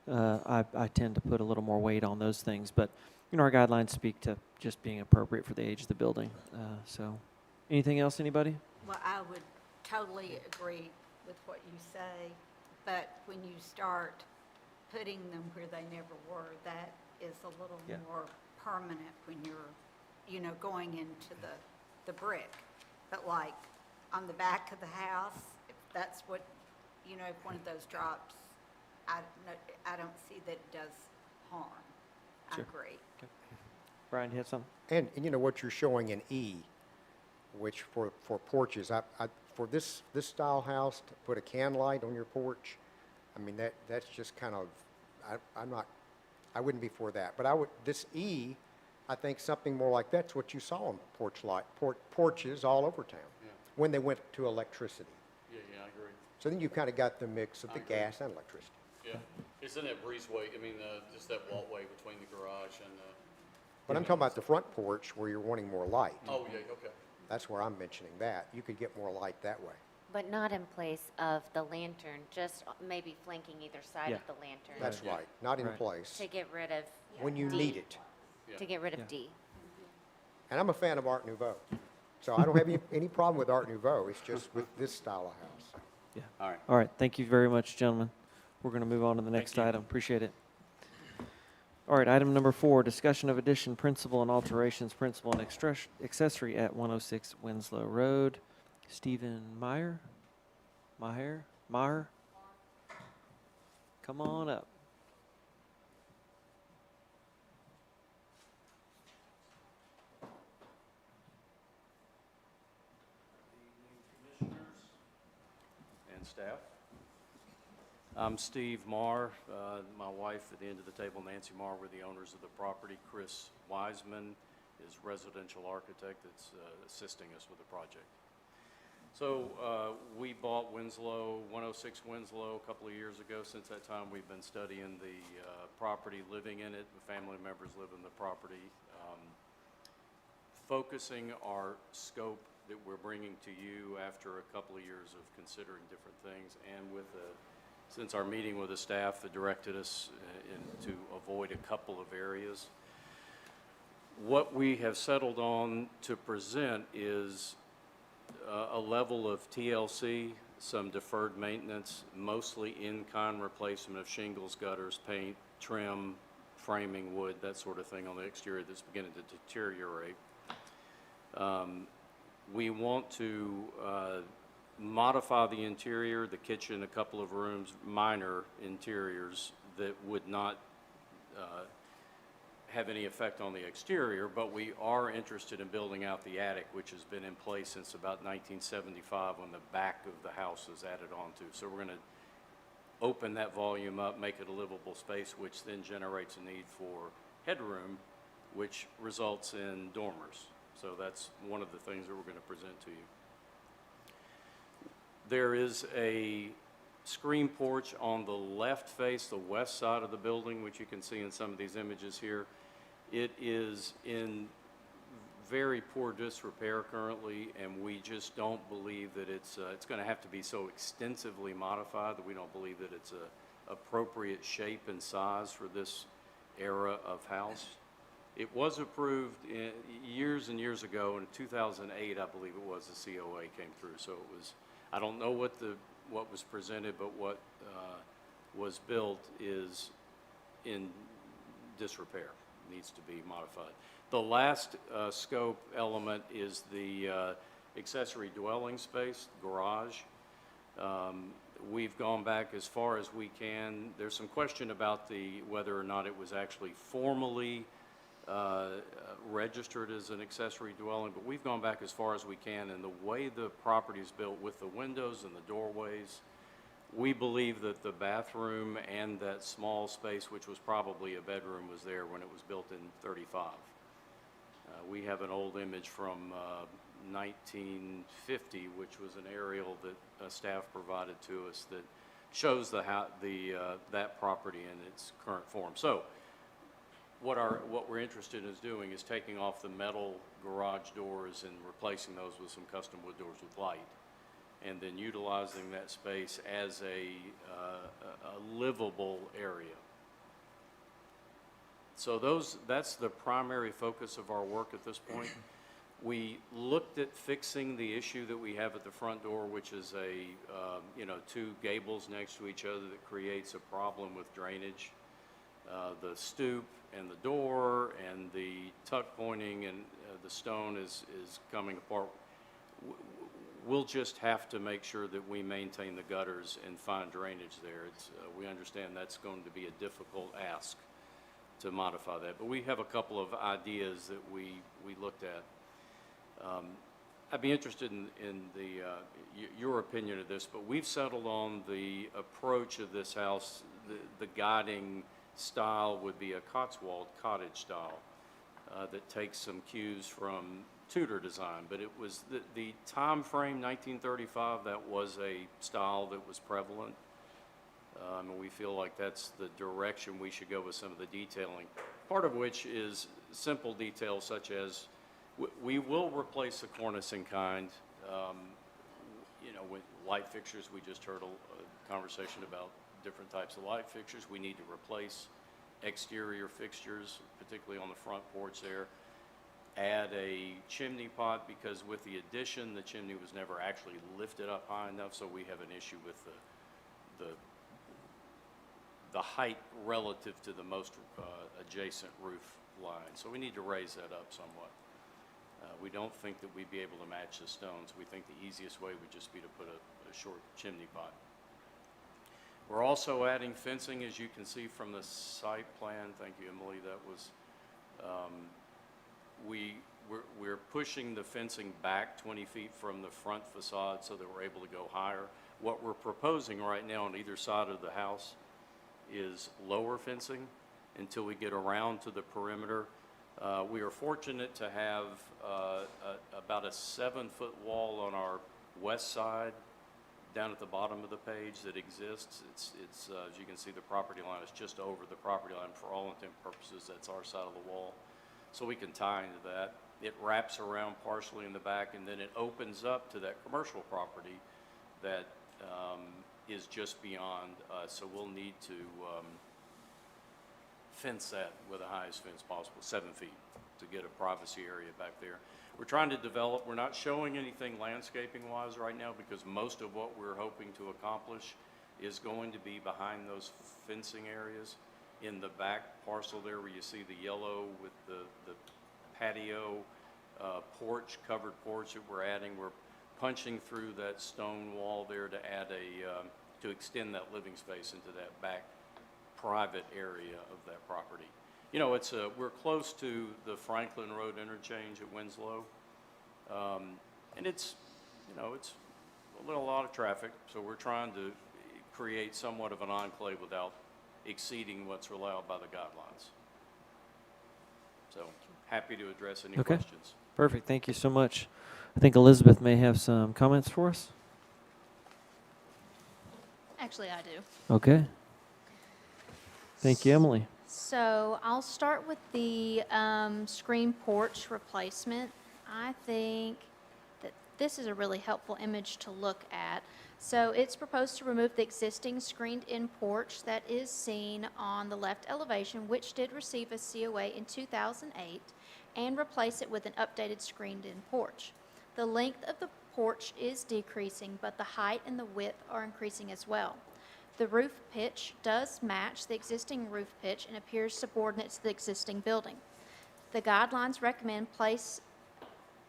I tend to put a little more weight on those things. But, you know, our guidelines speak to just being appropriate for the age of the building. So anything else, anybody? Well, I would totally agree with what you say, but when you start putting them where they never were, that is a little Yeah. more permanent when you're, you know, going into the brick. But like on the back of the house, if that's what, you know, if one of those drops, I don't see that it does harm. I Sure. agree. Brian, you have something? And you know what you're showing in E, which for porches, for this style house, to put a can light on your porch, I mean, that's just kind of, I wouldn't be for that. But this E, I think something more like that's what you saw on porches all over town Yeah. when they went to electricity. Yeah, I agree. So then you kind of got the mix of I the agree. gas and electricity. Yeah. It's in that breezeway, I mean, just that walkway between the garage and But I'm talking about the front porch where you're wanting more light. oh, yeah, okay. That's where I'm mentioning that. You could get more light that way. But not in place of the lantern, just maybe flanking either side Yeah. of the lantern. That's right, not in Right. place, To get rid of when you D. need it. Yeah. To get rid Yeah. of D. And I'm a fan of Art Nouveau. So I don't have any problem with Art Nouveau. It's just with this style of house. All right. All right, thank you very much, gentlemen. We're going to move on to the next Thank you. item. Appreciate it. All right, item number 4, discussion of addition, principal, and alterations, principal and accessory at 106 Winslow Road. Stephen Meyer? Maher? Come on up. And staff. I'm Steve Marr. My wife at the end of the table, Nancy Marr, we're the owners of the property. Chris Wiseman is residential architect that's assisting us with the project. So we bought Winslow, 106 Winslow, a couple of years ago. Since that time, we've been studying the property, living in it. The family members live in the property. Focusing our scope that we're bringing to you after a couple of years of considering different things, and with a since our meeting with the staff that directed us to avoid a couple of areas. What we have settled on to present is a level of TLC, some deferred maintenance, mostly in-kind replacement of shingles, gutters, paint, trim, framing, wood, that sort of thing on the exterior that's beginning to deteriorate. We want to modify the interior, the kitchen, a couple of rooms, minor interiors that would not have any effect on the exterior, but we are interested in building out the attic, which has been in place since about 1975 when the back of the house is added onto. So we're going to open that volume up, make it a livable space, which then generates a need for headroom, which results in dormers. So that's one of the things that we're going to present to you. There is a screen porch on the left face, the west side of the building, which you can see in some of these images here. It is in very poor disrepair currently, and we just don't believe that it's going to have to be so extensively modified that we don't believe that it's a appropriate shape and size for this era of house. It was approved years and years ago. In 2008, I believe it was, the COA came through. So it was, I don't know what was presented, but what was built is in disrepair, needs to be modified. The last scope element is the accessory dwelling space, garage. We've gone back as far as we can. There's some question about whether or not it was actually formally registered as an accessory dwelling, but we've gone back as far as we can, and the way the property is built with the windows and the doorways, we believe that the bathroom and that small space, which was probably a bedroom, was there when it was built in 35. We have an old image from 1950, which was an aerial that staff provided to us that shows that property in its current form. So what we're interested in doing is taking off the metal garage doors and replacing those with some custom wood doors with light, and then utilizing that space as a livable area. So that's the primary focus of our work at this point. We looked at fixing the issue that we have at the front door, which is two gables next to each other that creates a problem with drainage. The stoop and the door and the tuck pointing and the stone is coming apart. We'll just have to make sure that we maintain the gutters and find drainage there. We understand that's going to be a difficult ask to modify that, but we have a couple of ideas that we looked at. I'd be interested in your opinion of this, but we've settled on the approach of this house. The guiding style would be a Cotswold cottage style that takes some cues from Tudor design, but it was the time frame 1935. That was a style that was prevalent. And we feel like that's the direction we should go with some of the detailing, part of which is simple details such as we will replace the cornice in kind. With light fixtures, we just heard a conversation about different types of light fixtures. We need to replace exterior fixtures, particularly on the front porch there. Add a chimney pot, because with the addition, the chimney was never actually lifted up high enough, so we have an issue with the height relative to the most adjacent roof line. So we need to raise that up somewhat. We don't think that we'd be able to match the stones. We think the easiest way would just be to put a short chimney pot. We're also adding fencing, as you can see from the site plan. Thank you, Emily. That was, we're pushing the fencing back 20 feet from the front facade so that we're able to go higher. What we're proposing right now on either side of the house is lower fencing until we get around to the perimeter. We are fortunate to have about a 7-foot wall on our west side down at the bottom of the page that exists. It's as you can see, the property line is just over the property line. For all intent and purposes, that's our side of the wall. So we can tie into that. It wraps around partially in the back, and then it opens up to that commercial property that is just beyond, so we'll need to fence that with the highest fence possible, 7 feet, to get a privacy area back there. We're trying to develop, we're not showing anything landscaping-wise right now because most of what we're hoping to accomplish is going to be behind those fencing areas. In the back parcel there where you see the yellow with the patio porch, covered porch that we're adding, we're punching through that stone wall there to add to extend that living space into that back private area of that property. You know, we're close to the Franklin Road interchange at Winslow. And it's a lot of traffic, so we're trying to create somewhat of an enclave without exceeding what's allowed by the guidelines. So happy to address any Okay. questions. Perfect. Thank you so much. I think Elizabeth may have some comments for us. Actually, I do. Okay. Thank you, Emily. So I'll start with the screen porch replacement. I think that this is a really helpful image to look at. So it's proposed to remove the existing screened-in porch that is seen on the left elevation, which did receive a COA in 2008, and replace it with an updated screened-in porch. The length of the porch is decreasing, but the height and the width are increasing as well. The roof pitch does match the existing roof pitch and appears subordinate to the existing building. The guidelines recommend place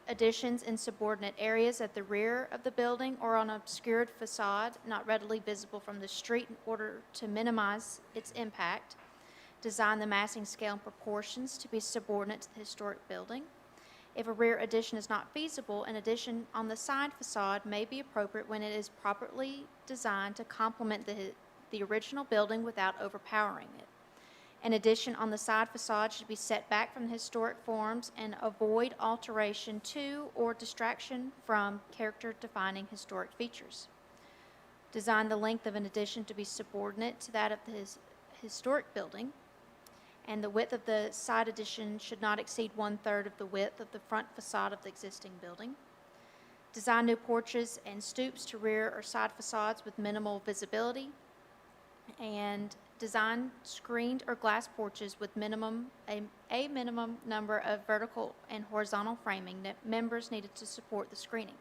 additions in subordinate areas at the rear of the building or on an obscured facade not readily visible from the street in order to minimize its impact. Design the massing scale and proportions to be subordinate to the historic building. If a rear addition is not feasible, an addition on the side facade may be appropriate when it is properly designed to complement the original building without overpowering it. An addition on the side facade should be set back from the historic forms and avoid alteration to or distraction from character-defining historic features. Design the length of an addition to be subordinate to that of the historic building, and the width of the side addition should not exceed 1/3 of the width of the front facade of the existing building. Design new porches and stoops to rear or side facades with minimal visibility, and design screened or glass porches with a minimum number of vertical and horizontal framing members needed to support the screening.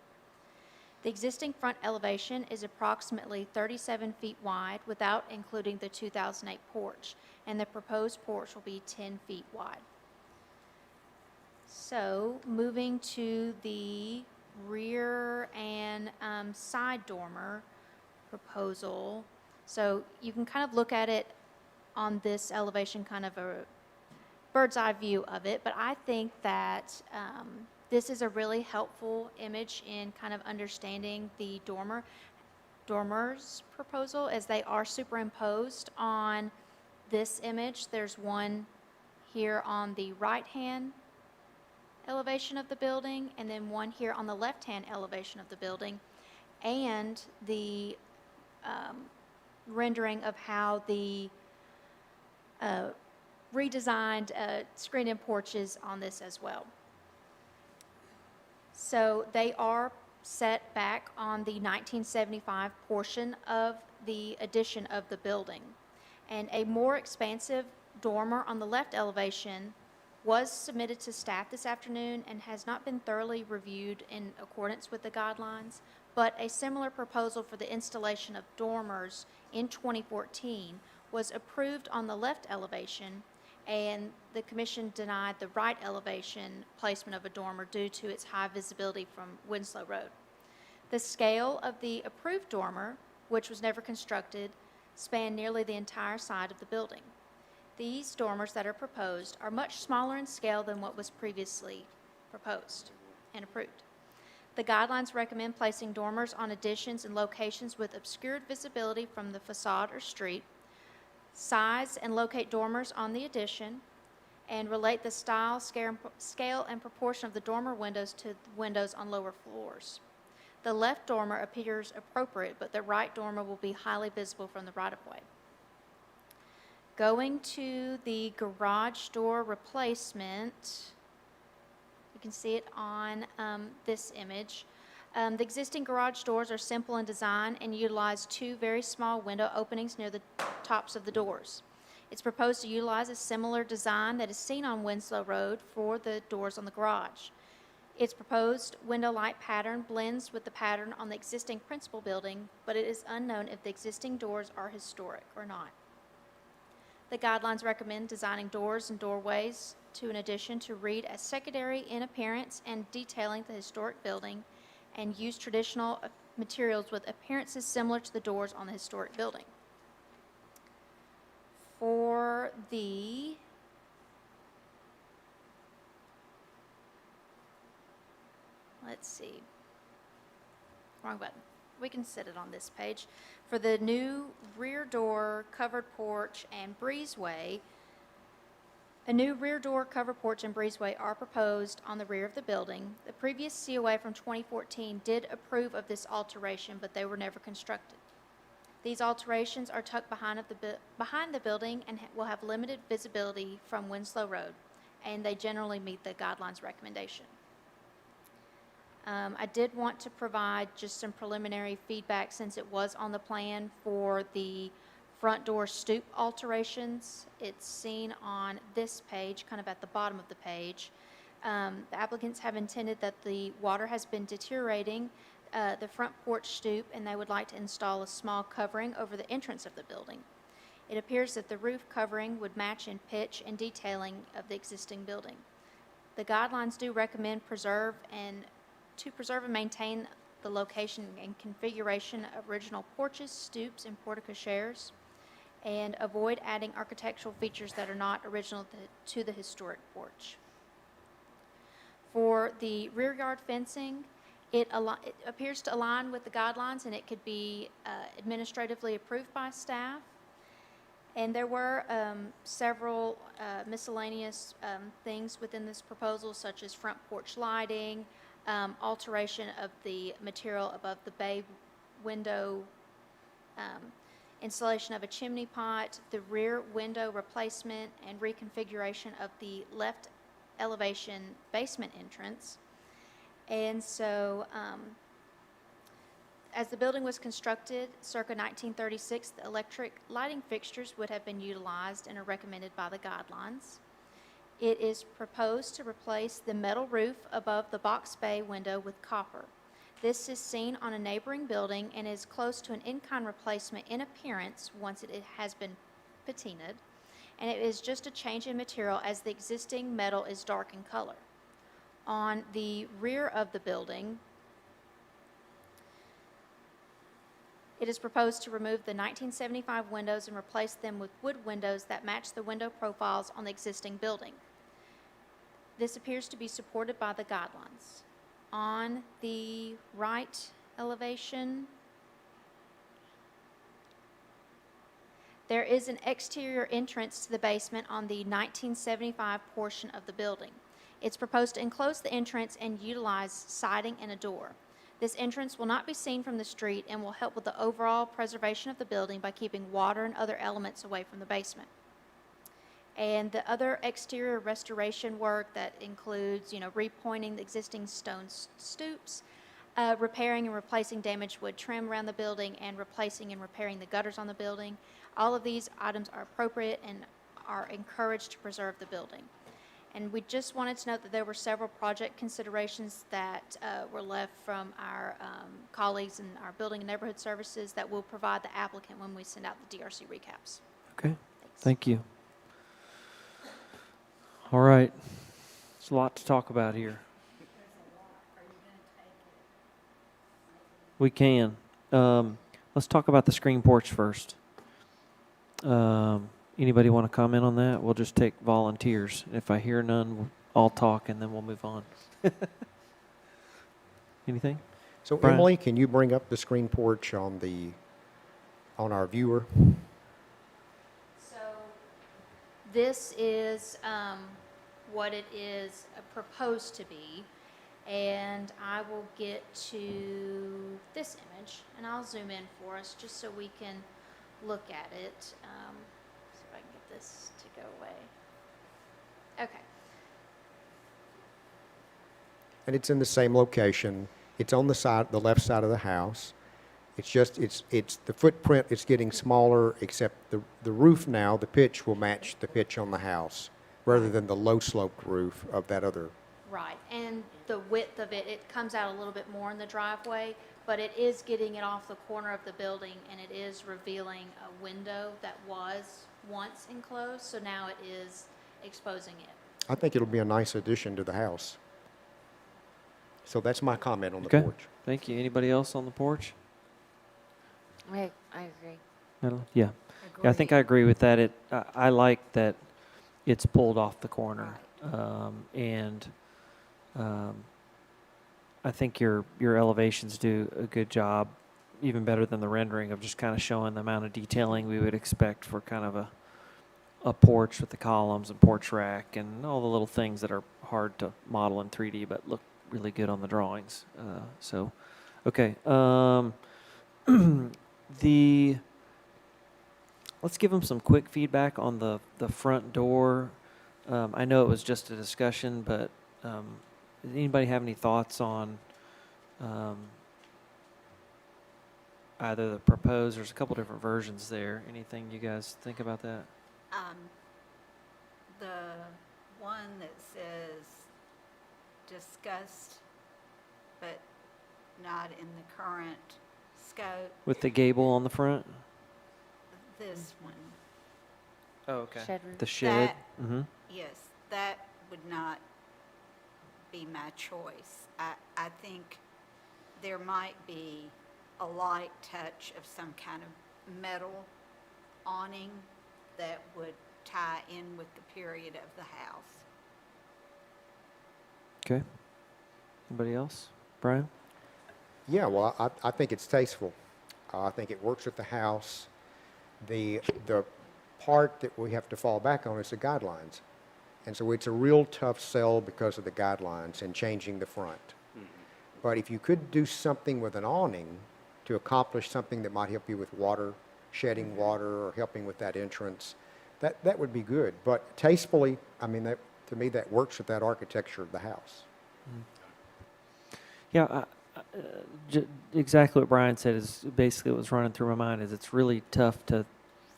The existing front elevation is approximately 37 feet wide without including the 2008 porch, and the proposed porch will be 10 feet wide. So moving to the rear and side dormer proposal. So you can kind of look at it on this elevation, kind of a bird's eye view of it, but I think that this is a really helpful image in kind of understanding the dormers proposal, as they are superimposed on this image. There's one here on the right-hand elevation of the building, and then one here on the left-hand elevation of the building, and the rendering of how the redesigned screen-in porches on this as well. So they are set back on the 1975 portion of the addition of the building. And a more expansive dormer on the left elevation was submitted to staff this afternoon and has not been thoroughly reviewed in accordance with the guidelines, but a similar proposal for the installation of dormers in 2014 was approved on the left elevation, and the commission denied the right elevation placement of a dormer due to its high visibility from Winslow Road. The scale of the approved dormer, which was never constructed, spanned nearly the entire side of the building. These dormers that are proposed are much smaller in scale than what was previously proposed and approved. The guidelines recommend placing dormers on additions in locations with obscured visibility from the facade or street. Size and locate dormers on the addition, and relate the style, scale, and proportion of the dormer windows to windows on lower floors. The left dormer appears appropriate, but the right dormer will be highly visible from the right-of-way. Going to the garage door replacement, you can see it on this image. The existing garage doors are simple in design and utilize two very small window openings near the tops of the doors. It's proposed to utilize a similar design that is seen on Winslow Road for the doors on the garage. Its proposed window light pattern blends with the pattern on the existing principal building, but it is unknown if the existing doors are historic or not. The guidelines recommend designing doors and doorways to an addition to read as secondary in appearance and detailing the historic building, and use traditional materials with appearances similar to the doors on the historic building. For the let's see, wrong button. We can set it on this page. For the new rear door, covered porch, and breezeway, a new rear door, covered porch, and breezeway are proposed on the rear of the building. The previous COA from 2014 did approve of this alteration, but they were never constructed. These alterations are tucked behind the building and will have limited visibility from Winslow Road, and they generally meet the guidelines recommendation. I did want to provide just some preliminary feedback since it was on the plan for the front door stoop alterations. It's seen on this page, kind of at the bottom of the page. The applicants have intended that the water has been deteriorating the front porch stoop, and they would like to install a small covering over the entrance of the building. It appears that the roof covering would match in pitch and detailing of the existing building. The guidelines do recommend to preserve and maintain the location and configuration of original porches, stoops, and porticocheres, and avoid adding architectural features that are not original to the historic porch. For the rear yard fencing, it appears to align with the guidelines, and it could be administratively approved by staff. And there were several miscellaneous things within this proposal, such as front porch lighting, alteration of the material above the bay window, installation of a chimney pot, the rear window replacement, and reconfiguration of the left elevation basement entrance. And so, as the building was constructed circa 1936, the electric lighting fixtures would have been utilized and are recommended by the guidelines. It is proposed to replace the metal roof above the box bay window with copper. This is seen on a neighboring building and is close to an in-kind replacement in appearance once it has been patinaed, and it is just a change in material as the existing metal is dark in color. On the rear of the building, it is proposed to remove the 1975 windows and replace them with wood windows that match the window profiles on the existing building. This appears to be supported by the guidelines. On the right elevation, there is an exterior entrance to the basement on the 1975 portion of the building. It's proposed to enclose the entrance and utilize siding and a door. This entrance will not be seen from the street and will help with the overall preservation of the building by keeping water and other elements away from the basement. And the other exterior restoration work that includes, repointing the existing stone stoops, repairing and replacing damaged wood trim around the building, and replacing and repairing the gutters on the building. All of these items are appropriate and are encouraged to preserve the building. And we just wanted to note that there were several project considerations that were left from our colleagues in our Building and Neighborhood Services that will provide the applicant when we send out the DRC recaps. Okay, thank you. All right, there's a lot to talk about here. We can. Let's talk about the screen porch first. Anybody want to comment on that? We'll just take volunteers. If I hear none, I'll talk and then we'll move on. Anything? So Brian? Emily, can you bring up the screen porch on our viewer? So this is what it is proposed to be. And I will get to this image, and I'll zoom in for us just so we can look at it. See if I can get this to go away. Okay. And it's in the same location. It's on the side, the left side of the house. It's just, it's the footprint is getting smaller, except the roof now, the pitch will match the pitch on the house, rather than the low sloped roof of that other. Right, and the width of it, it comes out a little bit more in the driveway, but it is getting it off the corner of the building, and it is revealing a window that was once enclosed, so now it is exposing it. I think it'll be a nice addition to the house. So that's my comment on the Okay. porch. Thank you. Anybody else on the porch? I agree. Madeline? Yeah. Yeah, I think I agree with that. I like that it's pulled off the corner. And I think your elevations do a good job, even better than the rendering, of just kind of showing the amount of detailing we would expect for kind of a porch with the columns and porch rack and all the little things that are hard to model in 3D but look really good on the drawings. So, okay. Let's give them some quick feedback on the front door. I know it was just a discussion, but does anybody have any thoughts on either the proposed, there's a couple different versions there. Anything you guys think about that? The one that says discussed, but not in the current scope, With the gable on the front? this one. Oh, okay. Shed roof. The shed? That- Mm-hmm. Yes, that would not be my choice. I think there might be a light touch of some kind of metal awning that would tie in with the period of the house. Okay. Anybody else? Brian? Yeah, well, I think it's tasteful. I think it works with the house. The part that we have to fall back on is the guidelines. And so it's a real tough sell because of the guidelines and changing the front. But if you could do something with an awning to accomplish something that might help you with water, shedding water, or helping with that entrance, that would be good. But tastefully, I mean, that, to me, that works with that architecture of the house. Yeah, exactly what Brian said is basically what was running through my mind is it's really tough to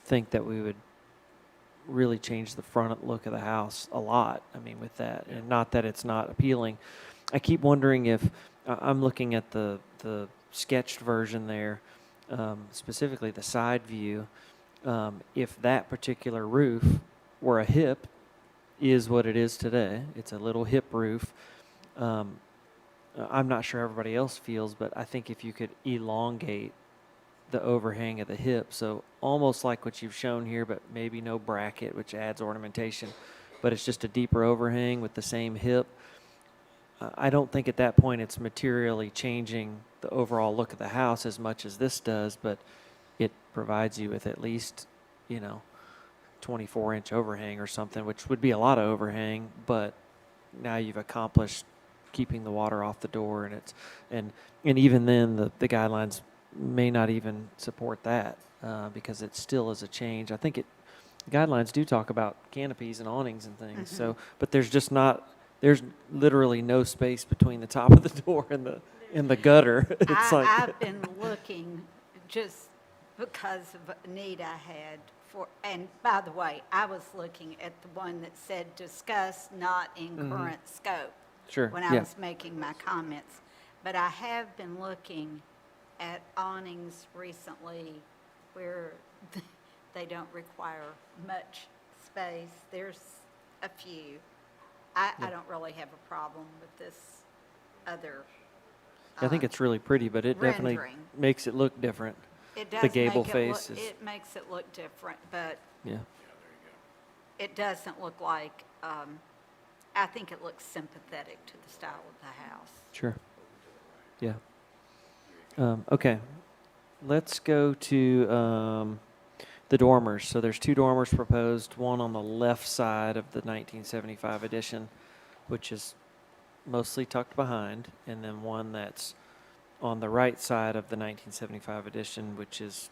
think that we would really change the front look of the house a lot. I mean, with that, and not that it's not appealing. I keep wondering if I'm looking at the sketched version there, specifically the side view. If that particular roof were a hip, is what it is today. It's a little hip roof. I'm not sure everybody else feels, but I think if you could elongate the overhang of the hip, so almost like what you've shown here, but maybe no bracket, which adds ornamentation, but it's just a deeper overhang with the same hip. I don't think at that point it's materially changing the overall look of the house as much as this does, but it provides you with at least, 24-inch overhang or something, which would be a lot of overhang, but now you've accomplished keeping the water off the door, and even then the guidelines may not even support that because it still is a change. I think guidelines do talk about canopies and awnings and things. So, but there's literally no space between the top of the door and the gutter. It's I've been looking just because of a need I had and by the way, I was looking at the one that said discuss not in current scope. Sure, When I yeah. was making my comments. But I have been looking at awnings recently where they don't require much space. There's a few. I don't really have a problem with this other. I think it's really pretty, but it definitely rendering. makes it look different. It does The gable make face is, it makes it look different, but yeah. it doesn't look like, I think it looks sympathetic to the style of the house. Sure. Yeah. Okay. Let's go to the dormers. So there's two dormers proposed, one on the left side of the 1975 edition, which is mostly tucked behind, and then one that's on the right side of the 1975 edition, which is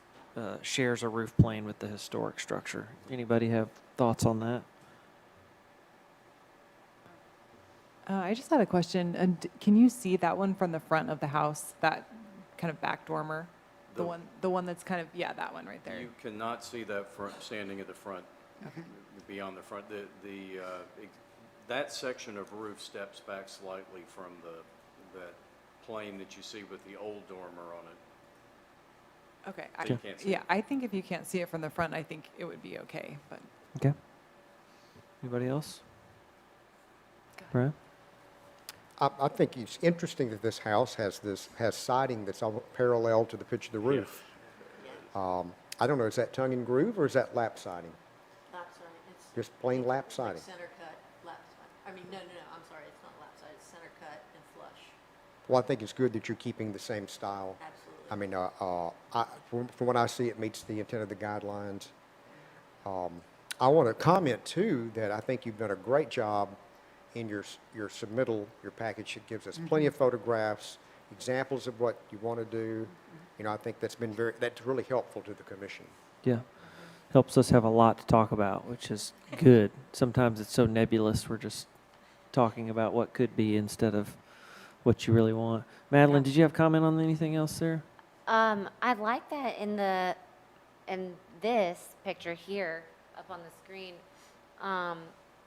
shares a roof plane with the historic structure. Anybody have thoughts on that? I just had a question. And can you see that one from the front of the house, that kind of back dormer? The one that's kind of, yeah, that one right there. You cannot see that front, standing at the front, beyond the front. That section of roof steps back slightly from that plane that you see with the old dormer on it. Okay. So you can't see Yeah, it. I think if you can't see it from the front, I think it would be okay, but. Okay. Anybody else? Brian? I think it's interesting that this house has siding that's parallel to the pitch of the roof. I don't know, is that tongue and groove or is that lap siding? Lap siding. It's Just plain lap siding? center cut, lap siding. I mean, no, I'm sorry, it's not lap siding, it's center cut and flush. Well, I think it's good that you're keeping the same style. Absolutely. I mean, from what I see, it meets the intent of the guidelines. I want to comment too that I think you've done a great job in your submittal, your package. It gives us plenty of photographs, examples of what you want to do. You know, I think that's really helpful to the commission. Yeah. Helps us have a lot to talk about, which is good. Sometimes it's so nebulous, we're just talking about what could be instead of what you really want. Madeline, did you have comment on anything else there? I like that in this picture here up on the screen.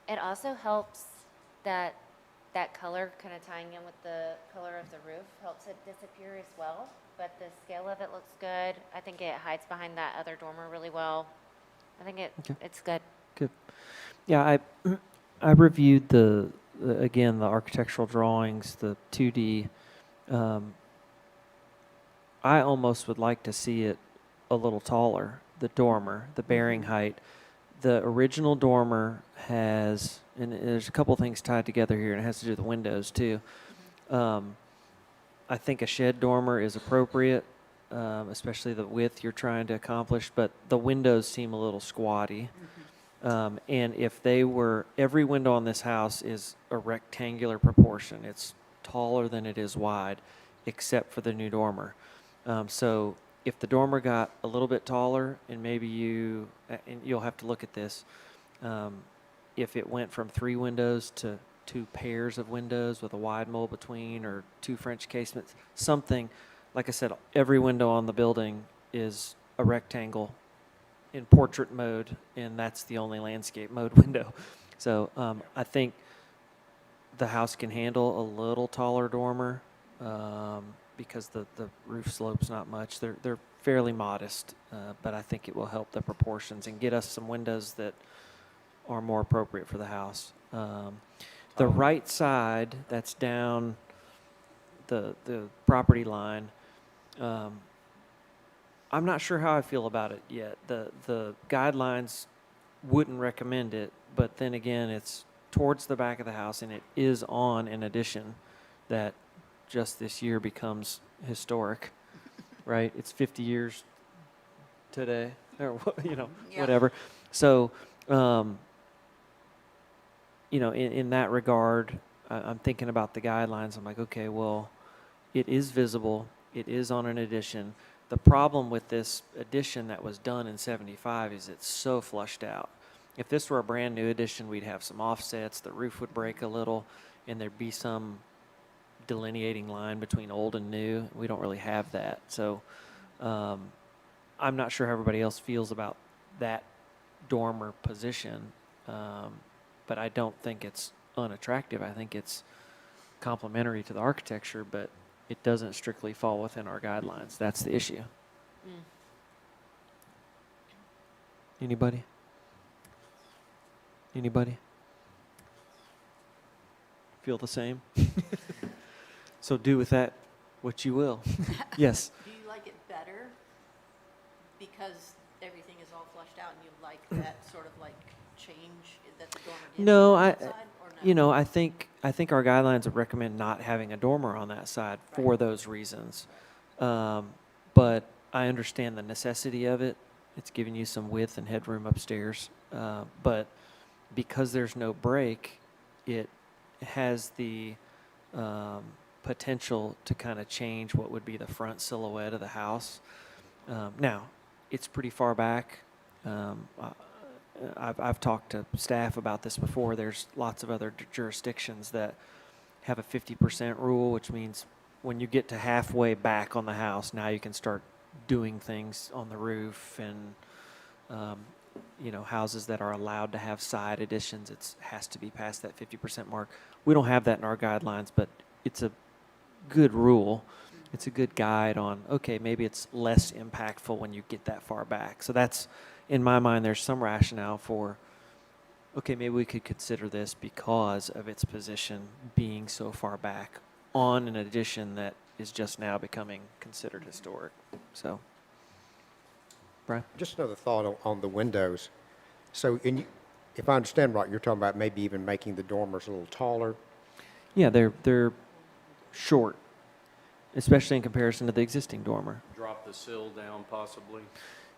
It also helps that color kind of tying in with the color of the roof helps it disappear as well. But the scale of it looks good. I think it hides behind that other dormer really well. I think it's good. Good. Yeah, I reviewed again, the architectural drawings, the 2D. I almost would like to see it a little taller, the dormer, the bearing height. The original dormer has, and there's a couple things tied together here, and it has to do with the windows too. I think a shed dormer is appropriate, especially the width you're trying to accomplish, but the windows seem a little squatty. And if every window on this house is a rectangular proportion. It's taller than it is wide, except for the new dormer. So if the dormer got a little bit taller, and maybe and you'll have to look at this, if it went from 3 windows to 2 pairs of windows with a wide mold between, or 2 French casements, something, like I said, every window on the building is a rectangle in portrait mode, and that's the only landscape mode window. So I think the house can handle a little taller dormer because the roof slope's not much. They're fairly modest, but I think it will help the proportions and get us some windows that are more appropriate for the house. The right side, that's down the property line, I'm not sure how I feel about it yet. The guidelines wouldn't recommend it, but then again, it's towards the back of the house, and it is on an addition that just this year becomes historic, right? It's 50 years today, or whatever. So, in that regard, I'm thinking about the guidelines. I'm like, okay, well, it is visible. It is on an addition. The problem with this addition that was done in '75 is it's so flushed out. If this were a brand new addition, we'd have some offsets. The roof would break a little, and there'd be some delineating line between old and new. We don't really have that. So I'm not sure how everybody else feels about that dormer position, but I don't think it's unattractive. I think it's complementary to the architecture, but it doesn't strictly fall within our guidelines. That's the issue. Anybody? Feel the same? So do with that what you will. Yes. Do you like it better because everything is all flushed out and you like that sort of like change that the dormer gives? No, on that side, or no? I think our guidelines would recommend not having a dormer on that side for those reasons. But I understand the necessity of it. It's giving you some width and headroom upstairs. But because there's no break, it has the potential to kind of change what would be the front silhouette of the house. Now, it's pretty far back. I've talked to staff about this before. There's lots of other jurisdictions that have a 50% rule, which means when you get to halfway back on the house, now you can start doing things on the roof and, houses that are allowed to have side additions, it has to be past that 50% mark. We don't have that in our guidelines, but it's a good rule. It's a good guide on, okay, maybe it's less impactful when you get that far back. So that's, in my mind, there's some rationale for, okay, maybe we could consider this because of its position being so far back on an addition that is just now becoming considered historic. So, Brian? Just another thought on the windows. So if I understand right, you're talking about maybe even making the dormers a little taller. Yeah, they're short, especially in comparison to the existing dormer. Drop the sill down possibly.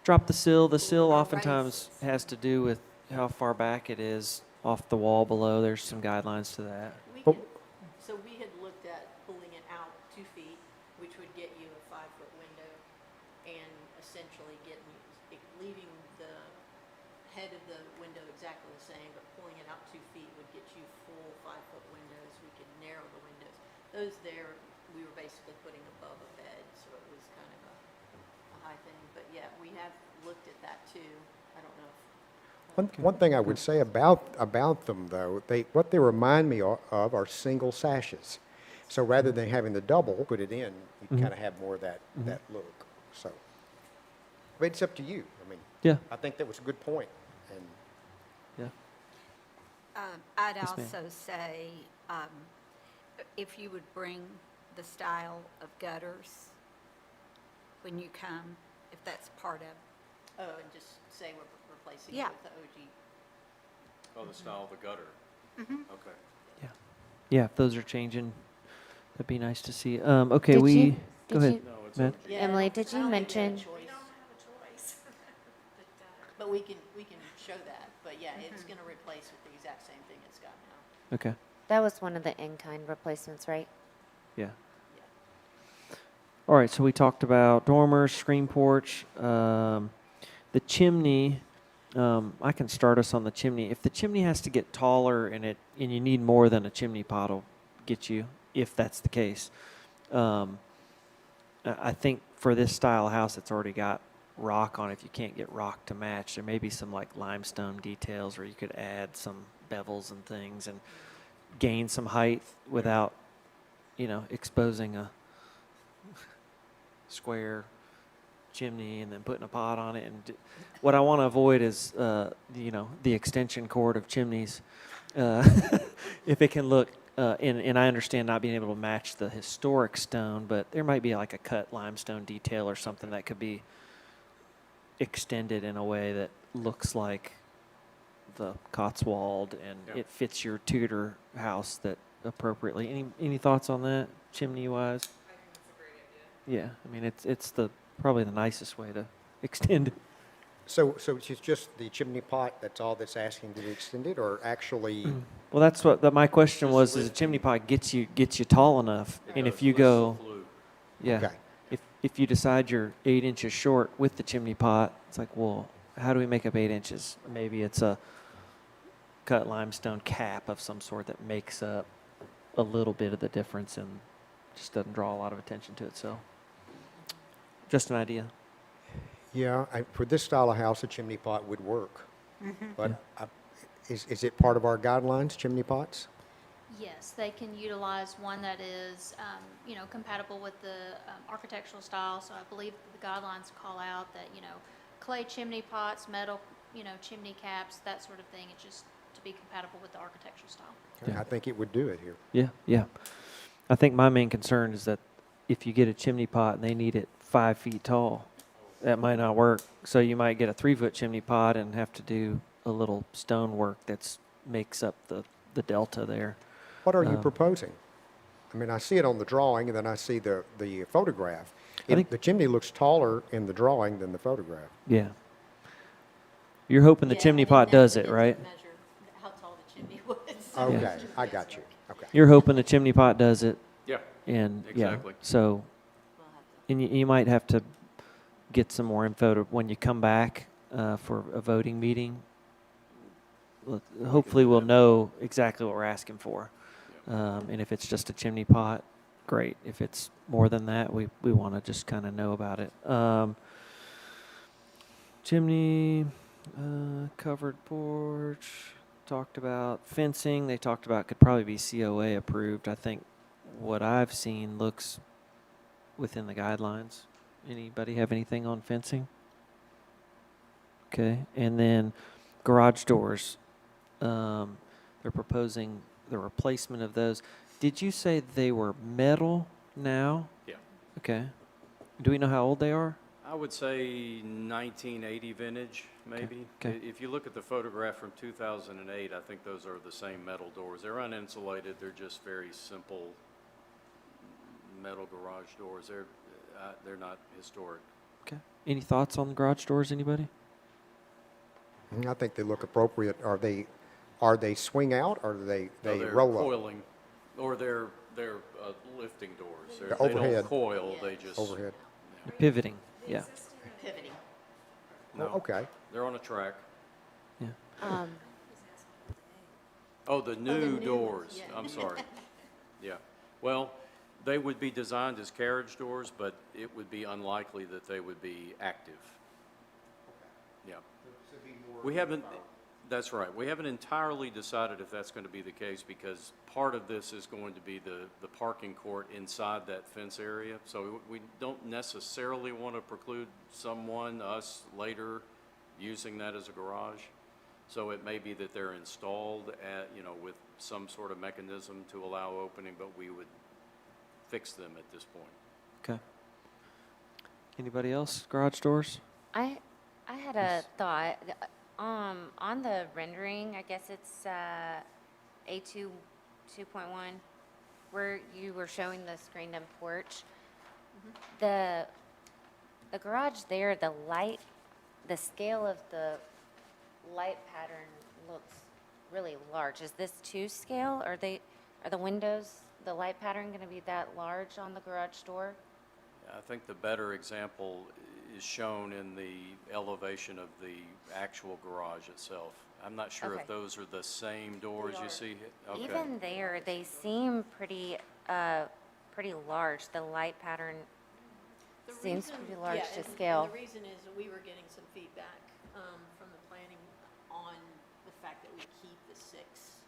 Drop the sill. The sill oftentimes has to do with how far back it is off the wall below. There's some guidelines to that. So we had looked at pulling it out 2 feet, which would get you a 5-foot window, and essentially leaving the head of the window exactly the same, but pulling it out 2 feet would get you full 5-foot windows. We could narrow the windows. Those there, we were basically putting above a bed, so it was kind of a high thing. But yeah, we have looked at that too. I don't know if One thing I would say about them, though, what they remind me of are single sashes. So rather than having the double put it in, you kind of have more of that look. So, but it's up to you. I mean, Yeah. I think that was a good point. And Yeah. I'd Yes, ma'am. also say, if you would bring the style of gutters when you come, if that's part of, Oh, and just say we're replacing it Yeah. with the OG. Oh, the style of the gutter. Okay. Yeah, if those are changing, that'd be nice to see. Okay, Did we, you- go did ahead. you- No, it's Matt? OG. Yeah, Emily, did I you don't think we have a mention- choice. But we can show that, but yeah, it's gonna replace with the exact same thing it's got now. Okay, That was one of the in-kind replacements, right? yeah. All right, so we talked about dormers, screen porch, the chimney. I can start us on the chimney. If the chimney has to get taller and you need more than a chimney pot will get you, if that's the case. I think for this style of house, it's already got rock on it. If you can't get rock to match, there may be some like limestone details where you could add some bevels and things and gain some height without, exposing a square chimney and then putting a pot on it. And what I want to avoid is, the extension cord of chimneys. If it can look, and I understand not being able to match the historic stone, but there might be like a cut limestone detail or something that could be extended in a way that looks like the Cotswold and Yeah. it fits your Tudor house that appropriately. Any thoughts on that, chimney wise? I think that's a great idea. Yeah, I mean it's probably the nicest way to extend it. so it's just the chimney pot, that's all that's asking to be extended, or actually, Well, that's what my question Just was: is a lifting. chimney pot gets you tall enough, and if you Lifts the go, flue. yeah, Okay. if you decide you're 8 inches short with the chimney pot, it's like, well, how do we make up 8 inches? Maybe it's a cut limestone cap of some sort that makes up a little bit of the difference and just doesn't draw a lot of attention to it. So, just an idea. yeah, for this style of house, a chimney pot would work. But is it part of our guidelines, chimney pots? Yes, they can utilize one that is, compatible with the architectural style. So I believe the guidelines call out that, clay chimney pots, metal, chimney caps, that sort of thing. It's just to be compatible with the architectural style. Yeah. I think it would do it here. Yeah. I think my main concern is that if you get a chimney pot and they need it 5 feet tall, that might not work. So you might get a 3-foot chimney pot and have to do a little stone work that makes up the delta there. What are you Um, proposing? I mean, I see it on the drawing, and then I see the photograph. I think- The chimney looks taller in the drawing than the photograph. Yeah. You're hoping the Yeah, chimney I pot didn't does it, actually right? measure how tall the chimney was. Okay, I got you. Okay. You're hoping the chimney pot does it, Yeah, and Exactly. yeah. So, We'll have to- and you might have to get some more info when you come back for a voting meeting. Hopefully, we'll know exactly what we're asking for. And if it's just a chimney pot, great. If it's more than that, we want to just kind of know about it. Chimney, covered porch, talked about fencing. They talked about could probably be COA approved. I think what I've seen looks within the guidelines. Anybody have anything on fencing? Okay, and then garage doors. They're proposing the replacement of those. Did you say they were metal now? Yeah. Okay. Do we know how old they are? I would say 1980 vintage, maybe. Okay. If you look at the photograph from 2008, I think those are the same metal doors. They're uninsulated. They're just very simple metal garage doors. They're not historic. Okay. Any thoughts on the garage doors, anybody? I think they look appropriate. Are they swing out or do they No, they're roll up? coiling, or they're lifting doors. They're They overhead. don't coil, they just. Overhead. They're pivoting. Yeah. Pivoting. No, Oh, okay. they're on a track. Yeah. Oh, the new new doors, ones, yeah. I'm sorry. Yeah, well, they would be designed as carriage doors, but it would be unlikely that they would be active. Yeah. We haven't, that's right, we haven't entirely decided if that's going to be the case, because part of this is going to be the parking court inside that fence area. So we don't necessarily want to preclude someone, us, later, using that as a garage. So it may be that they're installed at, with some sort of mechanism to allow opening, but we would fix them at this point. Okay. Anybody else? Garage doors? I had a thought. On the rendering, I guess it's A2 2.1, where you were showing the screened-in porch. The garage there, the scale of the light pattern looks really large. Is this to scale? Are the windows, the light pattern, going to be that large on the garage door? I think the better example is shown in the elevation of the actual garage itself. I'm not sure Okay. if those are the same doors you see. Okay. Even there, they seem pretty large. The light pattern The seems reason- pretty large yeah, to and scale. the reason is that we were getting some feedback from the planning on the fact that we keep the six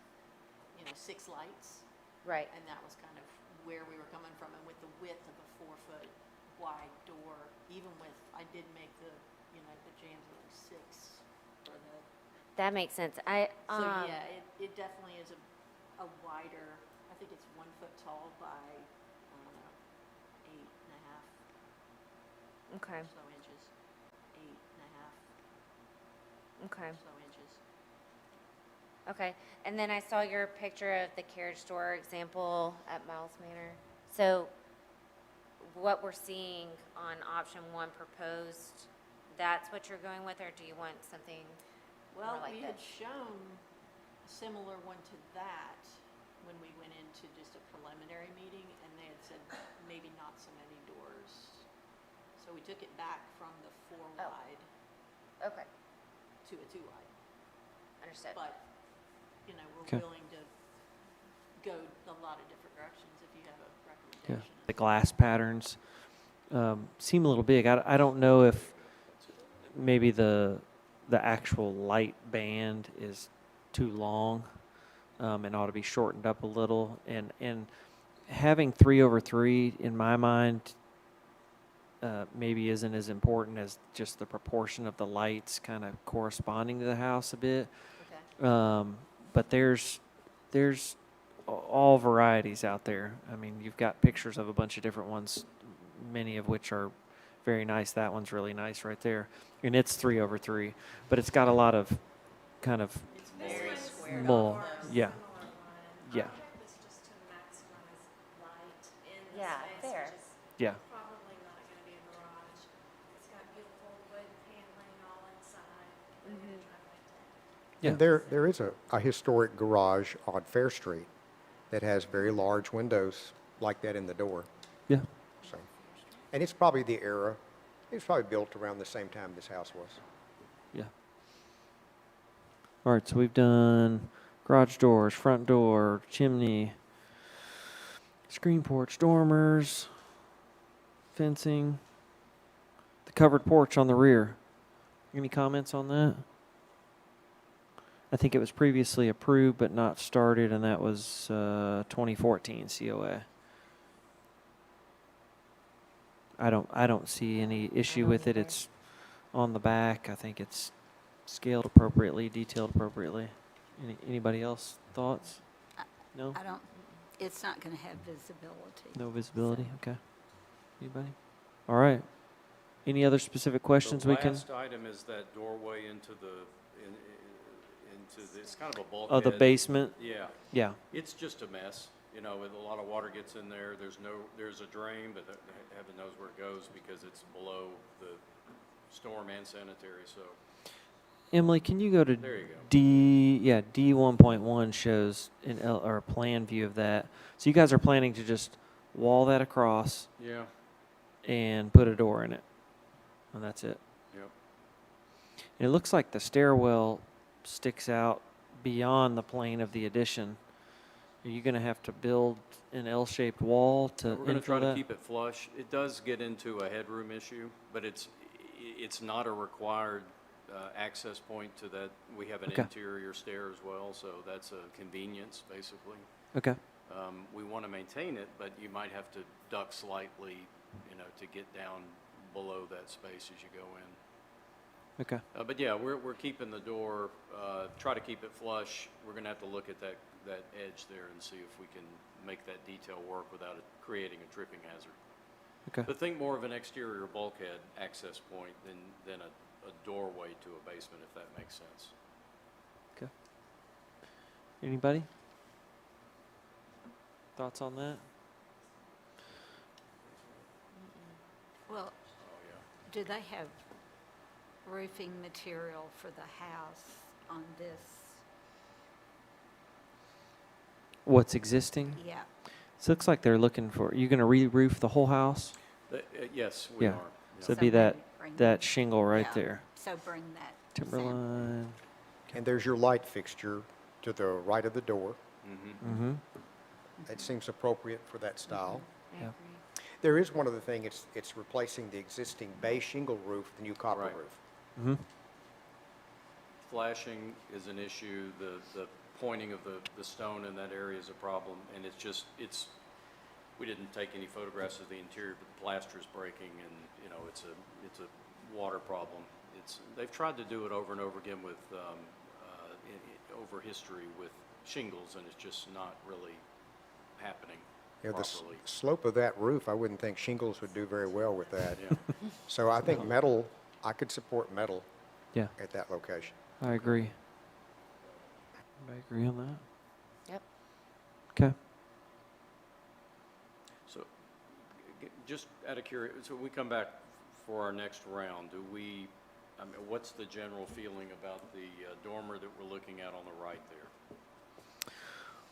lights. Right. And that was kind of where we were coming from. And with the width of a 4-foot wide door, even with, I did make the jambs are like 6 for the, That makes sense. so yeah, it definitely is a wider, I think it's 1 foot tall by, I don't know, 8.5 Okay. or so inches, 8.5 Okay. or so inches. Okay. And then I saw your picture of the carriage door example at Miles Manor. So what we're seeing on option 1 proposed, that's what you're going with, or do you want something Well, more like we had this? shown a similar one to that when we went into just a preliminary meeting, and they had said maybe not so many doors. So we took it back from the 4 Oh. wide Okay. to a 2 wide. Understood. But, we're Okay. willing to go a lot of different directions if you have a Yeah. recommendation. The glass patterns seem a little big. I don't know if maybe the actual light band is too long and ought to be shortened up a little. And having 3/3 in my mind maybe isn't as important as just the proportion of the lights kind of corresponding to the house a bit. Okay. But there's all varieties out there. I mean, you've got pictures of a bunch of different ones, many of which are very nice. That one's really nice right there. And it's 3/3, but it's got a lot of kind of It's very square. more. Yeah. Yeah. It's just to maximize light in the Yeah, space, fair. which is Yeah. probably not gonna be a garage. It's got beautiful wood paneling all inside, and a driveway deck. Yeah. And there is a historic garage on Fair Street that has very large windows like that in the door. Yeah. So, and it's probably the era. It was probably built around the same time this house was. Yeah. All right, so we've done garage doors, front door, chimney, Screen porch, dormers, fencing, the covered porch on the rear. Any comments on that? I think it was previously approved but not started, and that was 2014 COA. I don't see any issue with it. It's on the back. I think it's scaled appropriately, detailed appropriately. Anybody else thoughts? No? I don't, it's not going to have visibility. No visibility, okay. Anybody? All right. Any other specific questions we The can? last item is that doorway into it's kind of a bulkhead. Oh, the basement? Yeah. Yeah, It's just a mess, you know, with a lot of water gets in there. There's a drain, but heaven knows where it goes because it's below the storm and sanitary, so. Emily, can you go to There you go. D 1.1 shows or a plan view of that. So you guys are planning to just wall that across Yeah. and put a door in it, and that's it. Yep. And it looks like the stairwell sticks out beyond the plane of the addition. Are you going to have to build an L-shaped wall to We're going to infill try to that? keep it flush. It does get into a headroom issue, but it's not a required access point to that. We have an Okay. interior stair as well, so that's a convenience, basically. Okay. We want to maintain it, but you might have to duck slightly, you know, to get down below that space as you go in. Okay. But yeah, we're keeping the door, try to keep it flush. We're going to have to look at that edge there and see if we can make that detail work without it creating a tripping hazard. Okay. But think more of an exterior bulkhead access point than a doorway to a basement, if that makes sense. Okay. Anybody? Thoughts on that? Well, Oh, yeah. do they have roofing material for the house on this? What's existing? Yeah. So it looks like they're looking for, you going to re-roof the whole house? Yes, we Yeah. are. So Yeah. it'd be bring that shingle right yeah. there. So bring that. sample. Timberline. And there's your light fixture to the right of the door. Mhm. Mm-hmm. That seems appropriate for that style. Yeah. There is one other thing, it's replacing the existing bay shingle roof with the new copper Right. roof. Mm-hmm. Flashing is an issue. The pointing of the stone in that area is a problem, and we didn't take any photographs of the interior, but the plaster is breaking, and, you know, it's a water problem. They've tried to do it over and over again with, over history with shingles, and it's just not really happening Yeah, the properly. slope of that roof, I wouldn't think shingles would do very well with that. Yeah. So I think metal, I could support metal Yeah, at that location. I agree. I agree on that. Yep. Okay. So, just out of curiosity, so we come back for our next round, what's the general feeling about the dormer that we're looking at on the right there?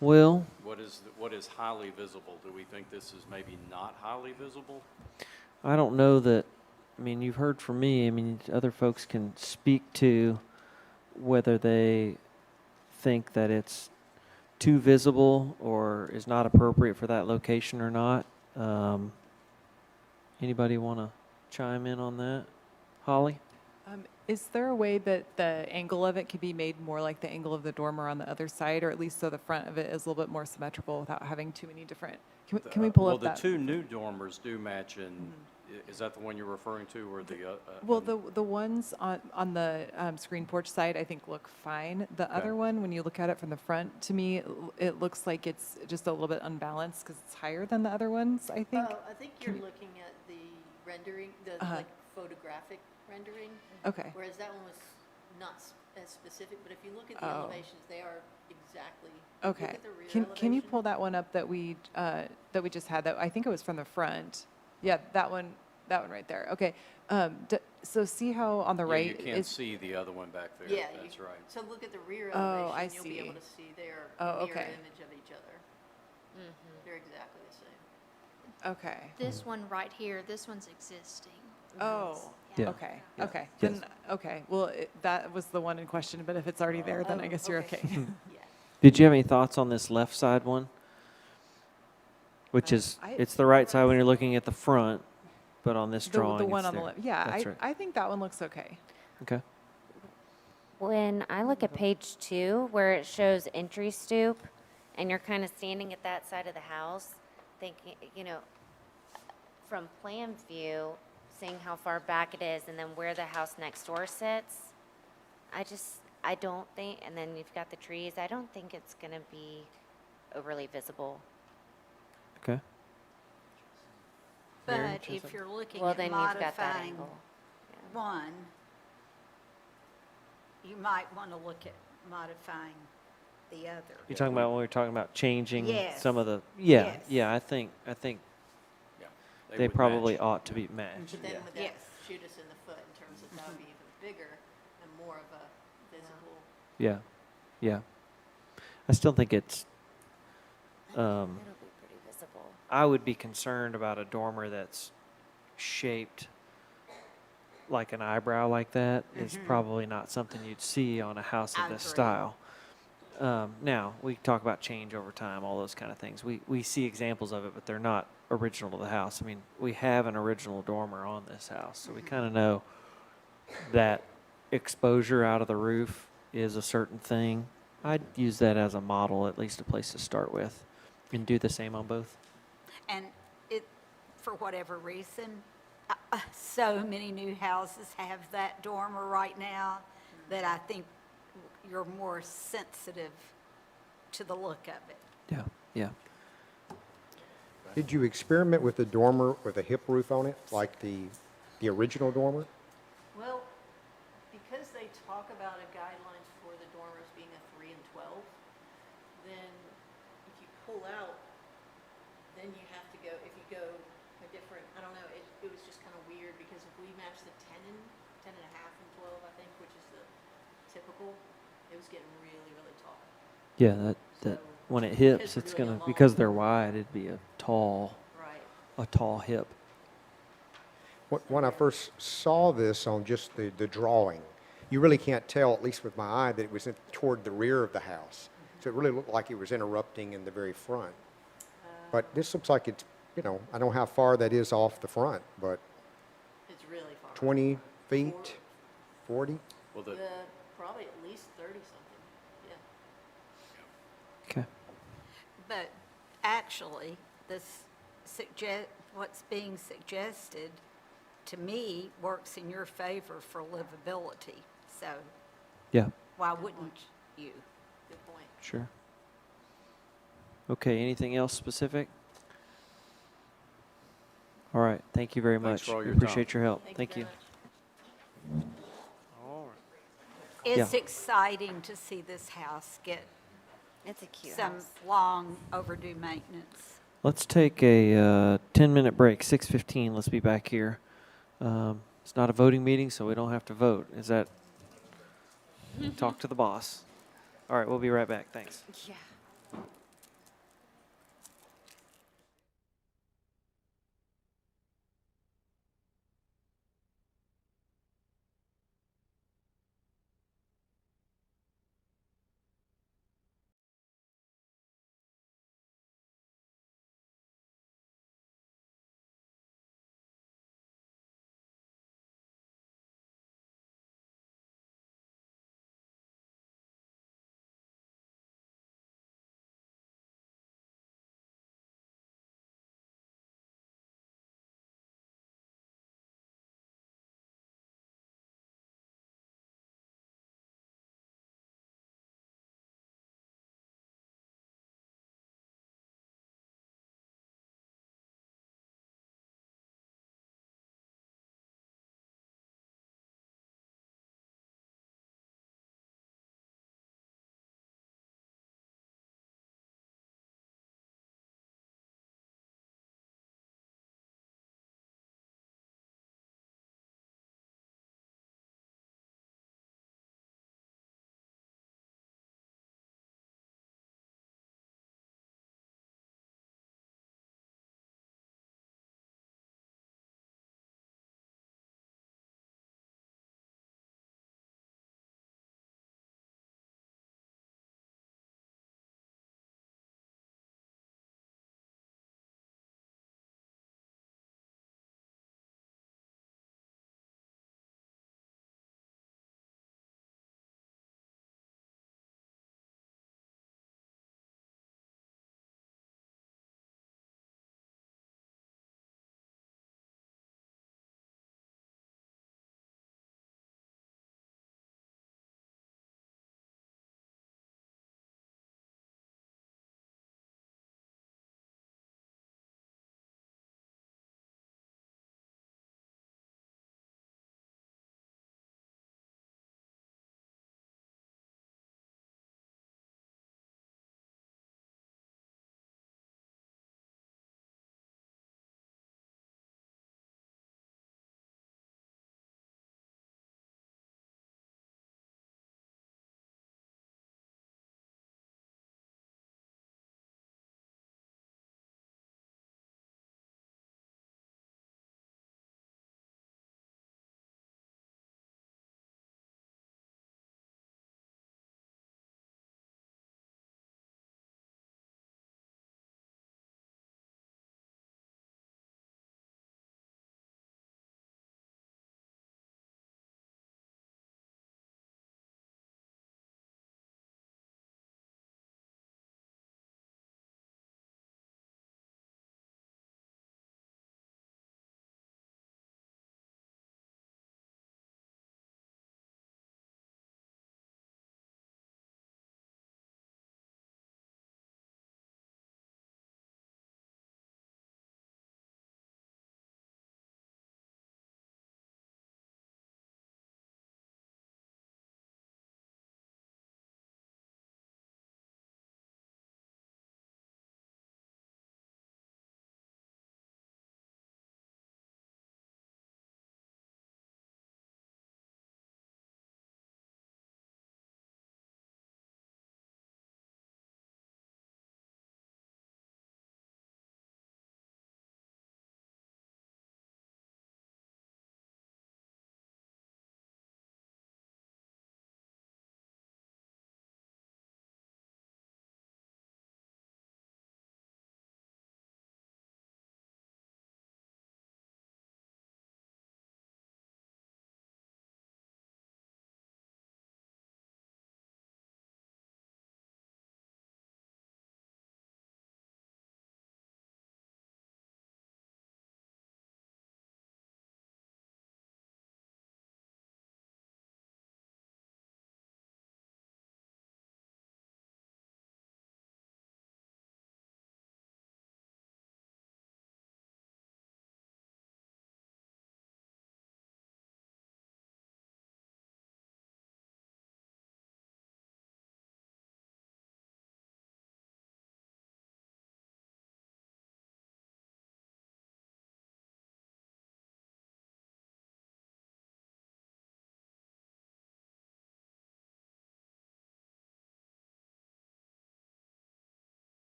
Well, What is highly visible? Do we think this is maybe not highly visible? I don't know that, I mean, you've heard from me, I mean, other folks can speak to whether they think that it's too visible or is not appropriate for that location or not. Anybody want to chime in on that? Holly? Is there a way that the angle of it could be made more like the angle of the dormer on the other side, or at least so the front of it is a little bit more symmetrical without having too many different? Can we pull Well, up the that? two new dormers do match in, is that the one you're referring to, or the? Well, the ones on the screen porch side, I think, look fine. The Okay. other one, when you look at it from the front, to me, it looks like it's just a little bit unbalanced because it's higher than the other ones, I think. I think you're looking at the rendering, the like photographic rendering, Okay. whereas that one was not as specific, but if you look at the Oh. elevations, they are exactly. Look Okay. at the rear Can you elevation. pull that one up that we just had? That I think it was from the front. Yeah, that one right there. Okay. So see how on the Yeah, right you can't is. see the other one back there. Yeah, That's right. So look at the rear Oh, elevation. I You'll be able see. to see their Oh, mirror okay. image of each other. They're exactly the same. Okay. This one right here, this one's existing. Oh. Yeah. Okay. Yeah. Okay. Yes. Then okay. Well, that was the one in question. But if it's already there, then I guess you're okay. Yeah. Did you have any thoughts on this left side one? which is, I- it's the right side when you're looking at the front, but on this The drawing, one it's on the there. left. Yeah, That's right. I think that one looks okay. Okay. When I look at page 2, where it shows entry stoop, and you're kind of standing at that side of the house, thinking, from plan view, seeing how far back it is, and then where the house next door sits, I don't think, and then you've got the trees, I don't think it's going to be overly visible. Okay. Mary, But say if something? you're looking Well, at then you've got that modifying angle. one, you might want to look at modifying the other. You're talking about when we were talking about changing Yes. some of the, Yes. yeah, I think Yeah, they would probably match. ought to be matched. But then Yeah. would that Yes. shoot us in the foot in terms of that would be even bigger and more of a visible? Yeah, yeah. I still think it's, It'll be pretty visible. I would be concerned about a dormer that's shaped like an eyebrow like that. Is probably not something you'd see on a house of I this agree. style. Now, we talk about change over time, all those kind of things. We see examples of it, but they're not original to the house. I mean, we have an original dormer on this house, so we kind of know that exposure out of the roof is a certain thing. I'd use that as a model, at least a place to start with, and do the same on both. And it, for whatever reason, so many new houses have that dormer right now that I think you're more sensitive to the look of it. Yeah, yeah. Did you experiment with the dormer with a hip roof on it, like the original dormer? Well, because they talk about a guidelines for the dormers being a 3 and 12, then if you pull out, then you have to go, if you go a different, I don't know, it was just kind of weird because if we match the 10 and a half and 12, I think, which is the typical, it was getting really, really tall. Yeah, that So, when it because hips, we're it's doing gonna, a because long they're dormer. wide, it'd be a tall hip. When I first saw this on just the drawing, you really can't tell, at least with my eye, that it was toward the rear of the house. So it really looked like it was interrupting in the very front. But this looks like it's, I don't know how far that is off the front, but It's really far. 20 feet, 40? Well, Probably at least 30 something, yeah. Okay. But actually, what's being suggested, to me, works in your favor for livability. So Yeah, why wouldn't you? Good point. sure. Okay, anything else specific? All right, thank you very Thanks much. for all We your appreciate time. your help. Thank Thank you you. very much. All right. It's Yeah. exciting to see this house get It's a cute some house. long overdue maintenance. Let's take a 10-minute break, 6:15. Let's be back here. It's not a voting meeting, so we don't have to vote. Is that, talk to the boss. All right, we'll be right back. Thanks. Yeah.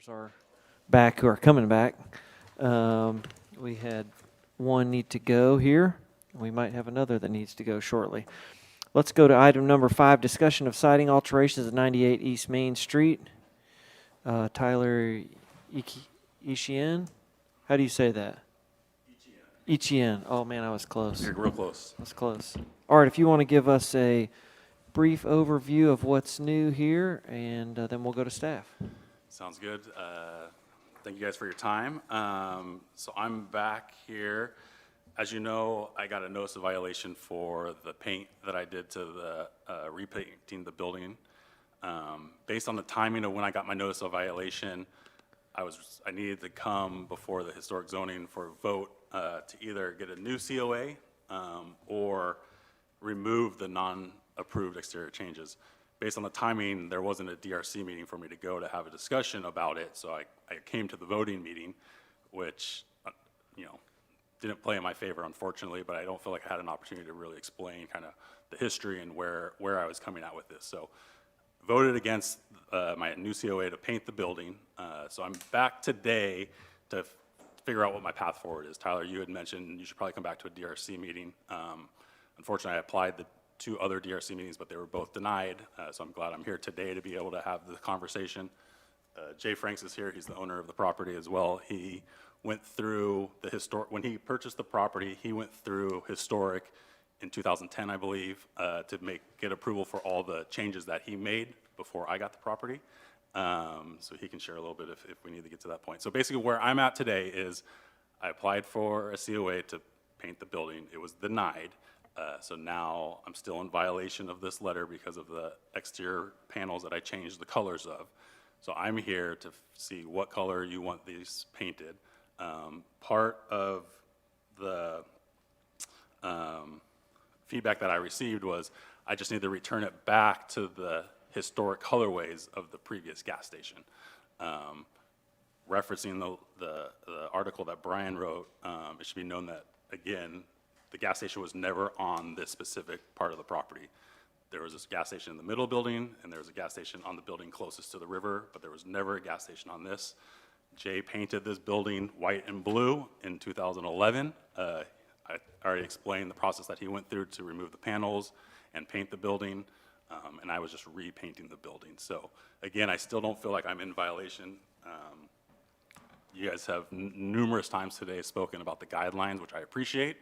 Are back who are coming back. We had one need to go here. We might have another that needs to go shortly. Let's go to item number 5, discussion of siding alterations at 98 East Main Street. Tyler Ichien? How do you say that? Ichien. Oh man, I was close. You're real close. That's close. All right, if you want to give us a brief overview of what's new here, and then we'll go to staff. Sounds good. Thank you guys for your time. So I'm back here. As you know, I got a notice of violation for the paint that I did to the repainting the building. Based on the timing of when I got my notice of violation, I needed to come before the historic zoning for a vote to either get a new COA or remove the non-approved exterior changes. Based on the timing, there wasn't a DRC meeting for me to go to have a discussion about it, so I came to the voting meeting, which, didn't play in my favor, unfortunately, but I don't feel like I had an opportunity to really explain kind of the history and where I was coming at with this. So voted against my new COA to paint the building. So I'm back today to figure out what my path forward is. Tyler, you had mentioned you should probably come back to a DRC meeting. Unfortunately, I applied the 2 other DRC meetings, but they were both denied. So I'm glad I'm here today to be able to have the conversation. Jay Franks is here. He's the owner of the property as well. He went through the when he purchased the property, he went through historic in 2010, I believe, to get approval for all the changes that he made before I got the property. So he can share a little bit if we need to get to that point. So basically where I'm at today is I applied for a COA to paint the building. It was denied. So now I'm still in violation of this letter because of the exterior panels that I changed the colors of. So I'm here to see what color you want these painted. Part of the feedback that I received was I just need to return it back to the historic colorways of the previous gas station. Referencing the article that Brian wrote, it should be known that, again, the gas station was never on this specific part of the property. There was this gas station in the middle building, and there was a gas station on the building closest to the river, but there was never a gas station on this. Jay painted this building white and blue in 2011. I already explained the process that he went through to remove the panels and paint the building, and I was just repainting the building. So again, I still don't feel like I'm in violation. You guys have numerous times today spoken about the guidelines, which I appreciate.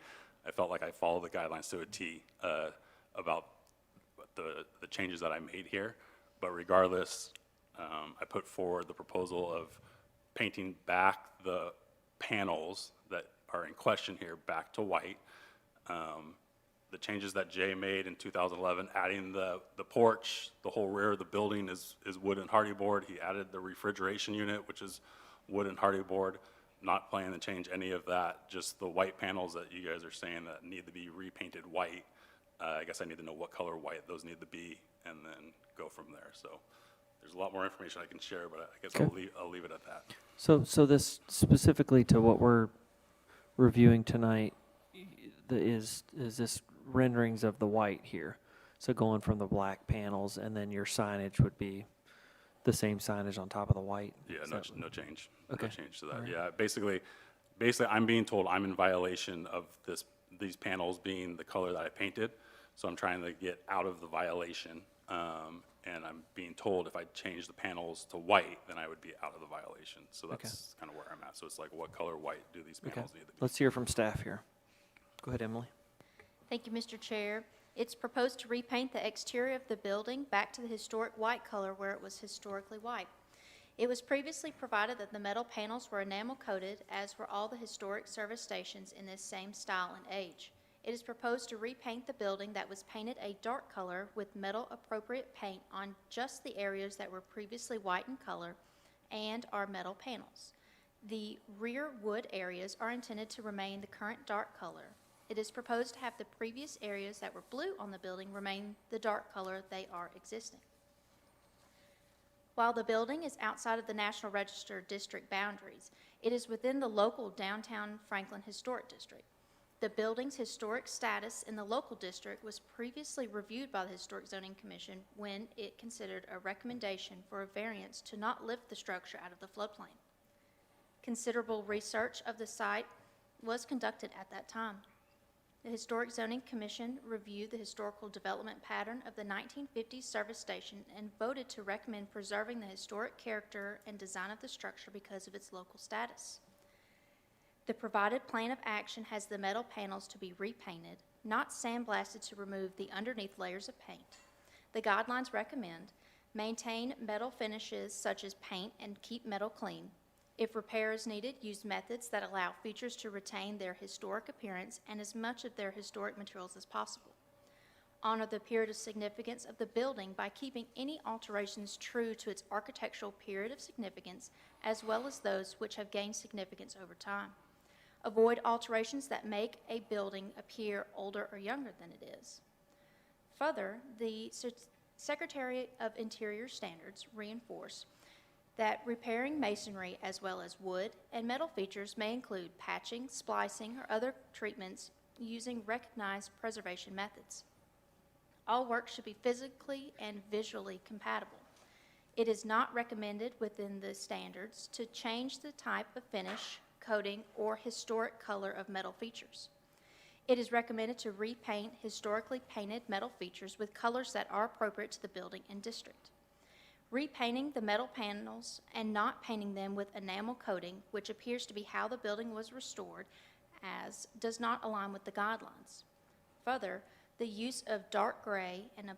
I felt like I followed the guidelines to a T about the changes that I made here. But regardless, I put forward the proposal of painting back the panels that are in question here back to white. The changes that Jay made in 2011, adding the porch, the whole rear of the building is wood and hardy board. He added the refrigeration unit, which is wood and hardy board. Not planning to change any of that, just the white panels that you guys are saying that need to be repainted white. I guess I need to know what color white those need to be and then go from there. So there's a lot more information I can share, but I guess I'll leave it at that. So this specifically to what we're reviewing tonight is this renderings of the white here. So going from the black panels, and then your signage would be the same signage on top of the white? Yeah, no change. Okay. No change to that. All right. Yeah, basically I'm being told I'm in violation of these panels being the color that I painted. So I'm trying to get out of the violation. And I'm being told if I change the panels to white, then I would be out of the violation. So that's kind of where I'm at. So it's like, what color white do these panels need to be? Let's hear from staff here. Go ahead, Emily. Thank you, Mr. Chair. It's proposed to repaint the exterior of the building back to the historic white color where it was historically white. It was previously provided that the metal panels were enamel coated, as were all the historic service stations in this same style and age. It is proposed to repaint the building that was painted a dark color with metal appropriate paint on just the areas that were previously white in color and are metal panels. The rear wood areas are intended to remain the current dark color. It is proposed to have the previous areas that were blue on the building remain the dark color they are existing. While the building is outside of the National Register district boundaries, it is within the local downtown Franklin Historic District. The building's historic status in the local district was previously reviewed by the Historic Zoning Commission when it considered a recommendation for a variance to not lift the structure out of the floodplain. Considerable research of the site was conducted at that time. The Historic Zoning Commission reviewed the historical development pattern of the 1950s service station and voted to recommend preserving the historic character and design of the structure because of its local status. The provided plan of action has the metal panels to be repainted, not sandblasted to remove the underneath layers of paint. The guidelines recommend maintain metal finishes such as paint and keep metal clean. If repair is needed, use methods that allow features to retain their historic appearance and as much of their historic materials as possible. Honor the period of significance of the building by keeping any alterations true to its architectural period of significance, as well as those which have gained significance over time. Avoid alterations that make a building appear older or younger than it is. Further, the Secretary of Interior Standards reinforce that repairing masonry as well as wood and metal features may include patching, splicing, or other treatments using recognized preservation methods. All work should be physically and visually compatible. It is not recommended within the standards to change the type of finish, coating, or historic color of metal features. It is recommended to repaint historically painted metal features with colors that are appropriate to the building and district. Repainting the metal panels and not painting them with enamel coating, which appears to be how the building was restored, does not align with the guidelines. Further, the use of dark gray and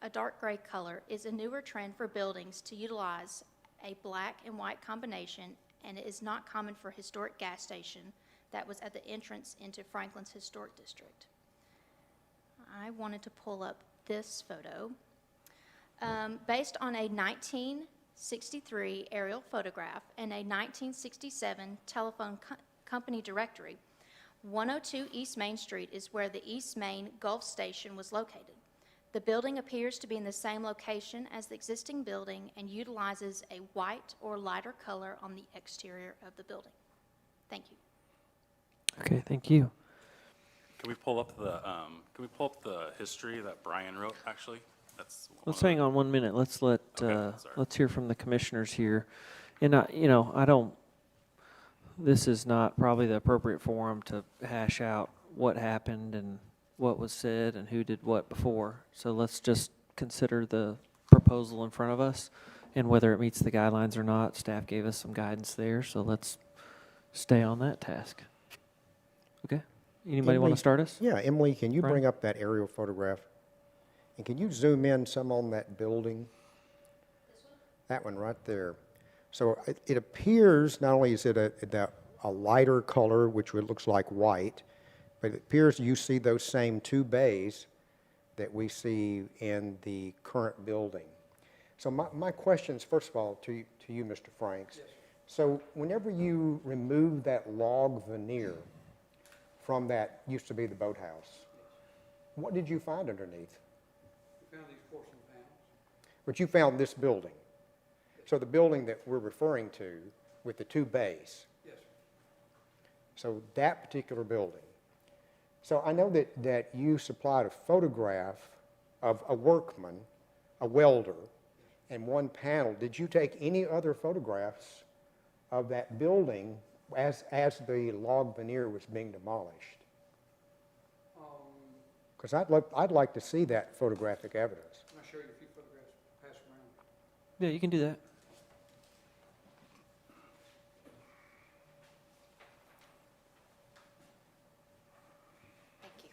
a dark gray color is a newer trend for buildings to utilize a black and white combination, and it is not common for a historic gas station that was at the entrance into Franklin's Historic District. I wanted to pull up this photo. Based on a 1963 aerial photograph and a 1967 telephone company directory, 102 East Main Street is where the East Main Gulf Station was located. The building appears to be in the same location as the existing building and utilizes a white or lighter color on the exterior of the building. Thank you. Okay, thank you. Can we pull up the history that Brian wrote, actually? That's Let's hang on 1 minute. Let's sorry. let's hear from the commissioners here. And this is not probably the appropriate forum to hash out what happened and what was said and who did what before. So let's just consider the proposal in front of us and whether it meets the guidelines or not. Staff gave us some guidance there, so let's stay on that task. Okay? Anybody want Emily- to start us? Yeah, Emily, can you Brian? bring up that aerial photograph? And can you zoom in some on that building? That one right there. So it appears, not only is it a lighter color, which looks like white, but it appears you see those same two bays that we see in the current building. So my questions, first of all, to you, Mr. Franks. Yes. So whenever you remove that log veneer from that used to be the boathouse, what did you find underneath? We found these porcelain panels. But you found this building. So the building that we're referring to with the two bays. Yes, sir. So that particular building. So I know that you supplied a photograph of a workman, a welder, and one panel. Did you take any other photographs of that building as the log veneer was being demolished? Because I'd like to see that photographic evidence. I'll show you a few photographs, pass them around. Yeah, you can do that. Thank you.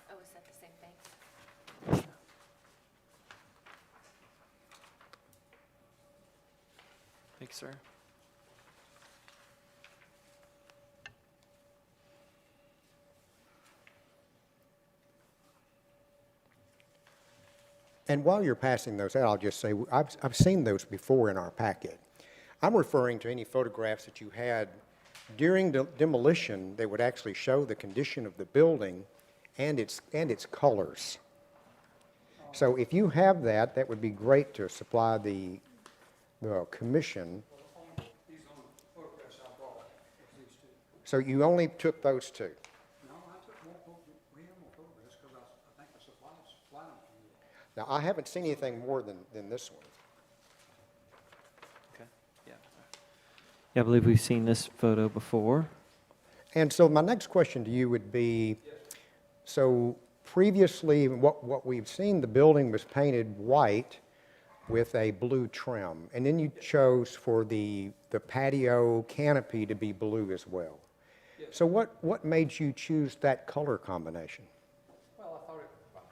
Oh, is that the same thing? Thanks, sir. And while you're passing those out, I'll just say, I've seen those before in our packet. I'm referring to any photographs that you had during the demolition that would actually show the condition of the building and its colors. So if you have that, that would be great to supply the commission. These are the photographs I brought. So you only took those two? No, I took more, we have more photographs because I think I supplied them to you. Now, I haven't seen anything more than this one. Okay, yeah. Yeah, I believe we've seen this photo before. And so my next question to you would be, so previously, what we've seen, the building was painted white with a blue trim, and then you chose for the patio canopy to be blue as well. So what made you choose that color combination? Well,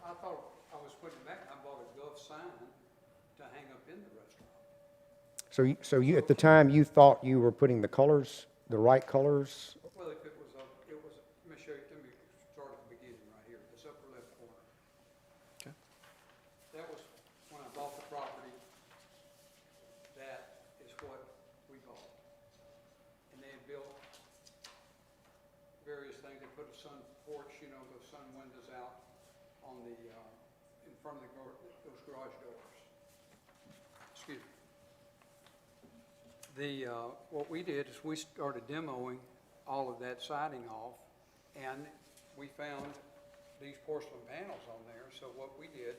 I thought I was putting back, I bought a Gulf sign to hang up in the restaurant. So you, at the time, you thought you were putting the colors, the right colors? Well, if it was, let me show you, let me start at the beginning right here, this upper left corner. Okay. That was when I bought the property, that is what we bought. And they had built various things, they put a sun porch, you know, those sun windows out on the, in front of those garage doors. Excuse me. What we did is we started demoing all of that siding off, and we found these porcelain panels on there. So what we did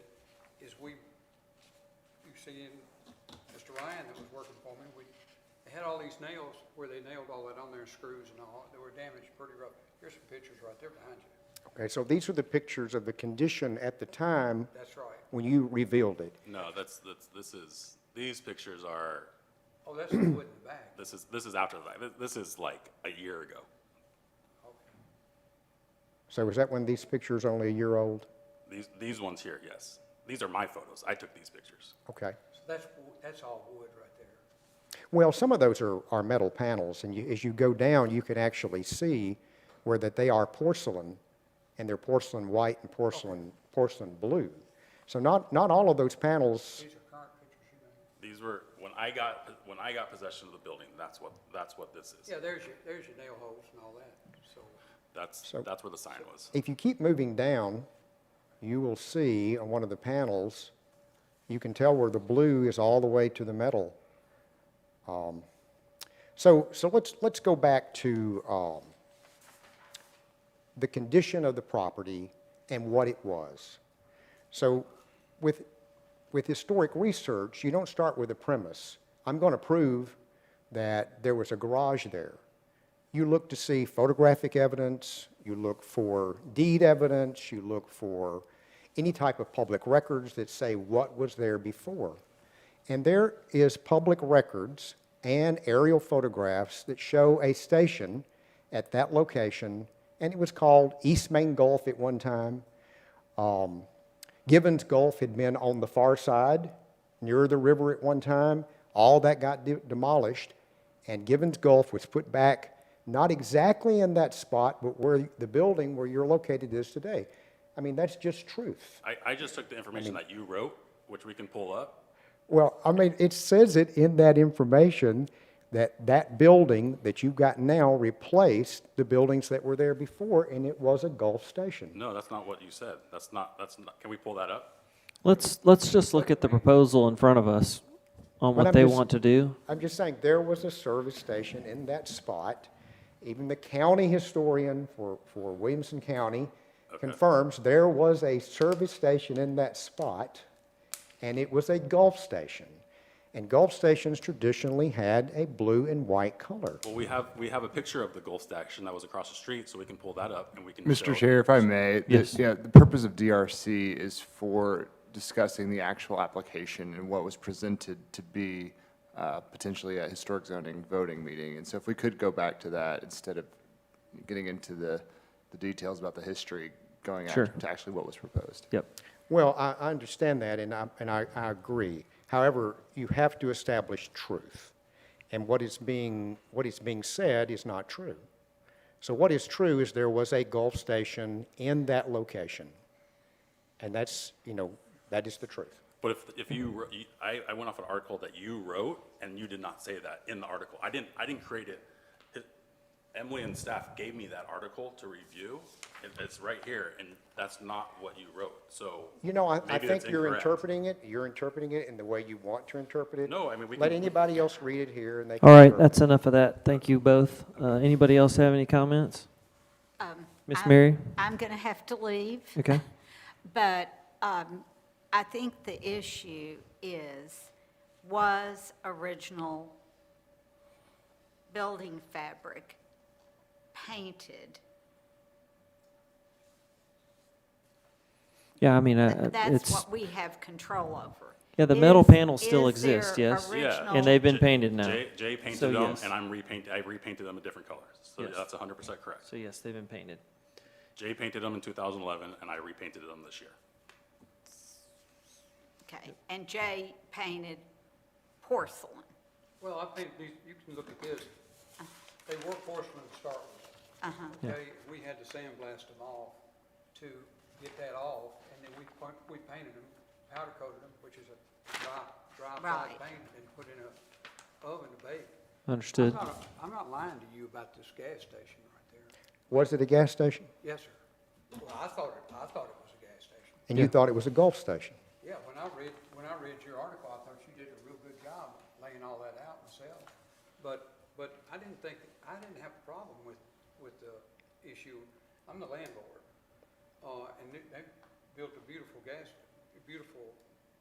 is you see in Mr. Ryan that was working for me, they had all these nails where they nailed all that on there, screws and all. They were damaged pretty rough. Here's some pictures right there behind you. Okay, so these are the pictures of the condition at the time That's right. when you revealed it. No, these pictures are, Oh, that's the wood in the back. this is after the fact. This is like a year ago. Okay. So is that when these pictures are only a year old? These ones here, yes. These are my photos. I took these pictures. Okay. So that's all wood right there. Well, some of those are metal panels, and as you go down, you can actually see where that they are porcelain, and they're porcelain white and porcelain blue. So not all of those panels. These are current pictures, you know. These were, when I got possession of the building, that's what this is. Yeah, there's your nail holes and all that, so. That's where the sign was. If you keep moving down, you will see on one of the panels, you can tell where the blue is all the way to the metal. So let's go back to the condition of the property and what it was. So with historic research, you don't start with a premise. I'm going to prove that there was a garage there. You look to see photographic evidence, you look for deed evidence, you look for any type of public records that say what was there before. And there is public records and aerial photographs that show a station at that location, and it was called East Main Gulf at one time. Gibbons Gulf had been on the far side, near the river at one time. All that got demolished, and Gibbons Gulf was put back, not exactly in that spot, but where the building where you're located is today. I mean, that's just truth. I just took the information that you wrote, which we can pull up. Well, I mean, it says it in that information that that building that you've got now replaced the buildings that were there before, and it was a Gulf station. No, that's not what you said. That's not, can we pull that up? Let's just look at the proposal in front of us on But what I'm they just- want to do. I'm just saying, there was a service station in that spot. Even the county historian for Williamson County confirms there was a service station in that spot, and it was a Gulf station. And Gulf stations traditionally had a blue and white color. Well, we have a picture of the Gulf station that was across the street, so we can pull that up and we can Mr. show- Chair, if I may, Yes. the purpose of DRC is for discussing the actual application and what was presented to be potentially a historic zoning voting meeting. And so if we could go back to that instead of getting into the details about the history, going Sure. to actually what was proposed. Yep. Well, I understand that, and I agree. However, you have to establish truth. And what is being said is not true. So what is true is there was a Gulf station in that location. And that's, that is the truth. But if I went off an article that you wrote, and you did not say that in the article. I didn't create it. Emily and staff gave me that article to review. It's right here, and that's not what you wrote, so. You know, I maybe think it's you're incorrect. you're interpreting it in the way you want to interpret it. No, I mean, we Let can- anybody else read it here, and they can. All right, interpret that's it. enough of that. Thank you both. Anybody else have any comments? Miss I'm- Mary? I'm going to have to leave. Okay. But I think the issue is, was original building fabric painted? Yeah, I mean, That's it's, what we have control over. yeah, the metal panels still Is there exist, yes. original- And they've been painted now. Jay painted So, them, yes. and I repainted them a different color. So Yes. that's 100% correct. So yes, they've been painted. Jay painted them in 2011, and I repainted them this year. Okay, and Jay painted porcelain. Well, I painted these, you can look at this. They were porcelain to start with. Uh-huh. Yeah. Okay, we had to sandblast them off to get that off, and then we painted them, powder coated them, which is a dry Right. paint, and put in a oven to bake. Understood. I'm not lying to you about this gas station right there. Was it a gas station? Yes, sir. Well, I thought it was a gas station. And you thought it was a Gulf station? Yeah, when I read your article, I thought you did a real good job laying all that out myself. But I didn't have a problem with the issue. I'm the landlord. And they built a beautiful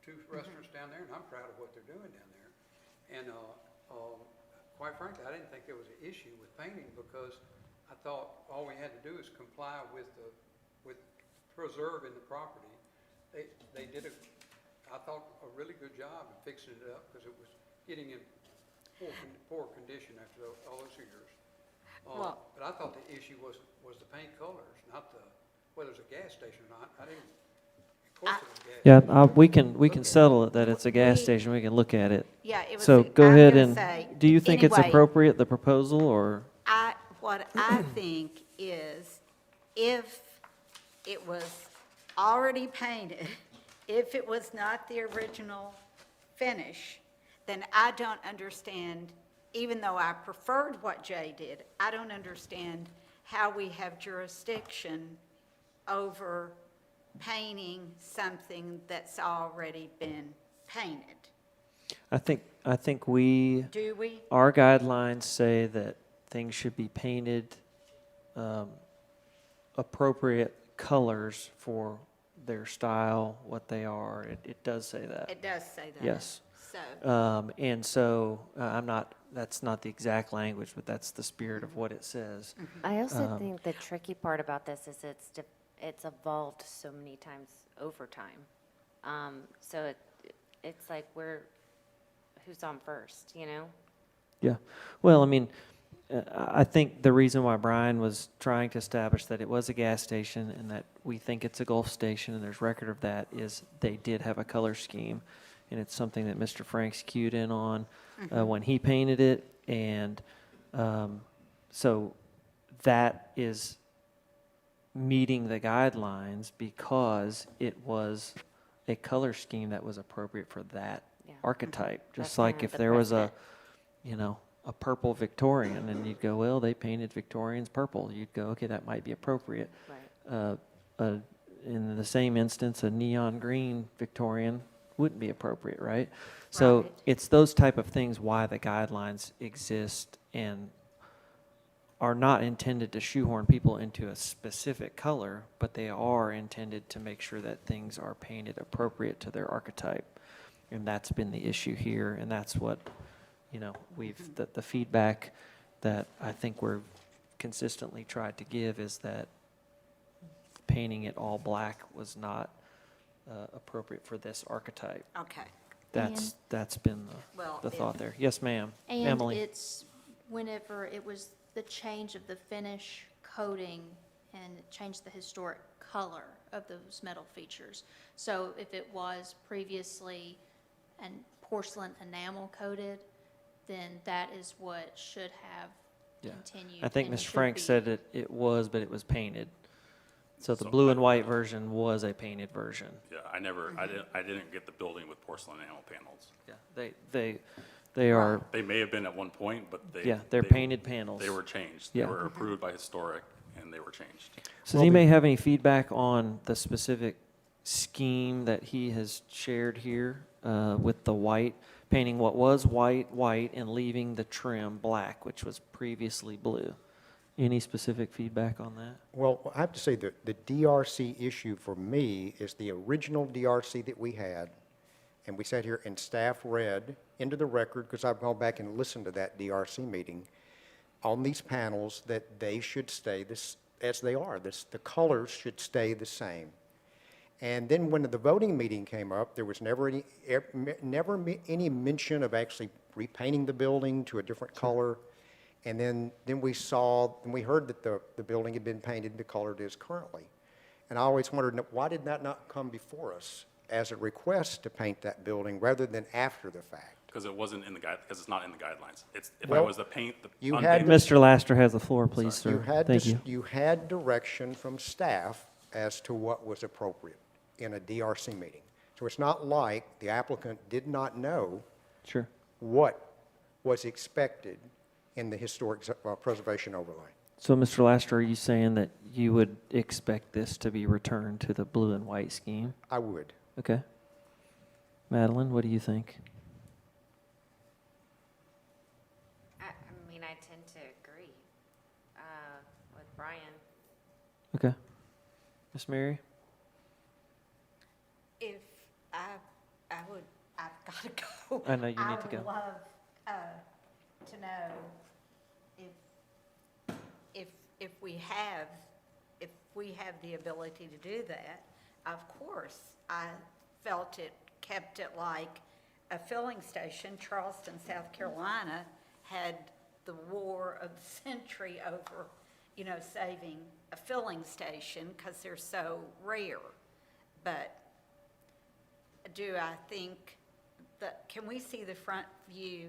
two restaurants down there, and I'm proud of what they're doing down there. And, quite frankly, I didn't think there was an issue with painting, because I thought all we had to do is comply with preserving the property. They did I thought, a really good job in fixing it up, because it was getting in poor condition after all those years. Well- But I thought the issue was the paint colors, not whether it's a gas station or not. I didn't, of course it was a gas Yeah, station. we can settle it that it's a gas We- station. We can look at it. Yeah, it was. So go I'm ahead gonna and, say, do you think it's anyway, appropriate, the proposal, or? What I think is, if it was already painted, if it was not the original finish, then I don't understand, even though I preferred what Jay did, I don't understand how we have jurisdiction over painting something that's already been painted. I think we. Do we? Our guidelines say that things should be painted appropriate colors for their style, what they are. It does say that. It does say that. Yes. So, And so that's not the exact language, but that's the spirit of what it says. I also think the tricky part about this is it's evolved so many times over time. So it's like who's on first, you know? Yeah. Well, I mean, I think the reason why Brian was trying to establish that it was a gas station and that we think it's a Gulf station, and there's record of that, is they did have a color scheme. And it's something that Mr. Franks cued in on when he painted it. And so that is meeting the guidelines because it was a color scheme that was appropriate for that Yeah. archetype. That's Just like kind of if the there was a precedent. purple Victorian, and you'd go, well, they painted Victorians purple. You'd go, okay, that might be appropriate. Right. In the same instance, a neon green Victorian wouldn't be appropriate, right? So Right. it's those type of things why the guidelines exist and are not intended to shoehorn people into a specific color, but they are intended to make sure that things are painted appropriate to their archetype. And that's been the issue here, and that's what, the feedback that I think we're consistently tried to give is that painting it all black was not appropriate for this archetype. okay. That's been Well, the thought if- there. Yes, ma'am. And Emily? it's whenever it was the change of the finish coating and it changed the historic color of those metal features. So if it was previously an porcelain enamel coated, then that is what should have Yeah. continued. I think and Ms. should Frank be- said it was, but it was painted. So the So blue I- and white version was a painted version. Yeah, I didn't get the building with porcelain enamel panels. Yeah, They are, They may have been at one point, but they. yeah, they're they- painted panels. They were changed. They Yeah. were approved by historic, and they were changed. So does anybody have any feedback on the specific scheme that he has shared here with the white, painting what was white, and leaving the trim black, which was previously blue? Any specific feedback on that? Well, I have to say that the DRC issue for me is the original DRC that we had, and we sat here and staff read into the record, because I've gone back and listened to that DRC meeting, on these panels that they should stay this, as they are. The colors should stay the same. And then when the voting meeting came up, there was never any mention of actually repainting the building to a different color. And then we saw, and we heard that the building had been painted the color it is currently. And I always wondered, why did that not come before us as a request to paint that building rather than after the fact? Because it wasn't in the because it's not in the guidelines. It's, if I Well, was to paint the. you had unpainted- Mr. Laster has the floor, please, You sir. had, Thank you. you had direction from staff as to what was appropriate in a DRC meeting. So it's not like the applicant did not know Sure. what was expected in the historic preservation overlay. So, Mr. Laster, are you saying that you would expect this to be returned to the blue and white scheme? I would. Okay. Madeline, what do you think? I mean, I tend to agree with Brian. Okay. Miss Mary? If I've got to go. I know you need to go. I would love to know if we have the ability to do that. Of course, I felt it kept it like a filling station. Charleston, South Carolina had the war of the century over, saving a filling station because they're so rare. But do I think that, can we see the front view?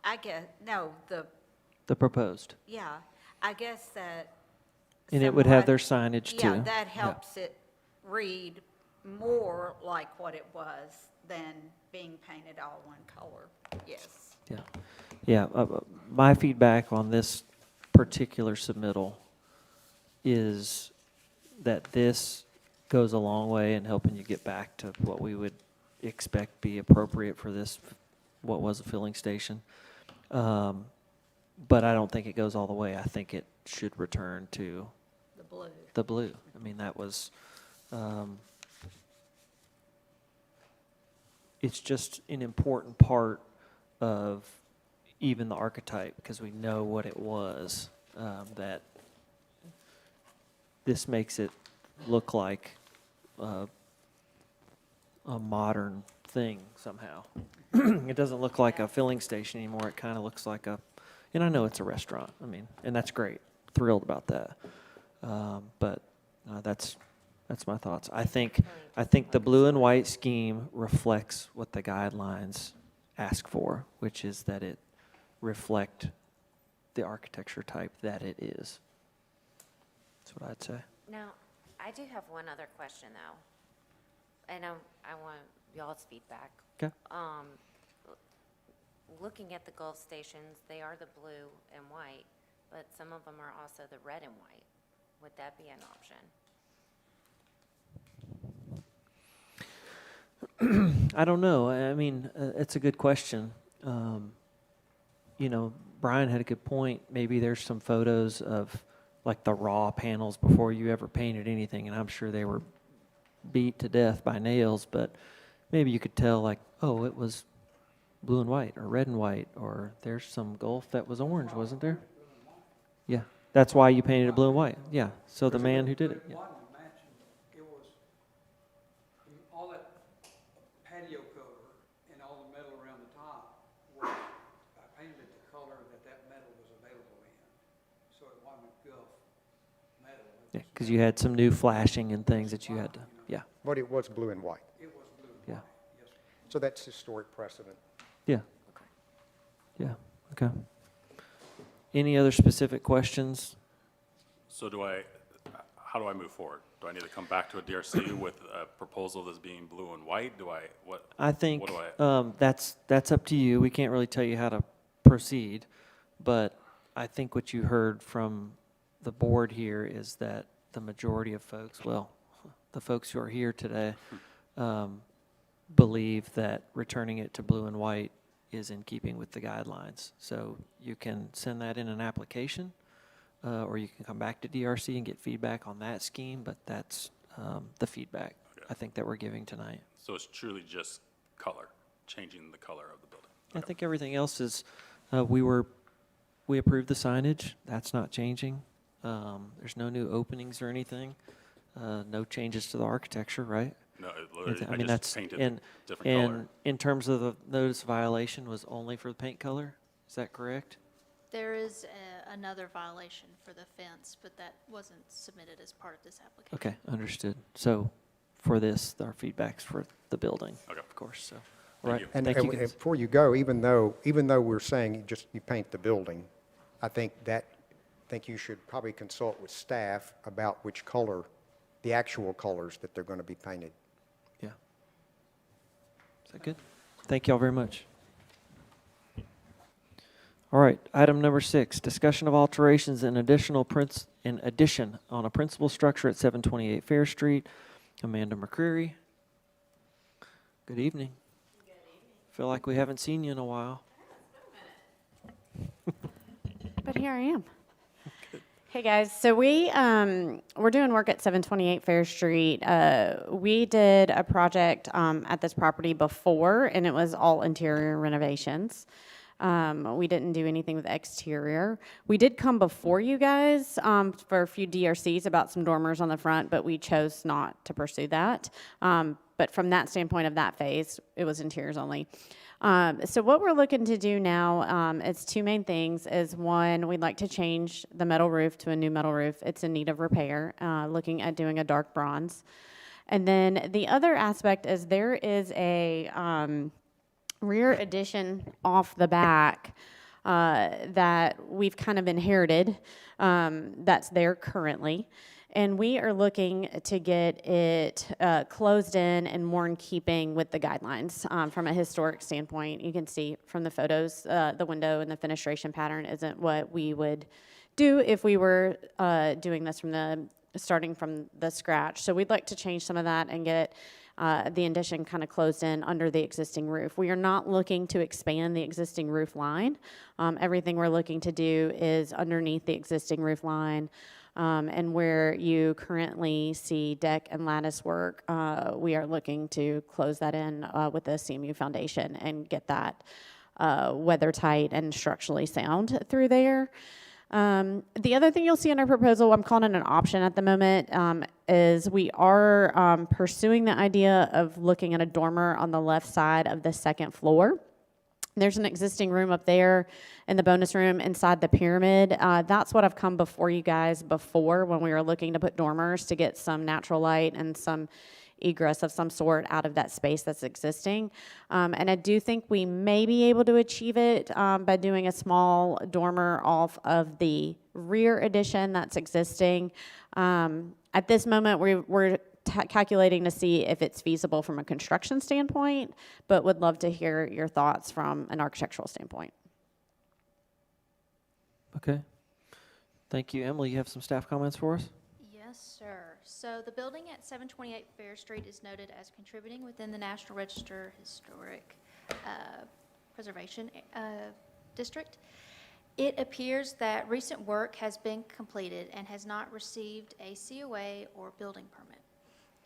I guess, no, The proposed. yeah, I guess that. And it would have their somewhat- signage too. Yeah, that helps it read more like what it was than being painted all one color, yes. Yeah. Yeah. My feedback on this particular submittal is that this goes a long way in helping you get back to what we would expect be appropriate for this, what was a filling station. But I don't think it goes all the way. I think it should return to The blue. the blue. I mean, that was, it's just an important part of even the archetype, because we know what it was, that this makes it look like a modern thing somehow. It doesn't look like a filling station anymore. It kind of looks like and I know it's a restaurant. I mean, and that's great. Thrilled about that. But that's my thoughts. I think the blue and white scheme reflects what the guidelines ask for, which is that it reflect the architecture type that it is. That's what I'd say. Now, I do have one other question, though, and I want y'all's feedback. Okay. Looking at the Gulf stations, they are the blue and white, but some of them are also the red and white. Would that be an option? I don't know. I mean, it's a good question. Brian had a good point. Maybe there's some photos of like the raw panels before you ever painted anything, and I'm sure they were beat to death by nails, but maybe you could tell like, oh, it was blue and white or red and white, or there's some Gulf that was orange, wasn't there? Yeah. That's why you painted it blue and white. Yeah. So the man who did it. Yeah. It was all that patio cover and all the metal around the top was, I painted it the color that metal was available in. So it wasn't Gulf metal. Yeah, because you had some new flashing and things that you had to, yeah. But it was blue and white. It was blue and Yeah. white, yes. So that's historic precedent. Yeah. Yeah, okay. Any other specific questions? So how do I move forward? Do I need to come back to a DRC with a proposal that's being blue and white? I think what do I? that's up to you. We can't really tell you how to proceed, but I think what you heard from the board here is that the majority of folks, well, the folks who are here today, believe that returning it to blue and white is in keeping with the guidelines. So you can send that in an application, or you can come back to DRC and get feedback on that scheme, but that's the feedback I think that we're giving tonight. So it's truly just color, changing the color of the building. I think everything else is, we approved the signage, that's not changing. There's no new openings or anything, no changes to the architecture, right? No, it literally, I I mean, just that's, painted and, a different color. and in terms of the notice violation was only for the paint color, is that correct? There is another violation for the fence, but that wasn't submitted as part of this application. Okay, understood. So for this, our feedback's for the building, Okay. of course, so. All Thank right, you. And thank you. and guys. before you go, even though we're saying you paint the building, I think you should probably consult with staff about which color, the actual colors that they're going to be painted. Yeah. Is that good? Thank you all very much. All right, item number 6, discussion of alterations in addition on a principal structure at 728 Fair Street. Amanda McCreary. Good evening. Feel like we haven't seen you in a while. But here I am. Hey guys, so we're doing work at 728 Fair Street. We did a project at this property before, and it was all interior renovations. We didn't do anything with exterior. We did come before you guys for a few DRCs about some dormers on the front, but we chose not to pursue that. But from that standpoint of that phase, it was interiors only. So what we're looking to do now is two main things. Is one, we'd like to change the metal roof to a new metal roof. It's in need of repair, looking at doing a dark bronze. And then the other aspect is there is a rear addition off the back that we've kind of inherited that's there currently. And we are looking to get it closed in and more in keeping with the guidelines from a historic standpoint. You can see from the photos, the window and the fenestration pattern isn't what we would do if we were doing this starting from the scratch. So we'd like to change some of that and get the addition kind of closed in under the existing roof. We are not looking to expand the existing roof line. Everything we're looking to do is underneath the existing roof line. And where you currently see deck and lattice work, we are looking to close that in with the CMU foundation and get that weather tight and structurally sound through there. The other thing you'll see in our proposal, I'm calling it an option at the moment, is we are pursuing the idea of looking at a dormer on the left side of the second floor. There's an existing room up there in the bonus room inside the pyramid. That's what I've come before you guys before when we were looking to put dormers to get some natural light and some egress of some sort out of that space that's existing. And I do think we may be able to achieve it by doing a small dormer off of the rear addition that's existing. At this moment, we're calculating to see if it's feasible from a construction standpoint, but would love to hear your thoughts from an architectural standpoint. Okay. Thank you. Emily, you have some staff comments for us? Yes, sir. So the building at 728 Fair Street is noted as contributing within the National Register Historic Preservation District. It appears that recent work has been completed and has not received a COA or building permit.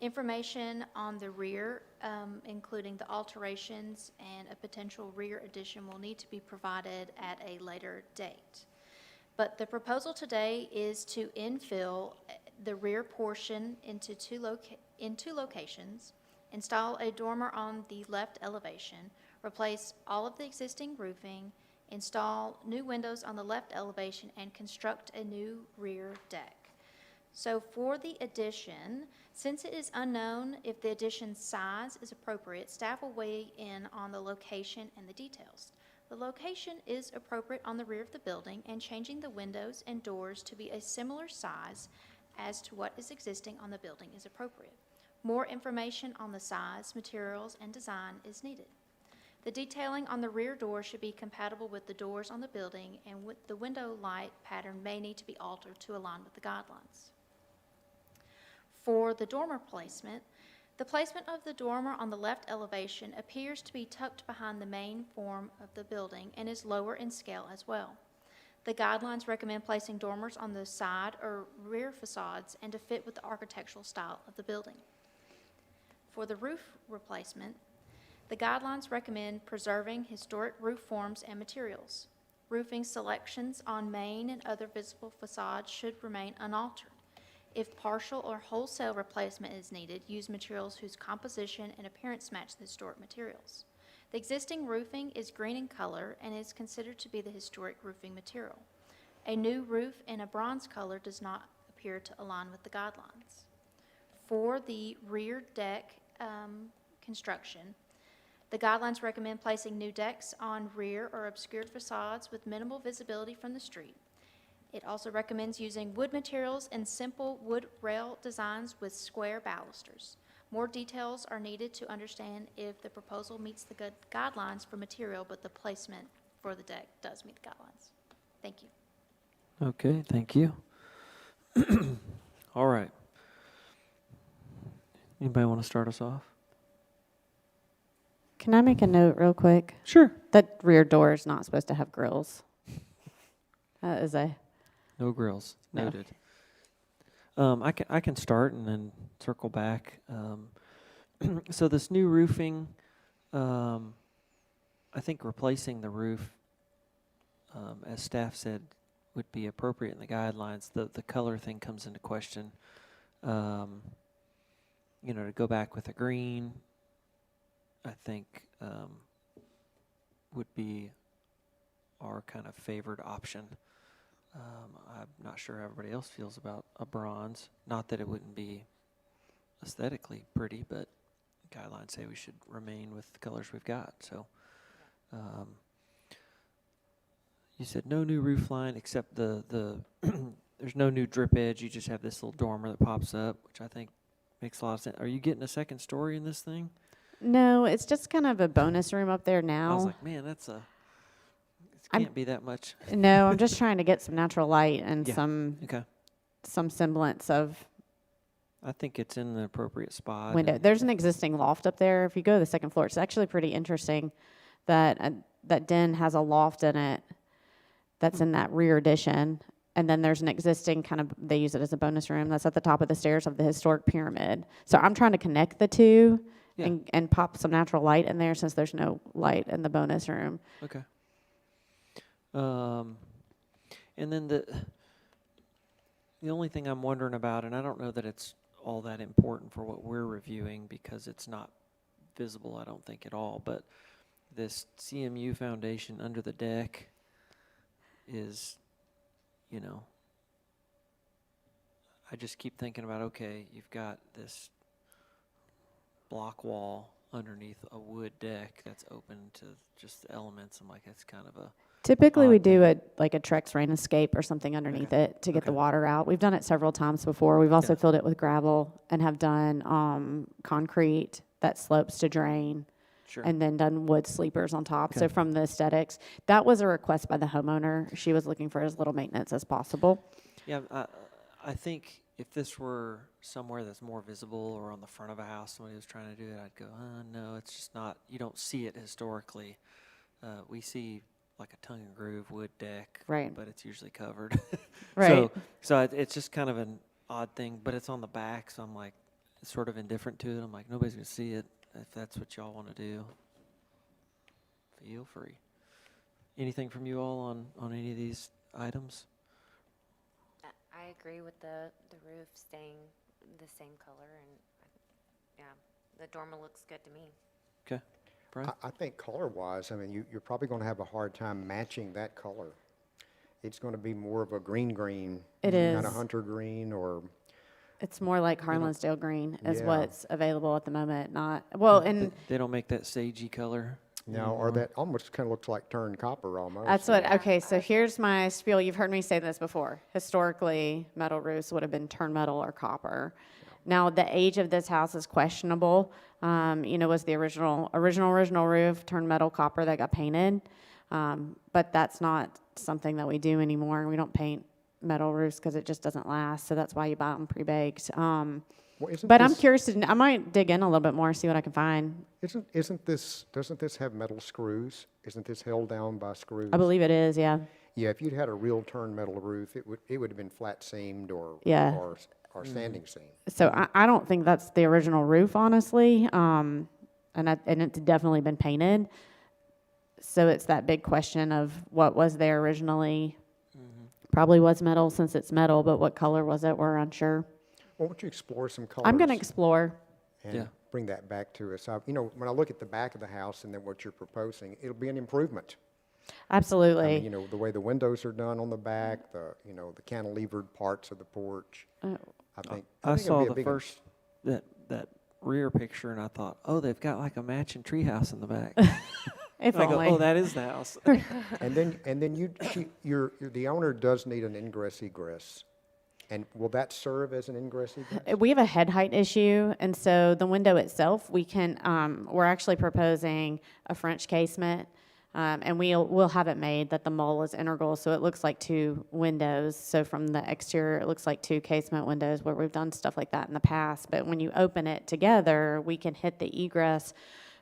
Information on the rear, including the alterations and a potential rear addition, will need to be provided at a later date. But the proposal today is to infill the rear portion into two locations, install a dormer on the left elevation, replace all of the existing roofing, install new windows on the left elevation, and construct a new rear deck. So for the addition, since it is unknown if the addition size is appropriate, staff will weigh in on the location and the details. The location is appropriate on the rear of the building, and changing the windows and doors to be a similar size as to what is existing on the building is appropriate. More information on the size, materials, and design is needed. The detailing on the rear door should be compatible with the doors on the building, and with the window light pattern may need to be altered to align with the guidelines. For the dormer placement, the placement of the dormer on the left elevation appears to be tucked behind the main form of the building and is lower in scale as well. The guidelines recommend placing dormers on the side or rear facades and to fit with the architectural style of the building. For the roof replacement, the guidelines recommend preserving historic roof forms and materials. Roofing selections on main and other visible facades should remain unaltered. If partial or wholesale replacement is needed, use materials whose composition and appearance match the historic materials. The existing roofing is green in color and is considered to be the historic roofing material. A new roof in a bronze color does not appear to align with the guidelines. For the rear deck construction, the guidelines recommend placing new decks on rear or obscured facades with minimal visibility from the street. It also recommends using wood materials and simple wood rail designs with square balusters. More details are needed to understand if the proposal meets the guidelines for material, but the placement for the deck does meet the guidelines. Thank you. Okay, thank you. All right. Anybody want to start us off? Can I make a note real quick? Sure. That rear door is not supposed to have grills. That is a... No grills. No. Noted. I can start and then circle back. So this new roofing, I think replacing the roof, as staff said, would be appropriate in the guidelines. The color thing comes into question. To go back with a green, I think would be our kind of favored option. I'm not sure how everybody else feels about a bronze. Not that it wouldn't be aesthetically pretty, but guidelines say we should remain with the colors we've got. So you said no new roof line except the there's no new drip edge. You just have this little dormer that pops up, which I think makes a lot of sense. Are you getting a second story in this thing? No, it's just kind of a bonus room up there now. I was like, man, it can't be that much. No, I'm just trying to get some natural light and Yeah. some semblance of I think it's in the appropriate spot. window. and- There's an existing loft up there. If you go to the second floor, it's actually pretty interesting that that den has a loft in it that's in that rear addition. And then there's an existing they use it as a bonus room that's at the top of the stairs of the historic pyramid. So I'm trying to connect the two Yeah. and pop some natural light in there since there's no light in the bonus room. Okay. And then the only thing I'm wondering about, and I don't know that it's all that important for what we're reviewing because it's not visible, I don't think at all, but this CMU foundation under the deck is, I just keep thinking about, okay, you've got this block wall underneath a wood deck that's open to just the elements. I'm like, that's kind of a Typically, we odd do thing. a Trex rain escape or something underneath Okay. it to get the Okay. water out. We've done it several times before. We've also Yeah. filled it with gravel and have done concrete that slopes to drain, Sure. and then done wood sleepers on top. So Okay. from the aesthetics, that was a request by the homeowner. She was looking for as little maintenance as possible. Yeah, I think if this were somewhere that's more visible or on the front of a house, somebody was trying to do it, I'd go, no, it's just not, you don't see it historically. We see like a tongue and groove wood deck, Right. but it's usually covered. Right. So it's just kind of an odd thing, but it's on the back, so I'm like sort of indifferent to it. I'm like, nobody's gonna see it if that's what y'all want to do. Feel free. Anything from you all on any of these items? I agree with the roof staying the same color, and yeah, the dormer looks good to me. Okay. Brian? I think color-wise, I mean, you're probably going to have a hard time matching that color. It's going to be more of a green. It Kind is. of hunter green or, It's more like Harlansdale green is Yeah. what's available at the moment, not, well, and They don't make that sagey color. Now, or that almost kind of looks like turned copper almost. That's what, okay, so here's my spiel. You've heard me say this before. Historically, metal roofs would have been turned metal or copper. Now, the age of this house is questionable. Was the original roof turned metal copper that got painted. But that's not something that we do anymore. We don't paint metal roofs because it just doesn't last. So that's why you buy them pre-baked. But I'm curious to, I might dig in a little bit more, see what I can find. Doesn't this have metal screws? Isn't this held down by screws? I believe it is, yeah. Yeah, if you'd had a real turned metal roof, it would have been flat seamed or standing seam. So I don't think that's the original roof, honestly. And it's definitely been painted. So it's that big question of what was there originally. Probably was metal since it's metal, but what color was it? We're unsure. Well, why don't you explore some colors? I'm going to explore. And bring that back to us. When I look at the back of the house and then what you're proposing, it'll be an improvement. Absolutely. I mean, the way the windows are done on the back, the cantilevered parts of the porch. I saw the first, that rear picture, and I thought, oh, they've got like a matching treehouse in the back. If I go, only. oh, that is the house. And then the owner does need an ingress egress. And will that serve as an ingress egress? We have a head height issue, and so the window itself, we're actually proposing a French casement, and we'll have it made that the mull is integral, so it looks like two windows. So from the exterior, it looks like two casement windows where we've done stuff like that in the past. But when you open it together, we can hit the egress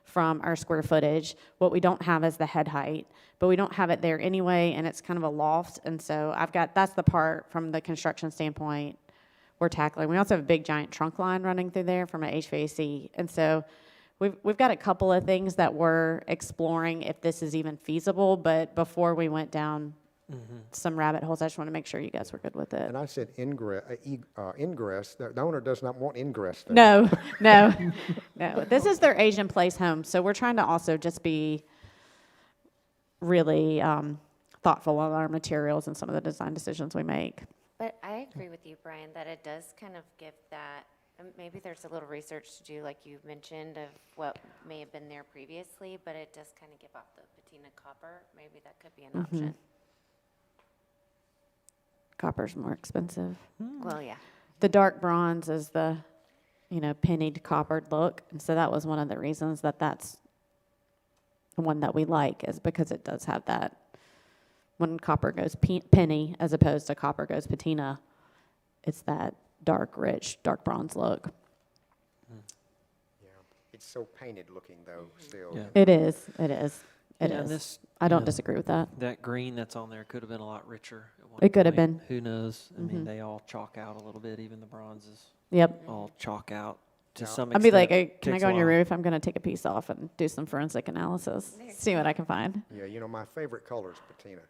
from our square footage. What we don't have is the head height, but we don't have it there anyway, and it's kind of a loft, and so that's the part from the construction standpoint we're tackling. We also have a big giant trunk line running through there from an HVAC, and so we've got a couple of things that we're exploring if this is even feasible, but before we went down some rabbit holes, I just want to make sure you guys were good with it. And I said ingress. The owner does not want ingress there. No. This is their age-in-place home, so we're trying to also just be really thoughtful of our materials and some of the design decisions we make. But I agree with you, Brian, that it does kind of give that, maybe there's a little research to do, like you mentioned, of what may have been there previously, but it does kind of give off the patina copper. Maybe that could be an option. Copper's more expensive. Well, yeah. The dark bronze is the, pennied coppered look, and so that was one of the reasons that's the one that we like, is because it does have that, when copper goes penny as opposed to copper goes patina, it's that dark, rich, dark bronze look. Yeah, it's so painted looking though, still. Yeah. It is. And this, I don't disagree with that. That green that's on there could have been a lot richer at one It could have point. been. Who knows? I mean, they all chalk out a little bit, even the bronzes. Yep. All chalk out to some I'd extent. be like, hey, can I Takes go a on your while. roof? I'm going to take a piece off and do some forensic analysis, see what I can find. Yeah, my favorite color is patina.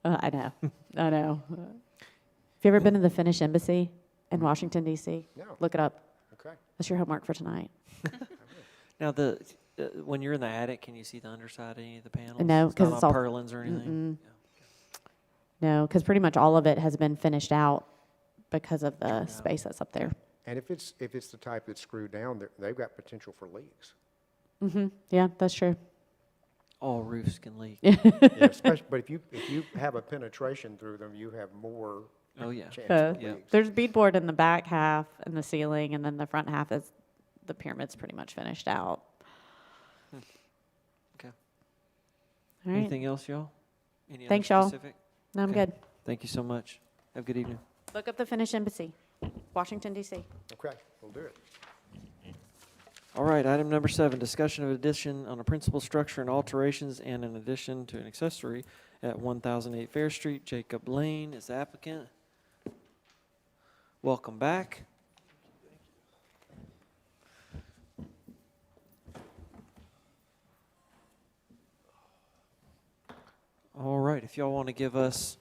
I know. Have you ever been to the Finnish embassy in Washington, D.C.? No. Look it up. Okay. That's your homework for tonight. Now, when you're in the attic, can you see the underside of any of the panels? No, because not it's on all purlins or anything. No, because pretty much all of it has been finished out because of the space that's up there. And if it's the type that's screwed down, they've got potential for leaks. Yeah, that's true. All roofs can leak. Yeah, especially, but if you have a penetration through them, you have more chance of leaks. There's beadboard in the back half and the ceiling, and then the front half is the pyramid's pretty much finished out. Okay. All right. Anything else, y'all? Any Thanks, other y'all. specific? No, I'm Okay. good. Thank you so much. Have a good evening. Look up the Finnish embassy, Washington, D.C. Okay, we'll do it. All right, item number 7, discussion of addition on a principal structure and alterations and an addition to an accessory at 1008 Fair Street. Jacob Lane is the applicant. Welcome back. All right, if y'all want to give us,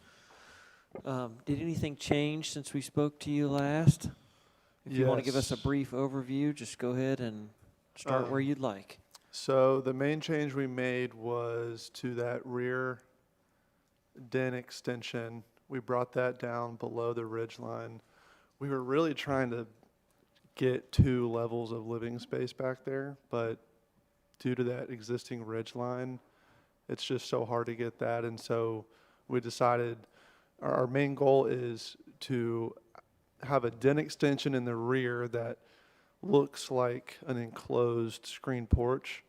did anything change since we spoke to you last? If you want to give us a Yes. brief overview, just go ahead and start where you'd like. So the main change we made was to that rear den extension. We brought that down below the ridge line. We were really trying to get 2 levels of living space back there, but due to that existing ridge line, it's just so hard to get that. And so we decided our main goal is to have a den extension in the rear that looks like an enclosed screen porch.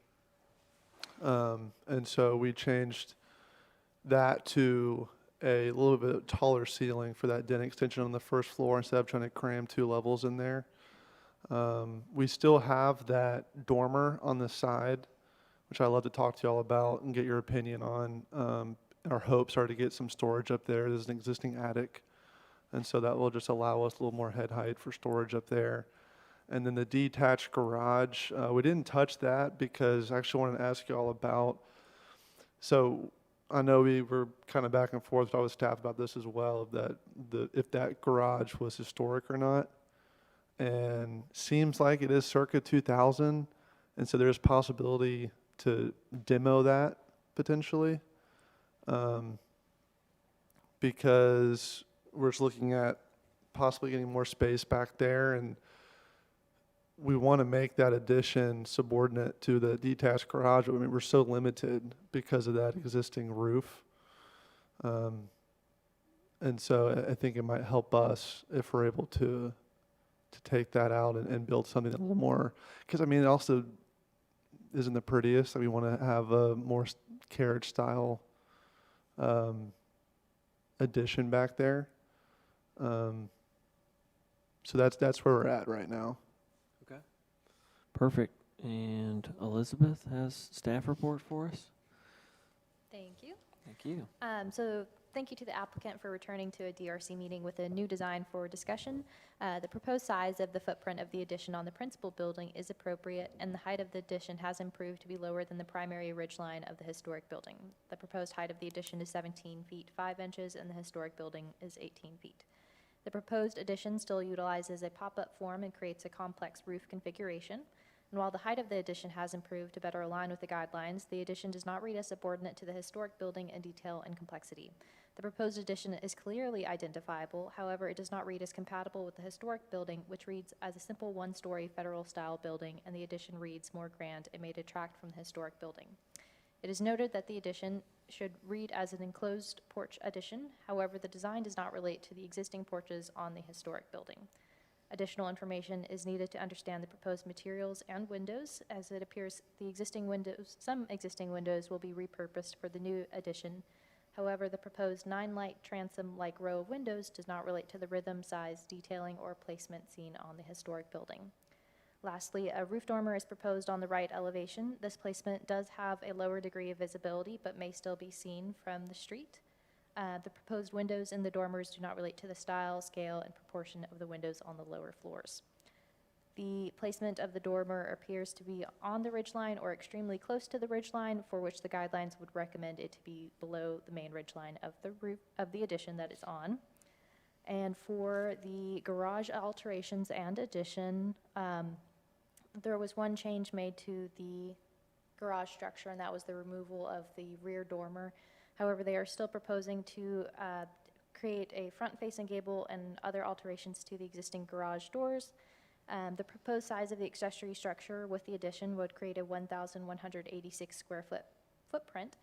And so we changed that to a little bit taller ceiling for that den extension on the first floor instead of trying to cram 2 levels in there. We still have that dormer on the side, which I'd love to talk to y'all about and get your opinion on. Our hopes are to get some storage up there. There's an existing attic, and so that will just allow us a little more head height for storage up there. And then the detached garage, we didn't touch that because I actually wanted to ask you all about, so I know we were kind of back and forth with staff about this as well, that if that garage was historic or not. And seems like it is circa 2000, and so there's possibility to demo that potentially, because we're just looking at possibly getting more space back there, and we want to make that addition subordinate to the detached garage. I mean, we're so limited because of that existing roof. And so I think it might help us if we're able to take that out and build something a little more, because I mean, it also isn't the prettiest. We want to have a more carriage style addition back there. So that's where we're at right now. Okay. Perfect. And Elizabeth has staff report for us. Thank you. Thank you. So thank you to the applicant for returning to a DRC meeting with a new design for discussion. The proposed size of the footprint of the addition on the principal building is appropriate, and the height of the addition has improved to be lower than the primary ridgeline of the historic building. The proposed height of the addition is 17 feet 5 inches, and the historic building is 18 feet. The proposed addition still utilizes a pop-up form and creates a complex roof configuration. And while the height of the addition has improved to better align with the guidelines, the addition does not read as subordinate to the historic building in detail and complexity. The proposed addition is clearly identifiable, however, it does not read as compatible with the historic building, which reads as a simple one-story federal-style building, and the addition reads more grand and may detract from the historic building. It is noted that the addition should read as an enclosed porch addition, however, the design does not relate to the existing porches on the historic building. Additional information is needed to understand the proposed materials and windows, as it appears some existing windows will be repurposed for the new addition. However, the proposed 9-light transom-like row of windows does not relate to the rhythm, size, detailing, or placement seen on the historic building. Lastly, a roof dormer is proposed on the right elevation. This placement does have a lower degree of visibility, but may still be seen from the street. The proposed windows in the dormers do not relate to the style, scale, and proportion of the windows on the lower floors. The placement of the dormer appears to be on the ridgeline or extremely close to the ridgeline, for which the guidelines would recommend it to be below the main ridgeline of the roof of the addition that is on. And for the garage alterations and addition, there was one change made to the garage structure, and that was the removal of the rear dormer. However, they are still proposing to create a front-facing gable and other alterations to the existing garage doors. The proposed size of the accessory structure with the addition would create a 1,186 square foot footprint,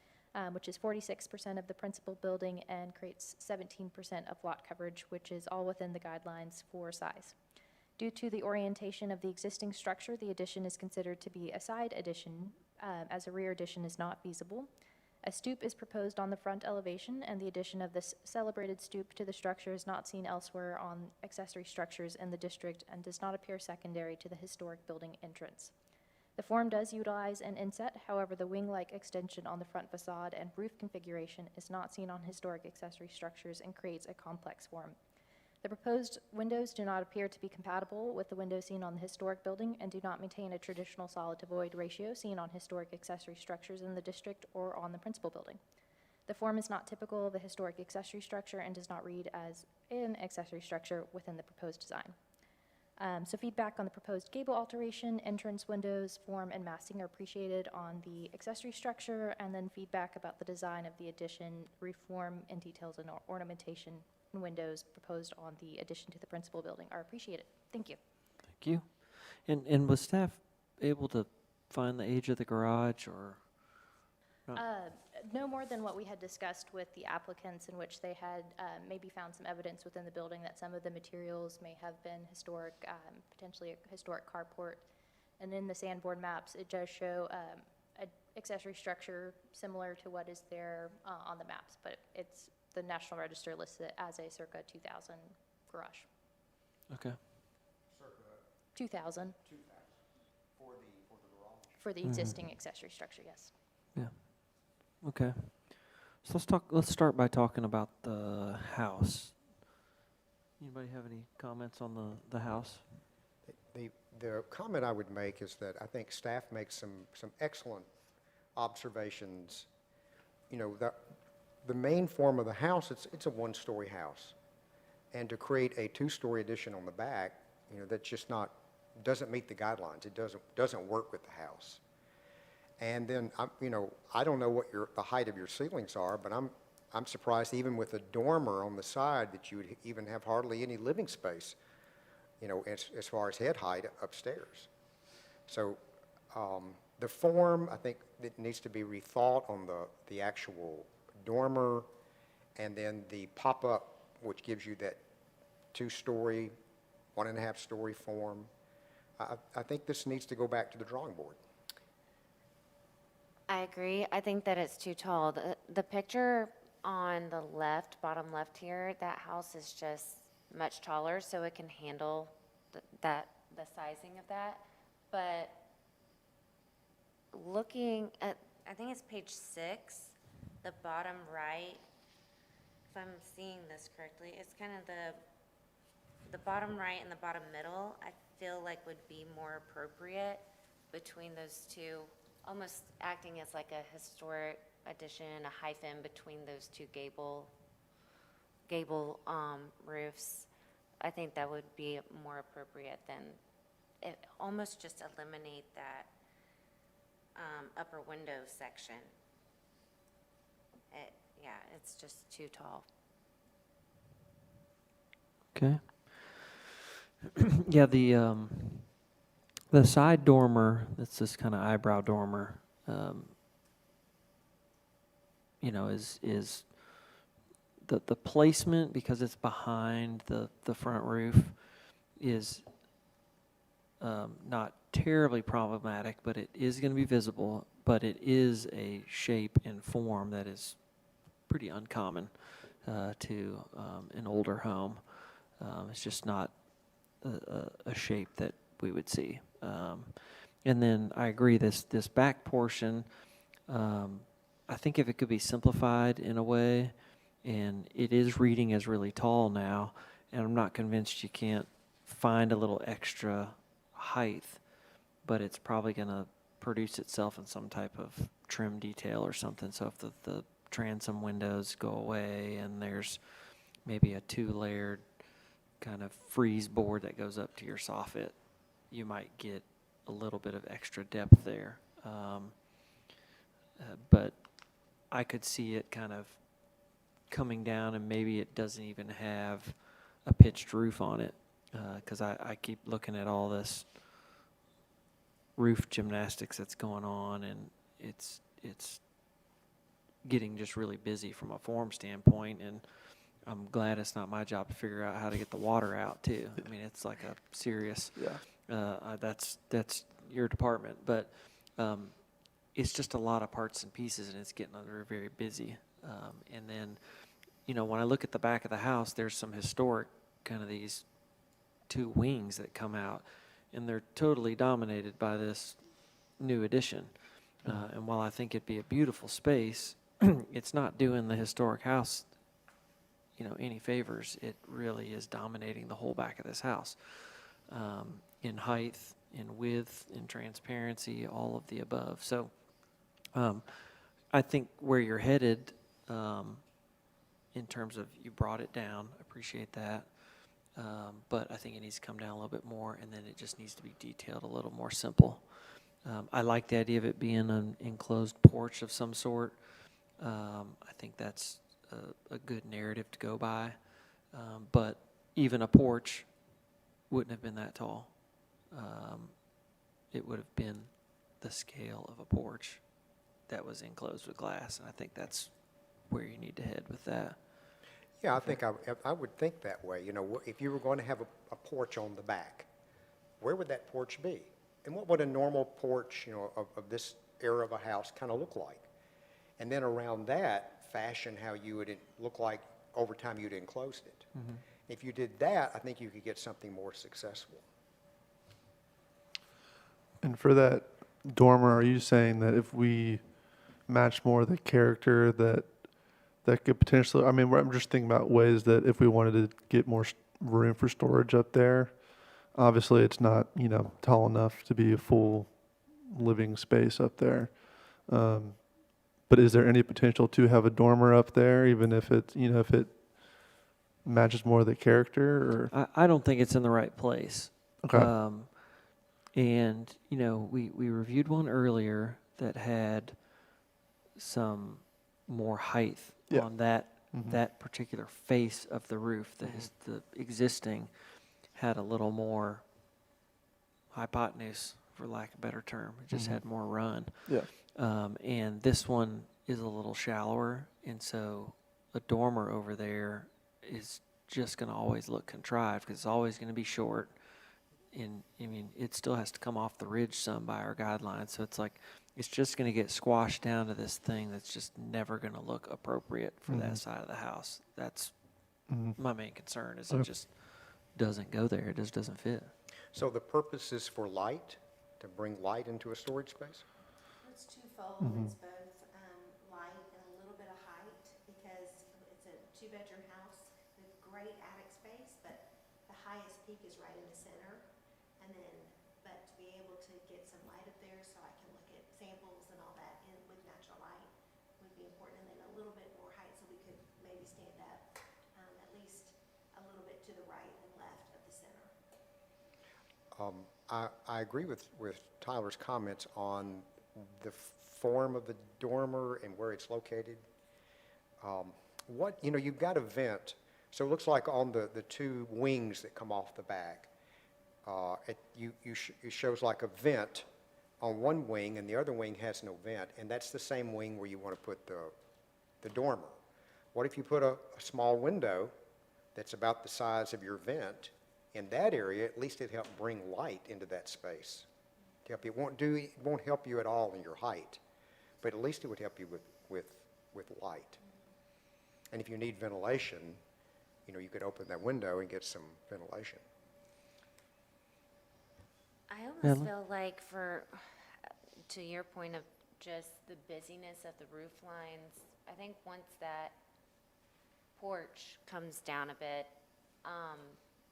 which is 46% of the principal building and creates 17% of lot coverage, which is all within the guidelines for size. Due to the orientation of the existing structure, the addition is considered to be a side addition, as a rear addition is not feasible. A stoop is proposed on the front elevation, and the addition of this celebrated stoop to the structure is not seen elsewhere on accessory structures in the district and does not appear secondary to the historic building entrance. The form does utilize an inset, however, the wing-like extension on the front facade and roof configuration is not seen on historic accessory structures and creates a complex form. The proposed windows do not appear to be compatible with the windows seen on the historic building and do not maintain a traditional solid-to-void ratio seen on historic accessory structures in the district or on the principal building. The form is not typical of a historic accessory structure and does not read as an accessory structure within the proposed design. So feedback on the proposed gable alteration, entrance windows, form, and massing are appreciated on the accessory structure, and then feedback about the design of the addition, roof form, and details and ornamentation and windows proposed on the addition to the principal building are appreciated. Thank you. Thank you. And was staff able to find the age of the garage, or? No more than what we had discussed with the applicants, in which they had maybe found some evidence within the building that some of the materials may have been historic, potentially a historic carport. And in the Sanborn maps, it does show an accessory structure similar to what is there on the maps, but it's, the National Register lists it as a circa 2000 garage. Okay. 2000 for the garage. for the existing accessory structure, yes. Yeah. Okay. So let's start by talking about the house. Anybody have any comments on the house? The comment I would make is that I think staff makes some excellent observations. You know, the main form of the house, it's a one-story house. And to create a two-story addition on the back, you know, that's just not, doesn't meet the guidelines. It doesn't work with the house. And then, you know, I don't know what the height of your ceilings are, but I'm surprised even with a dormer on the side that you would even have hardly any living space, you know, as far as head height upstairs. So the form, I think it needs to be rethought on the actual dormer, and then the pop-up, which gives you that two-story, 1.5-story form. I think this needs to go back to the drawing board. I agree. I think that it's too tall. The picture on the left, bottom left here, that house is just much taller, so it can handle the sizing of that. But looking at, I think it's page 6, the bottom right, if I'm seeing this correctly, it's kind of the bottom right and the bottom middle, I feel like would be more appropriate between those two, almost acting as like a historic addition, a hyphen between those two gable roofs. I think that would be more appropriate than, it almost just eliminate that upper window section. Yeah, it's just too tall. Okay. Yeah, the side dormer, that's this kind of eyebrow dormer, you know, is the placement, because it's behind the front roof, is not terribly problematic, but it is going to be visible, but it is a shape and form that is pretty uncommon to an older home. It's just not a shape that we would see. And then I agree, this back portion, I think if it could be simplified in a way, and it is reading as really tall now, and I'm not convinced you can't find a little extra height, but it's probably going to produce itself in some type of trim detail or something. So if the transom windows go away and there's maybe a 2-layered kind of frieze board that goes up to your soffit, you might get a little bit of extra depth there. But I could see it kind of coming down, and maybe it doesn't even have a pitched roof on it, because I keep looking at all this roof gymnastics that's going on, and it's getting just really busy from a form standpoint, and I'm glad it's not my job to figure out how to get the water out too. I mean, it's like a serious, that's your department, but it's just a lot of parts and pieces, and it's getting very, very busy. And then, you know, when I look at the back of the house, there's some historic kind of these 2 wings that come out, and they're totally dominated by this new addition. And while I think it'd be a beautiful space, it's not doing the historic house, you know, any favors. It really is dominating the whole back of this house, in height, in width, in transparency, all of the above. So I think where you're headed, in terms of, you brought it down, appreciate that, but I think it needs to come down a little bit more, and then it just needs to be detailed a little more simple. I like the idea of it being an enclosed porch of some sort. I think that's a good narrative to go by, but even a porch wouldn't have been that tall. It would have been the scale of a porch that was enclosed with glass, and I think that's where you need to head with that. Yeah, I think I would think that way. You know, if you were going to have a porch on the back, where would that porch be? And what would a normal porch, you know, of this era of a house kind of look like? And then around that, fashion how you would look like over time you'd enclosed it. If you did that, I think you could get something more successful. And for that dormer, are you saying that if we match more of the character that could potentially, I mean, I'm just thinking about ways that if we wanted to get more room for storage up there, obviously it's not, you know, tall enough to be a full living space up there. But is there any potential to have a dormer up there, even if it's, you know, if it matches more of the character? Or I don't think it's in the right place. Okay. And, you know, we reviewed one earlier that had some more height Yeah. on that particular face of the roof. The existing had a little more hypotenuse, for lack of a better term. It just had more run. Yeah. And this one is a little shallower, and so a dormer over there is just going to always look contrived because it's always going to be short. And I mean, it still has to come off the ridge some by our guidelines. So it's like, it's just going to get squashed down to this thing that's just never going to look appropriate for that side of the house. That's my main concern is it just doesn't go there. It just doesn't fit. So the purpose is for light, to bring light into a storage space? It's twofold. It's both light and a little bit of height because it's a two-bedroom house with great attic space, but the highest peak is right in the center. And then, but to be able to get some light up there so I can look at samples and all that in with natural light would be important. And then a little bit more height so we could maybe stand up at least a little bit to the right and left of the center. I agree with Tyler's comments on the form of the dormer and where it's located. You know, you've got a vent, so it looks like on the two wings that come off the back, it shows like a vent on one wing and the other wing has no vent, and that's the same wing where you want to put the dormer. What if you put a small window that's about the size of your vent in that area? At least it helps bring light into that space. To help you. It won't help you at all in your height, but at least it would help you with light. And if you need ventilation, you know, you could open that window and get some ventilation. I almost Madeline? feel like to your point of just the busyness of the roof lines, I think once that porch comes down a bit,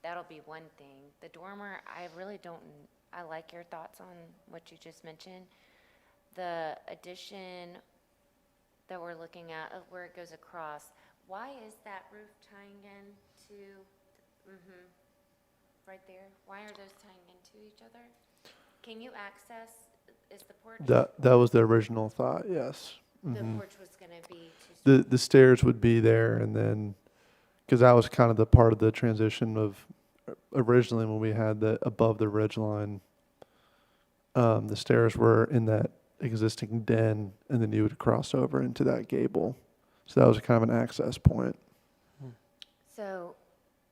that'll be one thing. The dormer, I like your thoughts on what you just mentioned. The addition that we're looking at, of where it goes across, why is that roof tying in to, right there? Why are those tying into each other? Can you access, is the porch? that was the original thought, yes. The porch was gonna be too The stairs would be there, and then, because that was kind of the part of the transition of originally when we had the above the ridge line, the stairs were in that existing den, and then you would cross over into that gable. So that was kind of an access point. So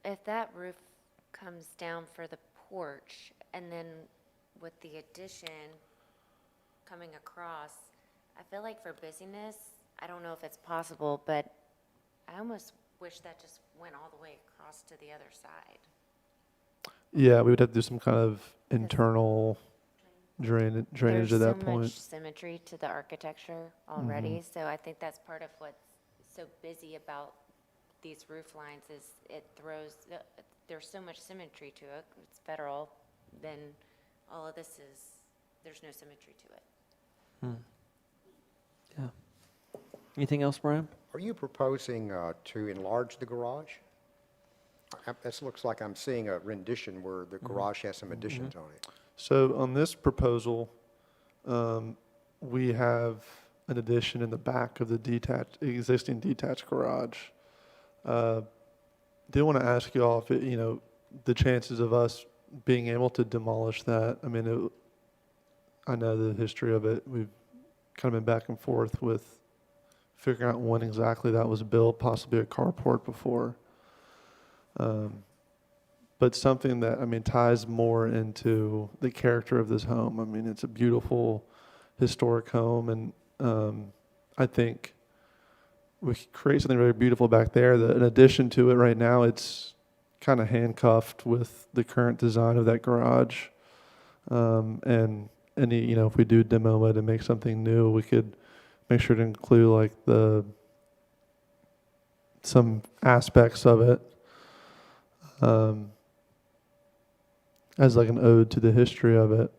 if that roof comes down for the porch, and then with the addition coming across, I feel like for busyness, I don't know if it's possible, but I almost wish that just went all the way across to the other side. Yeah, we would have to do some kind of internal drainage at that There's so point. much symmetry to the architecture already, so I think that's part of what's so busy about these roof lines is there's so much symmetry to it. It's federal, then all of this there's no symmetry to it. Yeah. Anything else, Brian? Are you proposing to enlarge the garage? This looks like I'm seeing a rendition where the garage has some additions on it. So on this proposal, we have an addition in the back of the existing detached garage. Do want to ask you all if the chances of us being able to demolish that. I mean, I know the history of it. We've kind of been back and forth with figuring out when exactly that was built, possibly a carport before. But something that, I mean, ties more into the character of this home. I mean, it's a beautiful historic home, and I think we could create something really beautiful back there that in addition to it right now, it's kind of handcuffed with the current design of that garage. And any, you know, if we do demo it and make something new, we could make sure to include like some aspects of it as like an ode to the history of it.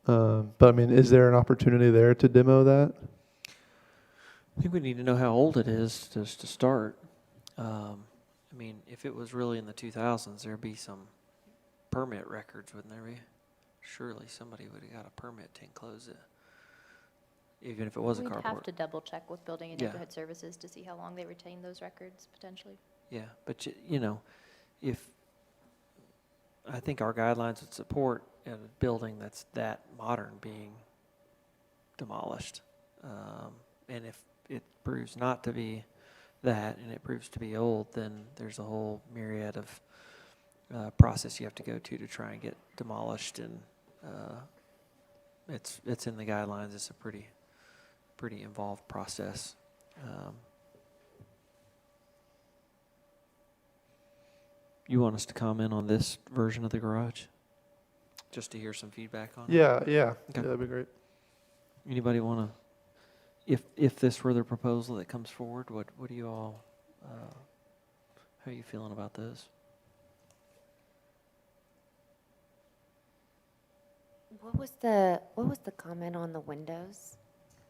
But I mean, is there an opportunity there to demo that? I think we need to know how old it is just to start. I mean, if it was really in the 2000s, there'd be some permit records, wouldn't there be? Surely somebody would have got a permit to enclose it, even if it was a We'd carport. have to double check with Building and Yeah. Neighborhood Services to see how long they retain those records, potentially. Yeah, but you know, if I think our guidelines would support a building that's that modern being demolished, and if it proves not to be that, and it proves to be old, then there's a whole myriad of process you have to go to try and get demolished, and it's in the guidelines. It's a pretty involved process. You want us to comment on this version of the garage? Just to hear some feedback on it? Yeah, Okay. yeah, that'd be great. Anybody want to, if this were the proposal that comes forward, what do you all, how are you feeling about this? What was the comment on the windows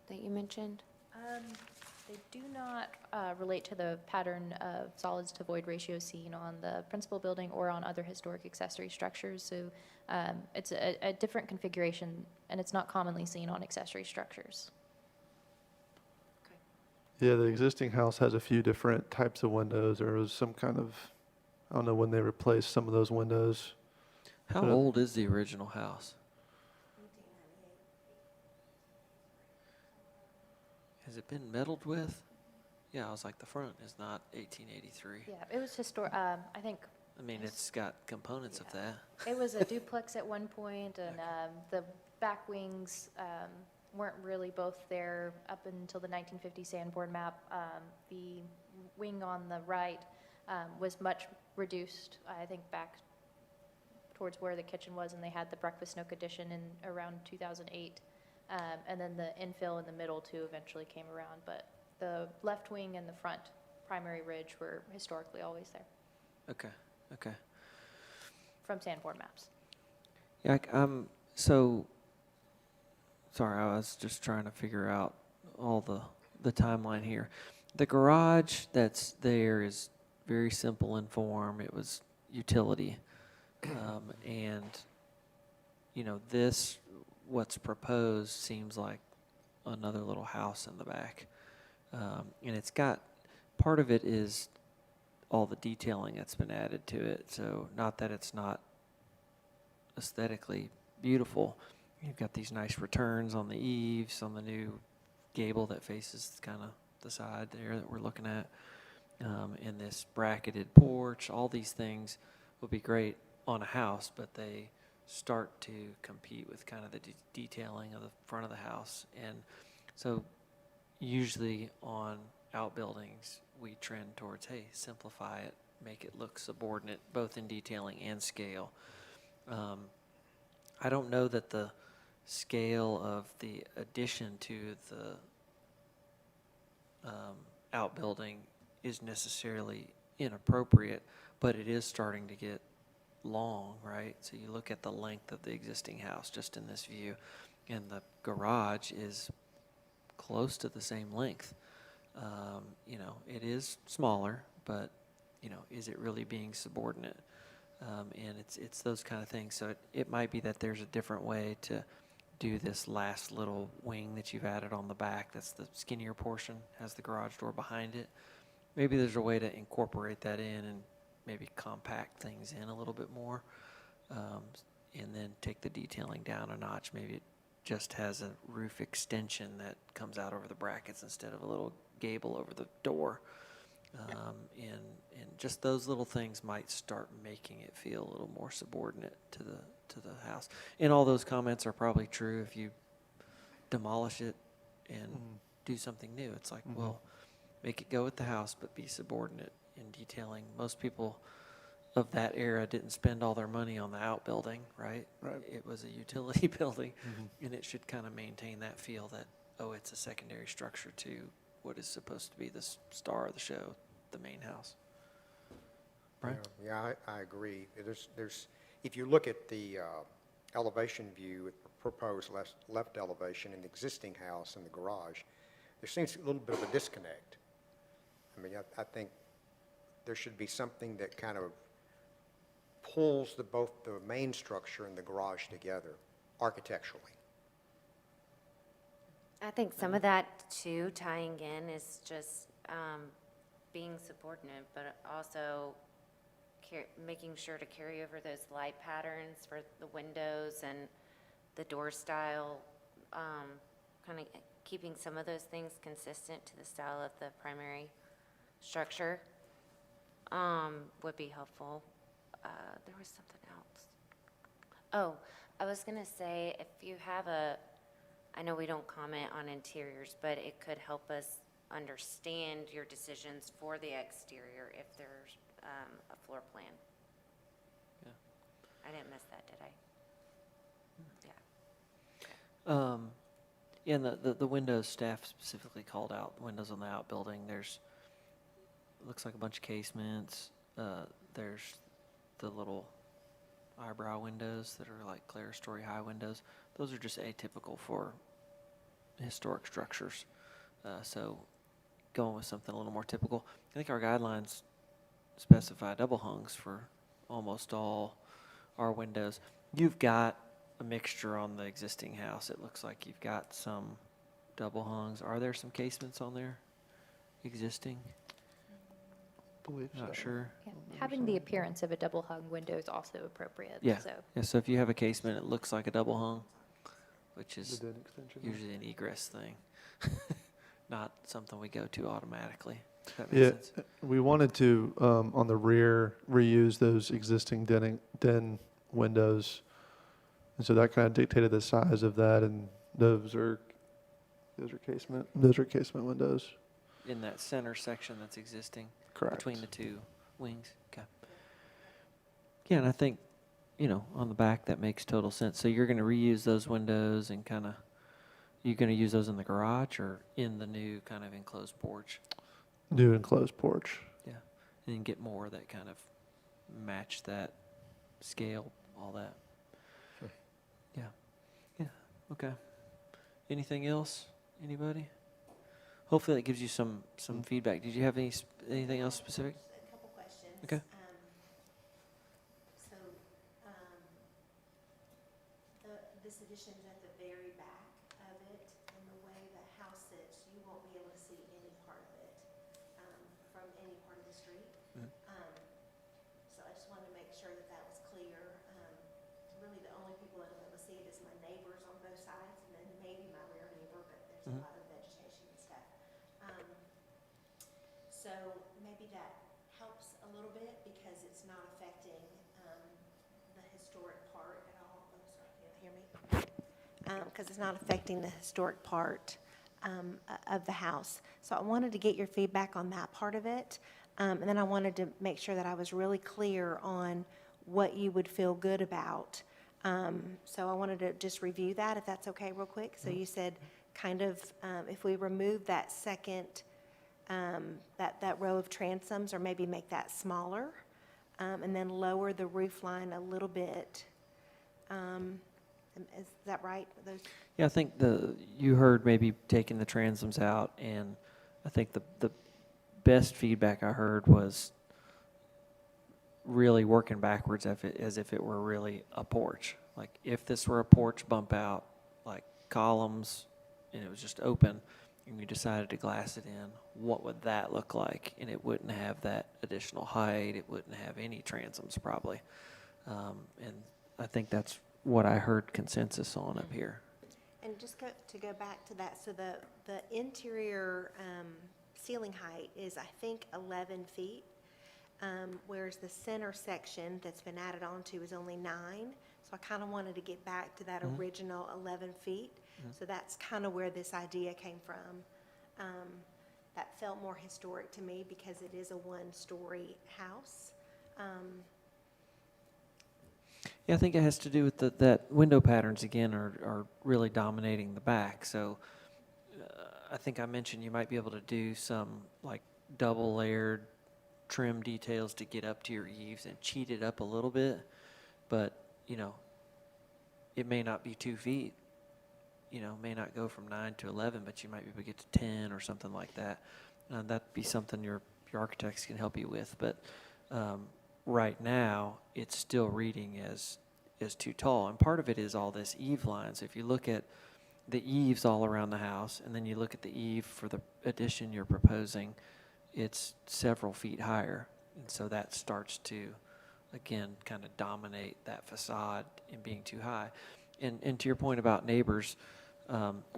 that you mentioned? They do not relate to the pattern of solids to void ratio seen on the principal building or on other historic accessory structures. So it's a different configuration, and it's not commonly seen on accessory structures. Yeah, the existing house has a few different types of windows. There was some kind of, I don't know when they replaced some of those windows. How old is the original house? Has it been meddled with? Yeah, I was like, the front is not 1883. Yeah, it was historic. I think I mean, it's got components of that. it was a duplex at one point, and the back wings weren't really both there up until the 1950 Sanborn map. The wing on the right was much reduced, I think, back towards where the kitchen was, and they had the breakfast nook addition in around 2008. And then the infill in the middle, too, eventually came around. But the left wing and the front primary ridge were historically always there Okay. from Sanborn maps. Yeah, so, sorry, I was just trying to figure out all the timeline here. The garage that's there is very simple in form. It was utility. And, you know, what's proposed seems like another little house in the back. And it's got, part of it is all the detailing that's been added to it. So not that it's not aesthetically beautiful. You've got these nice returns on the eaves, on the new gable that faces kind of the side there that we're looking at. And this bracketed porch, all these things would be great on a house, but they start to compete with kind of the detailing of the front of the house. And so usually on outbuildings, we trend towards, hey, simplify it, make it look subordinate, both in detailing and scale. I don't know that the scale of the addition to the outbuilding is necessarily inappropriate, but it is starting to get long, right? So you look at the length of the existing house just in this view, and the garage is close to the same length. You know, it is smaller, but, you know, is it really being subordinate? And it's those kind of things. So it might be that there's a different way to do this last little wing that you've added on the back. That's the skinnier portion, has the garage door behind it. Maybe there's a way to incorporate that in and maybe compact things in a little bit more. and then take the detailing down a notch. Maybe it just has a roof extension that comes out over the brackets instead of a little gable over the door. And just those little things might start making it feel a little more subordinate to the house. And all those comments are probably true if you demolish it and do something new. It's like, well, make it go with the house, but be subordinate in detailing. Most people of that era didn't spend all their money on the outbuilding, right? Right. It was a utility building, and it should kind of maintain that feel that, oh, it's a secondary structure to what is supposed to be the star of the show, the main house. Right? Yeah, I agree. There's, if you look at the elevation view, proposed left elevation in the existing house and the garage, there seems a little bit of a disconnect. I mean, I think there should be something that kind of pulls both the main structure and the garage together architecturally. I think some of that too, tying in, is just being subordinate, but also making sure to carry over those light patterns for the windows and the door style, kind of keeping some of those things consistent to the style of the primary structure would be helpful. There was something else. Oh, I was going to say, if you have I know we don't comment on interiors, but it could help us understand your decisions for the exterior if there's a floor plan. Yeah. I didn't miss that, did I? Yeah. And the windows, staff specifically called out windows on the outbuilding. There's, looks like a bunch of casements. There's the little eyebrow windows that are like clerestory high windows. Those are just atypical for historic structures. So going with something a little more typical. I think our guidelines specify double hungs for almost all our windows. You've got a mixture on the existing house. It looks like you've got some double hungs. Are there some casements on there existing? Believe so. Not sure. Yeah, having the appearance of a double hung window is also appropriate. Yeah. So Yeah. So if you have a casement, it looks like a double hung, which is The den extension. usually an egress thing, not something we go to automatically. If that makes Yeah, sense. we wanted to, on the rear, reuse those existing den windows. And so that kind of dictated the size of that, and those are casement windows. In that center section that's existing. Correct. Between the two wings. Okay. Yeah, and I think, on the back, that makes total sense. So you're going to reuse those windows and kind of, you're going to use those in the garage or in the new kind of enclosed porch? New enclosed porch. Yeah. And then get more that kind of match that scale, all that. Sure. Yeah. Yeah. Okay. Anything else? Anybody? Hopefully that gives you some feedback. Did you have anything else specific? A couple questions. Okay. So, this addition's at the very back of it, and the way the house sits, you won't be able to see any part of it from any part of the street. So I just wanted to make sure that was clear. Really, the only people that will be able to see it is my neighbors on both sides, and then maybe my rear neighbor, but there's a lot of vegetation and stuff. So maybe that helps a little bit because it's not affecting the historic part at all. Oh, sorry, can you hear me? Because it's not affecting the historic part of the house. So I wanted to get your feedback on that part of it. And then I wanted to make sure that I was really clear on what you would feel good about. So I wanted to just review that, if that's okay, real quick. So you said kind of if we remove that second that row of transoms, or maybe make that smaller, and then lower the roof line a little bit. Is that right? Those? Yeah, I think you heard maybe taking the transoms out, and I think the best feedback I heard was really working backwards as if it were really a porch. Like if this were a porch bump out, like columns, and it was just open, and you decided to glass it in, what would that look like? And it wouldn't have that additional height. It wouldn't have any transoms probably. And I think that's what I heard consensus on up here. And just to go back to that, so the interior ceiling height is, I think, 11 feet, whereas the center section that's been added onto is only 9. So I kind of wanted to get back to that original 11 feet. So that's kind of where this idea came from. That felt more historic to me because it is a one-story house. Yeah, I think it has to do with that window patterns again are really dominating the back. So I think I mentioned you might be able to do some like double layered trim details to get up to your eaves and cheat it up a little bit, but you know, it may not be 2 feet. You know, may not go from 9 to 11, but you might be able to get to 10 or something like that. That'd be something your architects can help you with. But right now, it's still reading as too tall. And part of it is all this eave lines. If you look at the eaves all around the house, and then you look at the eave for the addition you're proposing, it's several feet higher. And so that starts to, again, kind of dominate that facade in being too high. And to your point about neighbors,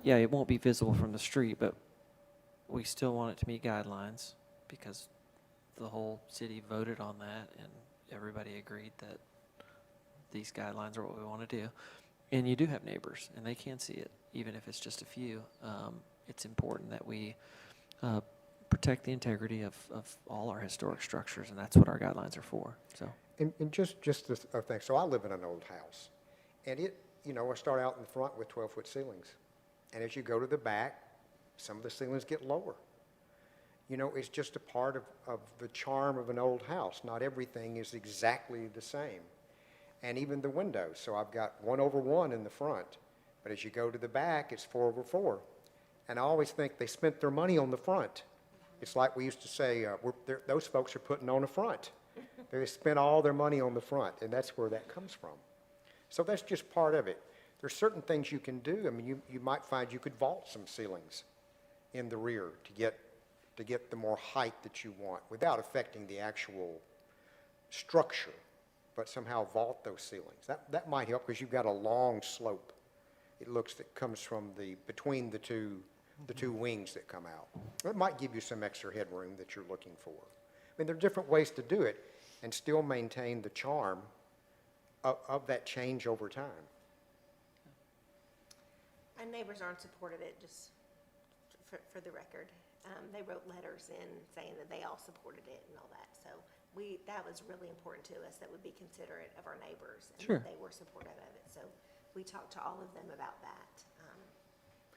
yeah, it won't be visible from the street, but we still want it to meet guidelines because the whole city voted on that and everybody agreed that these guidelines are what we want to do. And you do have neighbors and they can see it, even if it's just a few. It's important that we protect the integrity of all our historic structures, and that's what our guidelines are for. So. And just this thing, so I live in an old house, and it, you know, I start out in the front with 12-foot ceilings. And as you go to the back, some of the ceilings get lower. You know, it's just a part of the charm of an old house. Not everything is exactly the same. And even the windows. So I've got 1/1 in the front, but as you go to the back, it's 4/4. And I always think they spent their money on the front. It's like we used to say, those folks are putting on the front. They spent all their money on the front, and that's where that comes from. So that's just part of it. There's certain things you can do. I mean, you might find you could vault some ceilings in the rear to get the more height that you want without affecting the actual structure, but somehow vault those ceilings. That might help because you've got a long slope. It looks that comes from between the two wings that come out. It might give you some extra headroom that you're looking for. I mean, there are different ways to do it and still maintain the charm of that change over time. And neighbors aren't supportive of it, just for the record. They wrote letters in saying that they all supported it and all that. So that was really important to us, that would be considerate of our neighbors. And Sure. that they were supportive of it. So we talked to all of them about that.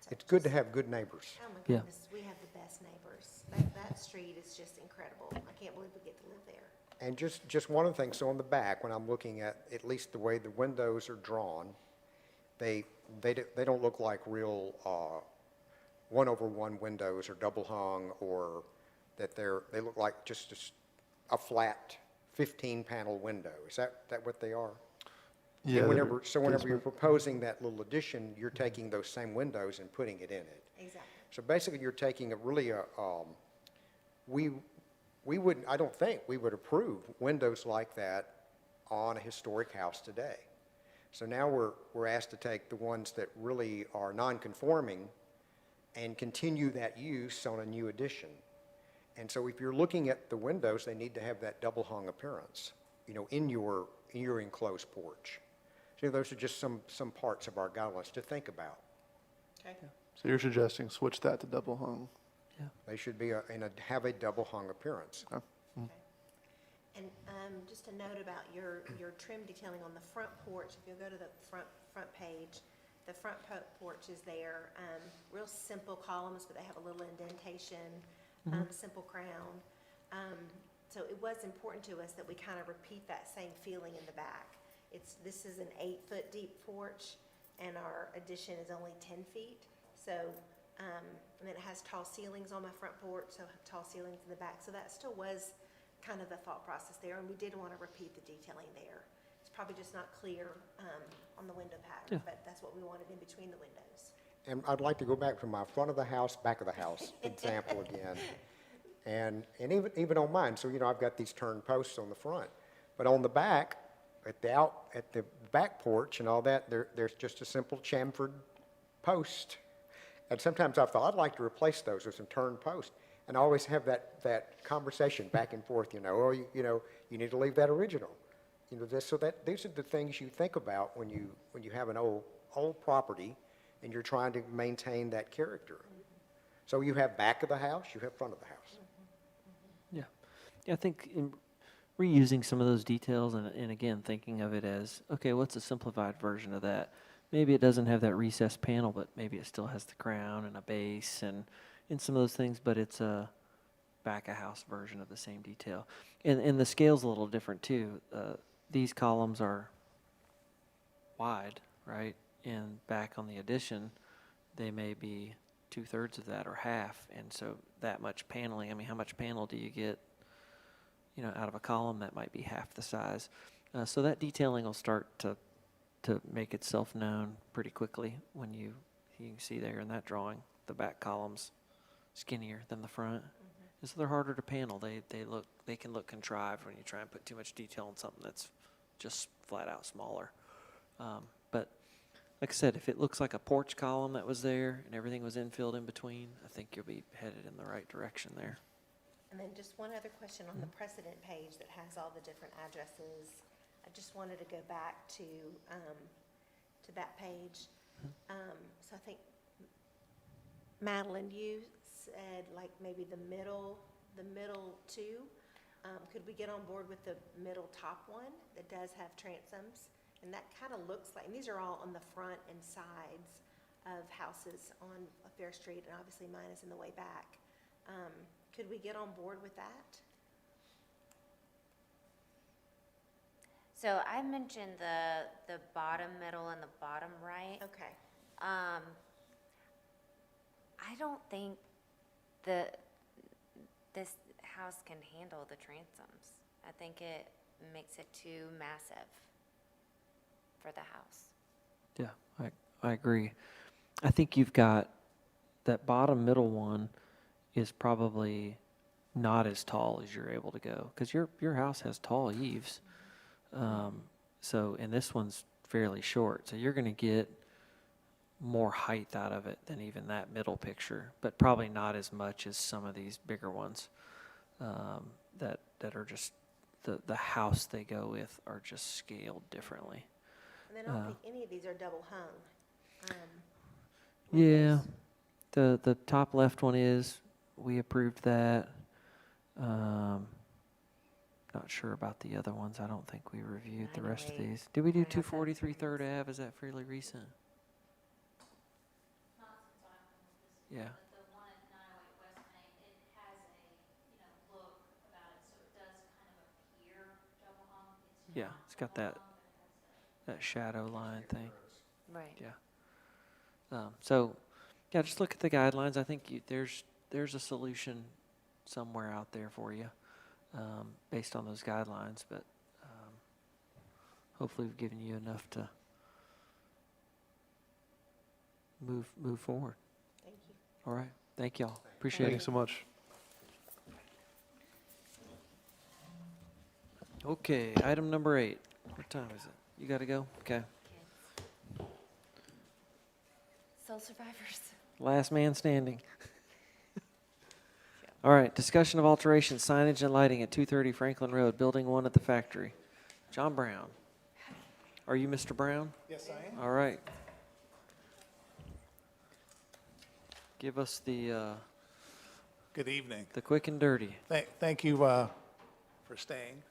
It's good to have good neighbors. Oh my Yeah. goodness, we have the best neighbors. That street is just incredible. I can't believe we get to live there. And just one of the things, so on the back, when I'm looking at least the way the windows are drawn, they don't look like real 1/1 windows or double hung, or that they look like just a flat 15-panel window. Is that what they are? Yeah. And whenever you're proposing that little addition, you're taking those same windows and putting it in it. Exactly. So basically, you're taking I don't think we would approve windows like that on a historic house today. So now we're asked to take the ones that really are non-conforming and continue that use on a new addition. And so if you're looking at the windows, they need to have that double hung appearance, you know, in your enclosed porch. So those are just some parts of our guidelines to think about. Okay. So you're suggesting switch that to double hung? They should be have a double hung appearance. And just a note about your trim detailing on the front porch. If you'll go to the front page, the front porch is there. Real simple columns, but they have a little indentation, simple crown. So it was important to us that we kind of repeat that same feeling in the back. This is an 8-foot deep porch, and our addition is only 10 feet. So, and then it has tall ceilings on my front porch, so tall ceilings in the back. So that still was kind of the thought process there, and we did want to repeat the detailing there. It's probably just not clear on the window pattern, but that's what we wanted in between the windows. And I'd like to go back to my front of the house, back of the house example again. And even on mine, so, you know, I've got these turned posts on the front, but on the back, at the back porch and all that, there's just a simple chamfered post. And sometimes I've thought, I'd like to replace those with some turned posts. And I always have that conversation back and forth, oh, you need to leave that original. These are the things you think about when you have an old property and you're trying to maintain that character. So you have back of the house, you have front of the house. Yeah, I think in reusing some of those details and again, thinking of it as, okay, what's a simplified version of that? Maybe it doesn't have that recessed panel, but maybe it still has the crown and a base and some of those things, but it's a back-of-house version of the same detail. And the scale's a little different, too. These columns are wide, right? And back on the addition, they may be 2/3 of that or half. And so that much paneling, I mean, how much panel do you get, out of a column that might be half the size? So that detailing will start to make itself known pretty quickly when you can see there in that drawing, the back columns skinnier than the front. And so they're harder to panel. They can look contrived when you try and put too much detail on something that's just flat out smaller. But like I said, if it looks like a porch column that was there and everything was infilled in between, I think you'll be headed in the right direction there. And then just one other question on the precedent page that has all the different addresses. I just wanted to go back to that page. So I think, Madeline, you said like maybe the middle two. Could we get on board with the middle top one that does have transoms? And that kind of looks like, and these are all on the front and sides of houses on Fair Street, and obviously mine is in the way back. Could we get on board with that? So I mentioned the bottom middle and the bottom right. Okay. I don't think this house can handle the transoms. I think it makes it too massive for the house. Yeah, I agree. I think you've got that bottom middle one is probably not as tall as you're able to go, because your house has tall eaves. And this one's fairly short, so you're going to get more height out of it than even that middle picture, but probably not as much as some of these bigger ones that are just the house they go with are just scaled differently. And then I don't think any of these are double hung. Yeah, the top left one is. We approved that. Not sure about the other ones. I don't think we reviewed the rest of these. Did we do 243 Third Ave? Is that fairly recent? Yeah. The one at 908 West Main, it has a, look about it, so it does kind of appear double hung. Yeah, it's got that shadow line thing. Right. Yeah. So, yeah, just look at the guidelines. I think there's a solution somewhere out there for you based on those guidelines, but hopefully we've given you enough to move forward. Thank you. All right. Thank y'all. Appreciate Thanks it. so much. Okay, item number 8. What time is it? You got to go? Okay. Sole survivors. Last man standing. All right, discussion of alteration signage and lighting at 230 Franklin Road, Building 1 at the factory. John Brown. Are you Mr. Brown? Yes, I am. All right. Give us the Good evening. the quick and dirty. Thank you for staying.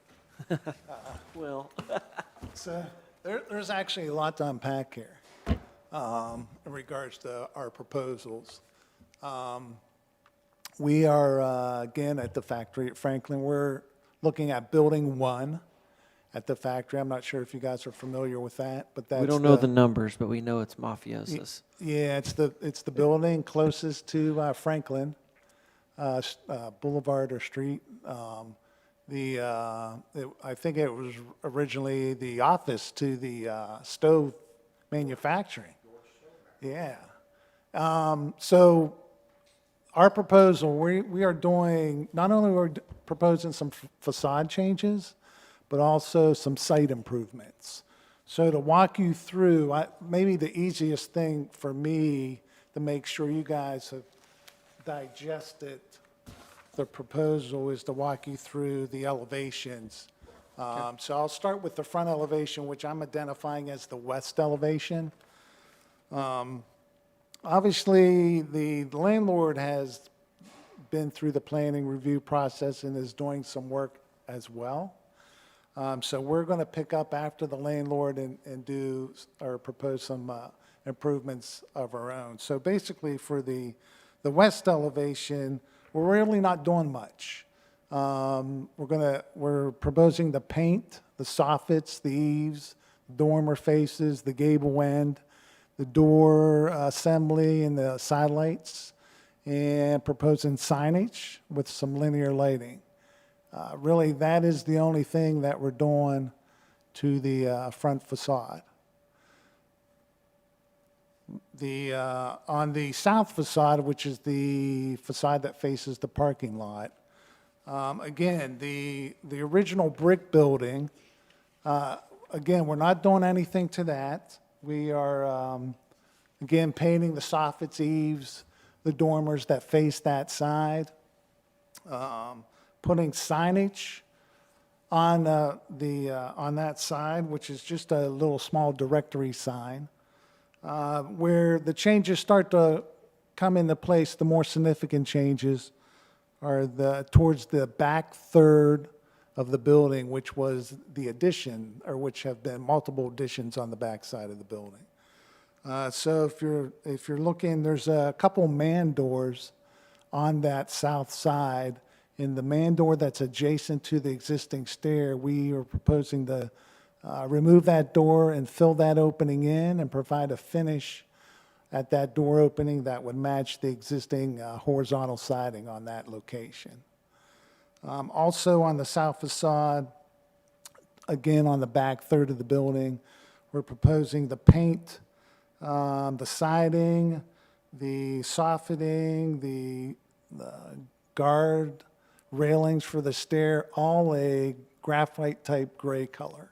Well, So there's actually a lot to unpack here in regards to our proposals. We are, again, at the factory at Franklin. We're looking at Building 1 at the factory. I'm not sure if you guys are familiar with that, but that's we don't know the numbers, but we know it's mafiosos. Yeah, it's the building closest to Franklin Boulevard or Street. I think it was originally the office to the stove manufacturing. Yeah. So our proposal, we are doing, not only are we proposing some facade changes, but also some site improvements. So to walk you through, maybe the easiest thing for me to make sure you guys have digested the proposal is to walk you through the elevations. So I'll start with the front elevation, which I'm identifying as the west elevation. Obviously, the landlord has been through the planning review process and is doing some work as well. So we're going to pick up after the landlord and do or propose some improvements of our own. So basically, for the west elevation, we're really not doing much. We're proposing to paint the soffits, the eaves, dormer faces, the gable end, the door assembly, and the side lights, and proposing signage with some linear lighting. Really, that is the only thing that we're doing to the front facade. On the south facade, which is the facade that faces the parking lot, again, the original brick building, again, we're not doing anything to that. We are, again, painting the soffits, eaves, the dormers that face that side, putting signage on on that side, which is just a little small directory sign. Where the changes start to come into place, the more significant changes are towards the back third of the building, which was the addition, or which have been multiple additions on the back side of the building. So if you're looking, there's a couple man doors on that south side. In the man door that's adjacent to the existing stair, we are proposing to remove that door and fill that opening in and provide a finish at that door opening that would match the existing horizontal siding on that location. Also on the south facade, again on the back third of the building, we're proposing to paint the siding, the soffitting, the guard railings for the stair, all a graphite type gray color.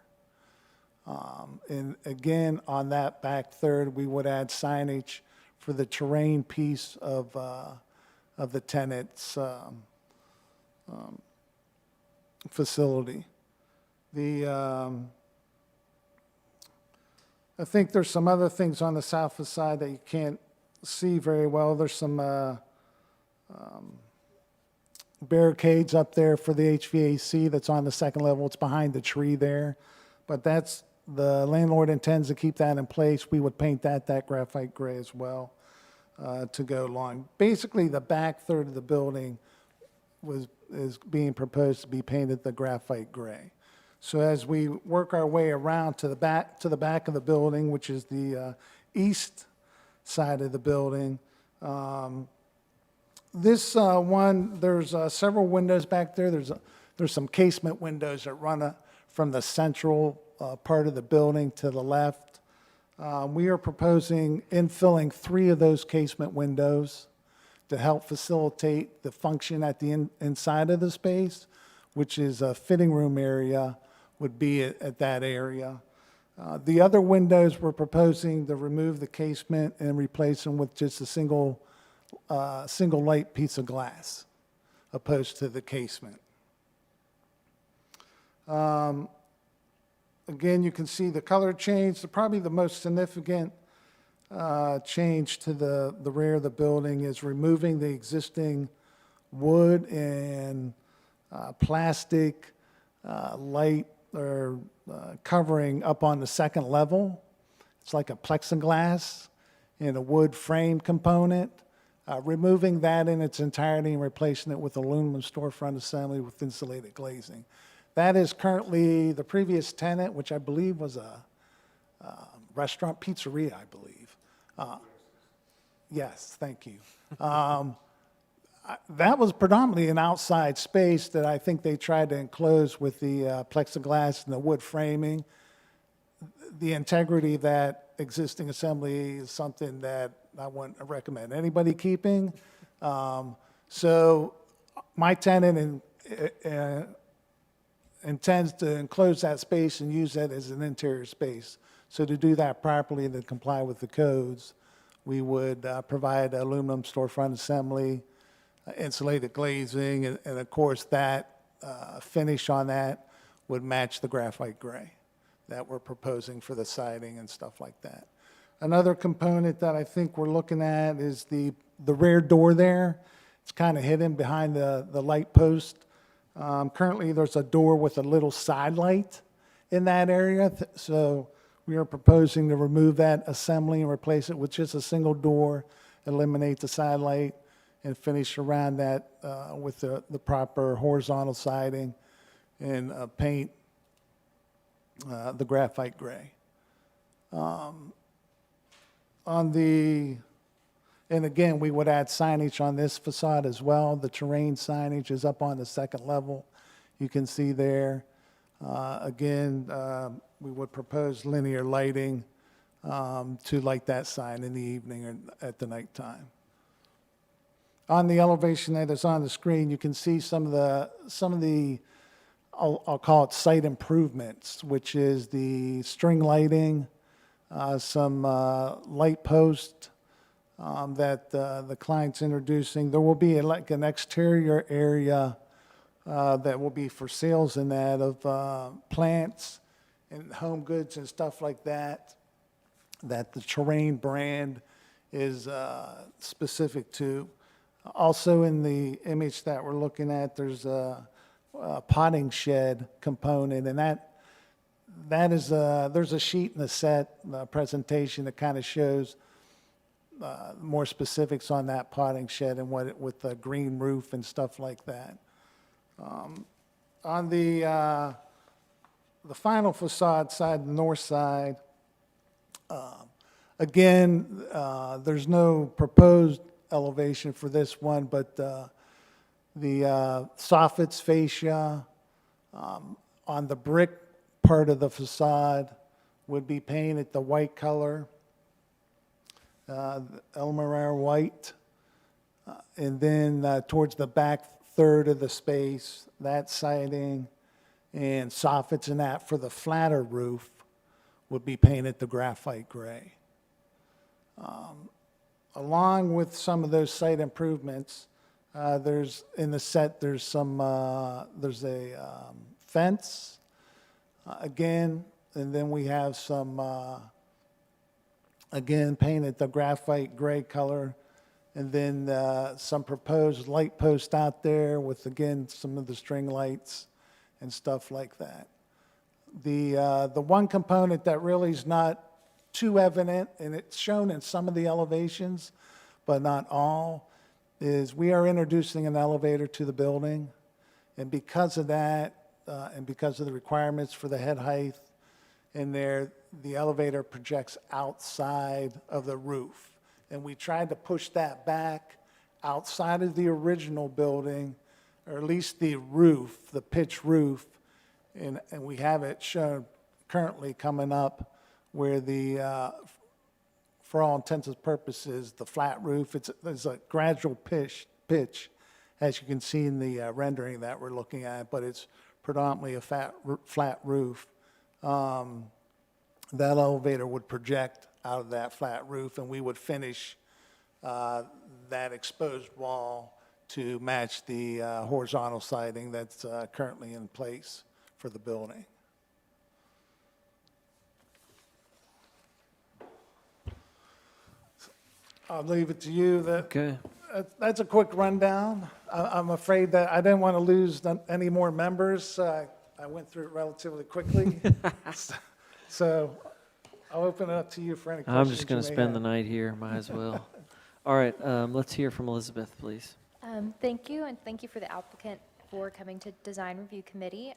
And again, on that back third, we would add signage for the terrain piece of the tenant's facility. I think there's some other things on the south facade that you can't see very well. There's some barricades up there for the HVAC that's on the second level. It's behind the tree there. But the landlord intends to keep that in place. We would paint that graphite gray as well to go along. Basically, the back third of the building is being proposed to be painted the graphite gray. So as we work our way around to the back of the building, which is the east side of the building, this one, there's several windows back there. There's some casement windows that run from the central part of the building to the left. We are proposing infilling 3 of those casement windows to help facilitate the function at the inside of the space, which is a fitting room area, would be at that area. The other windows, we're proposing to remove the casement and replace them with just a single light piece of glass, opposed to the casement. Again, you can see the color change. Probably the most significant change to the rear of the building is removing the existing wood and plastic light or covering up on the second level. It's like a plexiglass and a wood frame component. Removing that in its entirety and replacing it with aluminum storefront assembly with insulated glazing. That is currently the previous tenant, which I believe was a restaurant, pizzeria, I believe. Yes, thank you. That was predominantly an outside space that I think they tried to enclose with the plexiglass and the wood framing. The integrity of that existing assembly is something that I wouldn't recommend anybody keeping. So my tenant intends to enclose that space and use that as an interior space. So to do that properly and to comply with the codes, we would provide aluminum storefront assembly, insulated glazing, and of course, that finish on that would match the graphite gray that we're proposing for the siding and stuff like that. Another component that I think we're looking at is the rear door there. It's kind of hidden behind the light post. Currently, there's a door with a little side light in that area, so we are proposing to remove that assembly and replace it with just a single door, eliminate the side light, and finish around that with the proper horizontal siding and paint the graphite gray. And again, we would add signage on this facade as well. The terrain signage is up on the second level. You can see there. Again, we would propose linear lighting to light that sign in the evening or at the nighttime. On the elevation that is on the screen, you can see some of the I'll call it site improvements, which is the string lighting, some light post that the client's introducing. There will be like an exterior area that will be for sales in that of plants and home goods and stuff like that, that the Terrain brand is specific to. Also in the image that we're looking at, there's a potting shed component, and that is there's a sheet in the set presentation that kind of shows more specifics on that potting shed and what with the green roof and stuff like that. On the final facade side, the north side, again, there's no proposed elevation for this one, but the soffits fascia on the brick part of the facade would be painted the white color, Elmerare white, and then towards the back third of the space, that siding and soffits and that for the flatter roof would be painted the graphite gray. Along with some of those site improvements, there's in the set there's some there's a fence again, and then we have some again painted the graphite gray color, and then some proposed light post out there with again some of the string lights and stuff like that. The one component that really is not too evident, and it's shown in some of the elevations, but not all, is we are introducing an elevator to the building. And because of that, and because of the requirements for the head height in there, the elevator projects outside of the roof. And we tried to push that back outside of the original building, or at least the roof, the pitch roof, and we have it shown currently coming up where the, for all intents and purposes, the flat roof, there's a gradual pitch, as you can see in the rendering that we're looking at, but it's predominantly a flat roof. That elevator would project out of that flat roof, and we would finish that exposed wall to match the horizontal siding that's currently in place for the building. I'll leave it to you. Okay. That's a quick rundown. I'm afraid that I didn't want to lose any more members. I went through it relatively quickly. So I'll open it up to you for any questions. I'm just going to spend the night here, might as well. All right, let's hear from Elizabeth, please. Thank you, and thank you for the applicant for coming to Design Review Committee.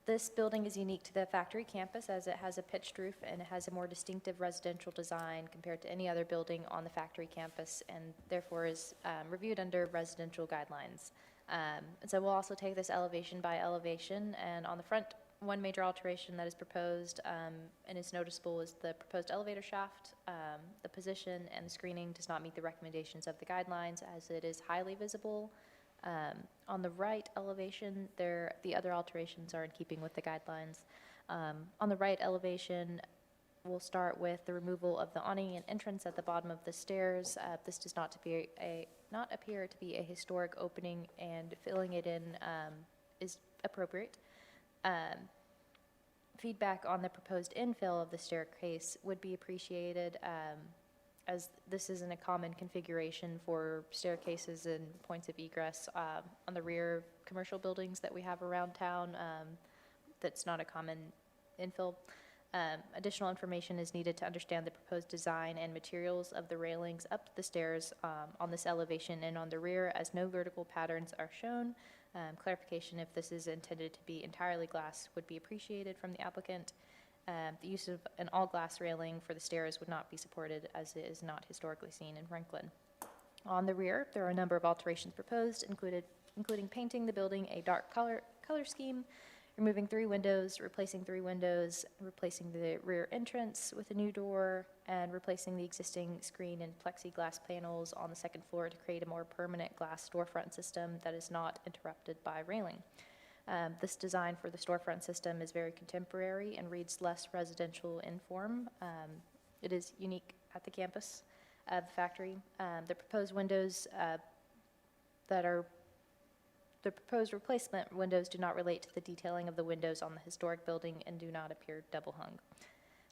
This building is unique to the factory campus as it has a pitched roof and it has a more distinctive residential design compared to any other building on the factory campus, and therefore is reviewed under residential guidelines. And so we'll also take this elevation by elevation, and on the front, one major alteration that is proposed and is noticeable is the proposed elevator shaft. The position and the screening does not meet the recommendations of the guidelines as it is highly visible. On the right elevation, the other alterations are in keeping with the guidelines. On the right elevation, we'll start with the removal of the awning and entrance at the bottom of the stairs. This does not appear to be a historic opening, and filling it in is appropriate. Feedback on the proposed infill of the staircase would be appreciated, as this isn't a common configuration for staircases and points of egress on the rear of commercial buildings that we have around town. That's not a common infill. Additional information is needed to understand the proposed design and materials of the railings up the stairs on this elevation and on the rear, as no vertical patterns are shown. Clarification if this is intended to be entirely glass would be appreciated from the applicant. The use of an all-glass railing for the stairs would not be supported, as it is not historically seen in Franklin. On the rear, there are a number of alterations proposed, including painting the building a dark color scheme, removing 3 windows, replacing 3 windows, replacing the rear entrance with a new door, and replacing the existing screen and plexiglass panels on the second floor to create a more permanent glass storefront system that is not interrupted by railing. This design for the storefront system is very contemporary and reads less residential in form. It is unique at the campus of the factory. The proposed windows the proposed replacement windows do not relate to the detailing of the windows on the historic building and do not appear double hung.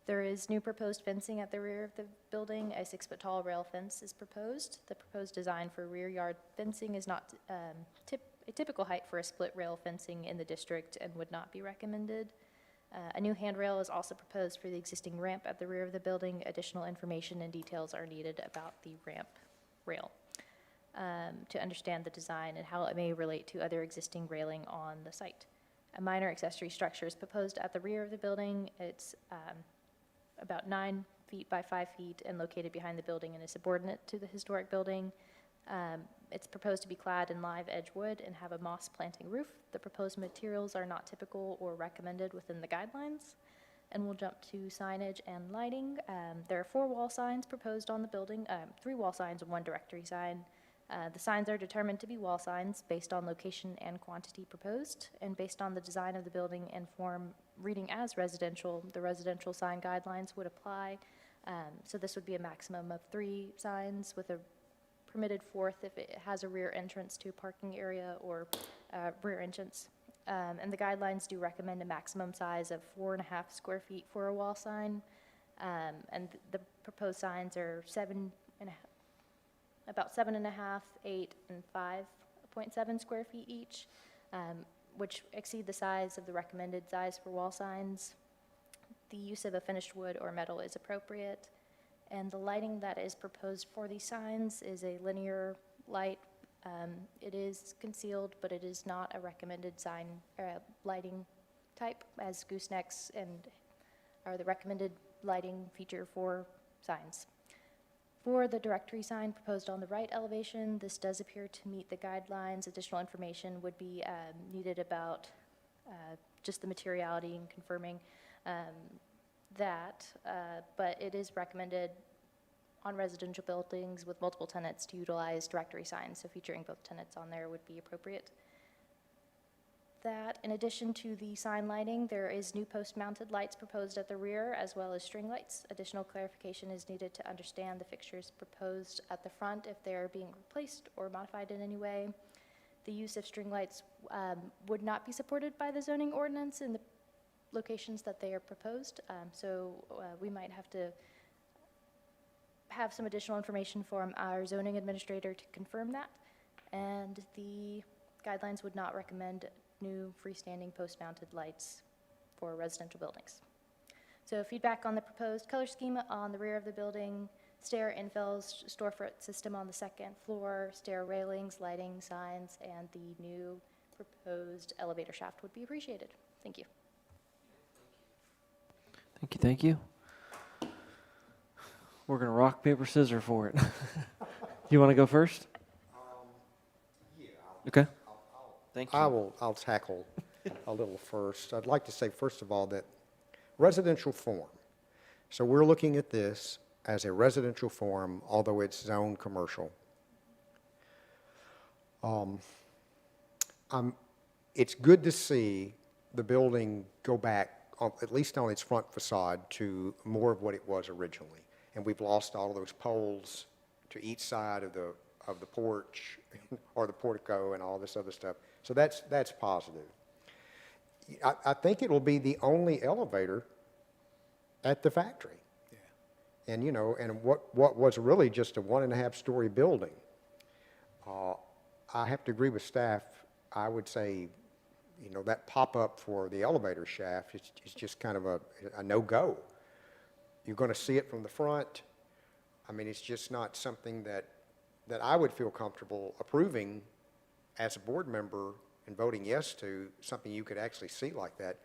There is new proposed fencing at the rear of the building. A 6-foot-tall rail fence is proposed. The proposed design for rear yard fencing is not a typical height for a split rail fencing in the district and would not be recommended. A new handrail is also proposed for the existing ramp at the rear of the building. Additional information and details are needed about the ramp rail to understand the design and how it may relate to other existing railing on the site. A minor accessory structure is proposed at the rear of the building. It's about 9 feet by 5 feet and located behind the building and is subordinate to the historic building. It's proposed to be clad in live edge wood and have a moss planting roof. The proposed materials are not typical or recommended within the guidelines. And we'll jump to signage and lighting. There are 4 wall signs proposed on the building, 3 wall signs and 1 directory sign. The signs are determined to be wall signs based on location and quantity proposed, and based on the design of the building and form reading as residential, the residential sign guidelines would apply. So this would be a maximum of 3 signs with a permitted 4th if it has a rear entrance to a parking area or rear entrance. And the guidelines do recommend a maximum size of 4.5 square feet for a wall sign. And the proposed signs are about 7.5, 8, and 5.7 square feet each, which exceed the size of the recommended size for wall signs. The use of a finished wood or metal is appropriate. And the lighting that is proposed for these signs is a linear light. It is concealed, but it is not a recommended sign lighting type, as goosenecks are the recommended lighting feature for signs. For the directory sign proposed on the right elevation, this does appear to meet the guidelines. Additional information would be needed about just the materiality and confirming that, but it is recommended on residential buildings with multiple tenants to utilize directory signs, so featuring both tenants on there would be appropriate. That, in addition to the sign lighting, there is new post-mounted lights proposed at the rear, as well as string lights. Additional clarification is needed to understand the fixtures proposed at the front, if they are being replaced or modified in any way. The use of string lights would not be supported by the zoning ordinance in the locations that they are proposed, so we might have to have some additional information from our zoning administrator to confirm that, and the guidelines would not recommend new freestanding post-mounted lights for residential buildings. So feedback on the proposed color scheme on the rear of the building, stair infills, storefront system on the second floor, stair railings, lighting, signs, and the new proposed elevator shaft would be appreciated. Thank you. Thank you, thank you. We're going to rock, paper, scissors for it. You want to go first? Yeah. Okay. Thank you. I'll tackle a little first. I'd like to say, first of all, that residential form. So we're looking at this as a residential form, although it's zoned commercial. it's good to see the building go back, at least on its front facade, to more of what it was originally. And we've lost all of those poles to each side of the porch or the portico and all this other stuff. So that's positive. I think it will be the only elevator at the factory. Yeah. And, and what was really just a 1.5-story building. I have to agree with staff. I would say, that pop-up for the elevator shaft is just kind of a no-go. You're going to see it from the front. I mean, it's just not something that I would feel comfortable approving as a board member and voting yes to, something you could actually see like that.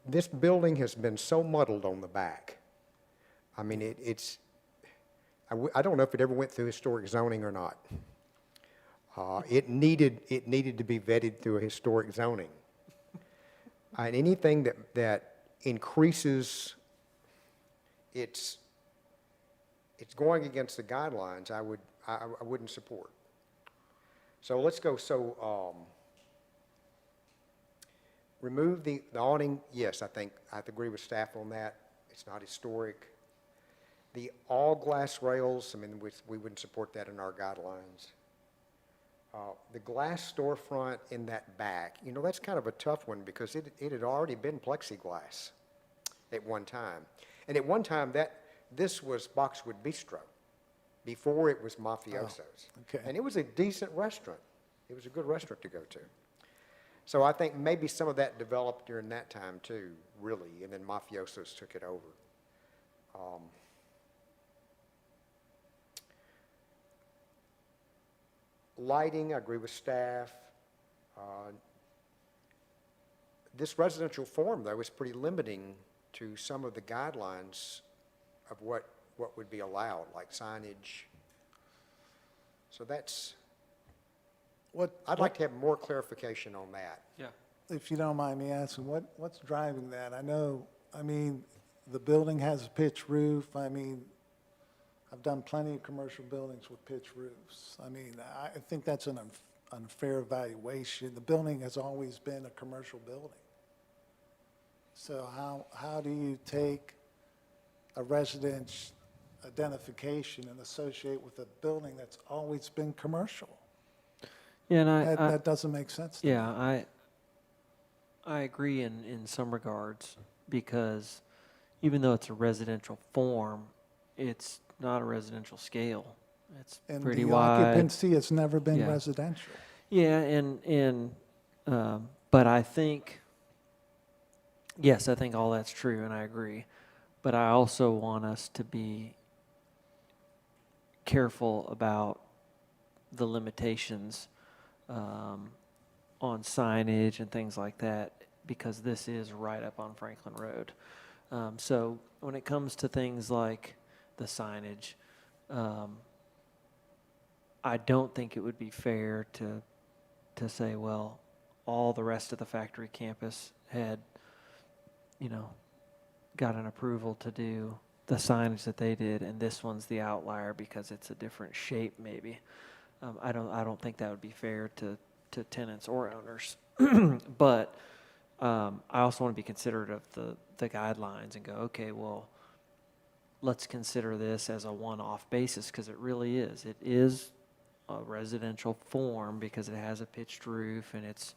This building has been so muddled on the back. I mean, I don't know if it ever went through historic zoning or not. It needed to be vetted through a historic zoning. And anything that increases it's going against the guidelines, I wouldn't support. So let's go. So remove the awning. Yes, I agree with staff on that. It's not historic. The all glass rails, I mean, we wouldn't support that in our guidelines. The glass storefront in that back, that's kind of a tough one because it had already been plexiglass at one time. And at one time, this was Boxwood Bistro before it was Mafioso's. Oh, okay. And it was a decent restaurant. It was a good restaurant to go to. So I think maybe some of that developed during that time too, really, and then Mafioso's took it over. Lighting, I agree with staff. This residential form, though, is pretty limiting to some of the guidelines of what would be allowed, like signage. So I'd like to have more clarification on that. Yeah. If you don't mind me asking, what's driving that? The building has a pitched roof. I've done plenty of commercial buildings with pitched roofs. I think that's an unfair evaluation. The building has always been a commercial building. So how do you take a residence identification and associate with a building that's always been commercial? Yeah, and That doesn't make sense to me. yeah, I agree in some regards, because even though it's a residential form, it's not a residential scale. It's And pretty the wide. occupancy has never been Yeah. residential. Yeah, but I think, yes, I think all that's true, and I agree. But I also want us to be careful about the limitations on signage and things like that, because this is right up on Franklin Road. So when it comes to things like the signage, I don't think it would be fair to say, well, all the rest of the factory campus had, got an approval to do the signage that they did, and this one's the outlier because it's a different shape, maybe. I don't think that would be fair to tenants or owners. But I also want to be considerate of the guidelines and go, okay, well, let's consider this as a one-off basis, because it really is. It is a residential form because it has a pitched roof and it's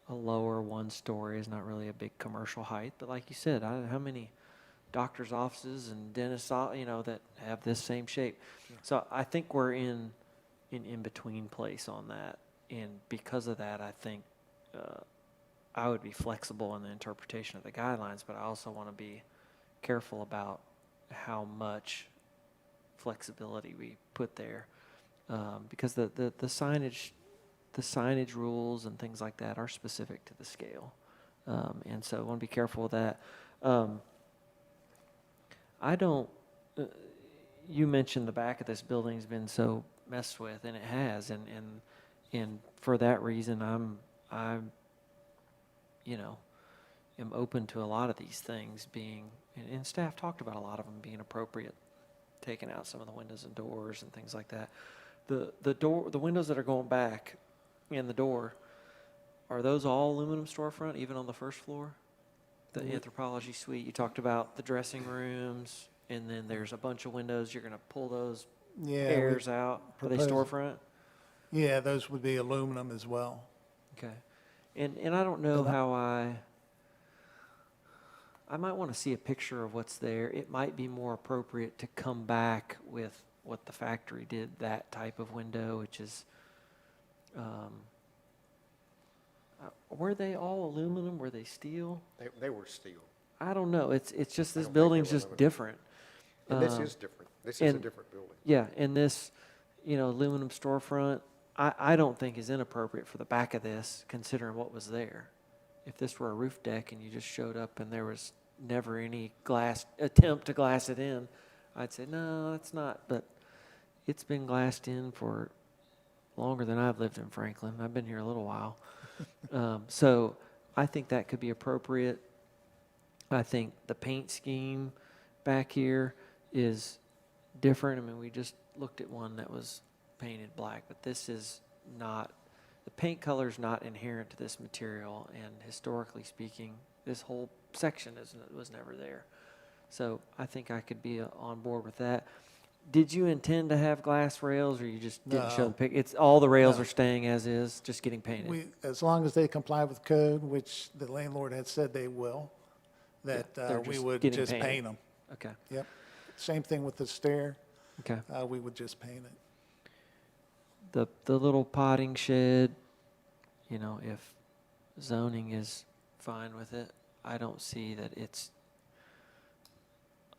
a lower one-story. It's not really a big commercial height. But like you said, how many doctors' offices and dentists, that have this same shape? Sure. So I think we're in between place on that. And because of that, I think I would be flexible in the interpretation of the guidelines, but I also want to be careful about how much flexibility we put there, because the signage rules and things like that are specific to the scale, and so I want to be careful with that. You mentioned the back of this building's been so messed with, and it has, and for that reason, I'm am open to a lot of these things being, and staff talked about a lot of them being appropriate, taking out some of the windows and doors and things like that. The windows that are going back, and the door, are those all aluminum storefront, even on the first floor? The anthropology suite, you talked about the dressing rooms, and then there's a bunch of windows, you're gonna pull those Yeah, we airs out. Are they propose- storefront? Yeah, those would be aluminum as well. Okay. And I don't know But I- how I might want to see a picture of what's there. It might be more appropriate to come back with what the factory did, that type of window, which is, were they all aluminum? Were they steel? They were steel. I don't know. It's just I this don't think they building's were just aluminum. different. And this Um, is different. This is a and- different building. Yeah, and this, aluminum storefront, I don't think is inappropriate for the back of this, considering what was there. If this were a roof deck and you just showed up and there was never any attempt to glass it in, I'd say, no, that's not, but it's been glassed in for longer than I've lived in Franklin. I've been here a little while. So I think that could be appropriate. I think the paint scheme back here is different. I mean, we just looked at one that was painted black, but this is not, the paint color is not inherent to this material, and historically speaking, this whole section was never there. So I think I could be on board with that. Did you intend to have glass rails, or you just didn't show No. the pic? It's, all the rails No. are staying as is, just getting painted? As long as they comply with code, which the landlord had said they will, that they're we just would getting just painted. paint them. Okay, Yep. Same thing with the stair. okay. We would just paint it. The little potting shed, if zoning is fine with it, I don't see that it's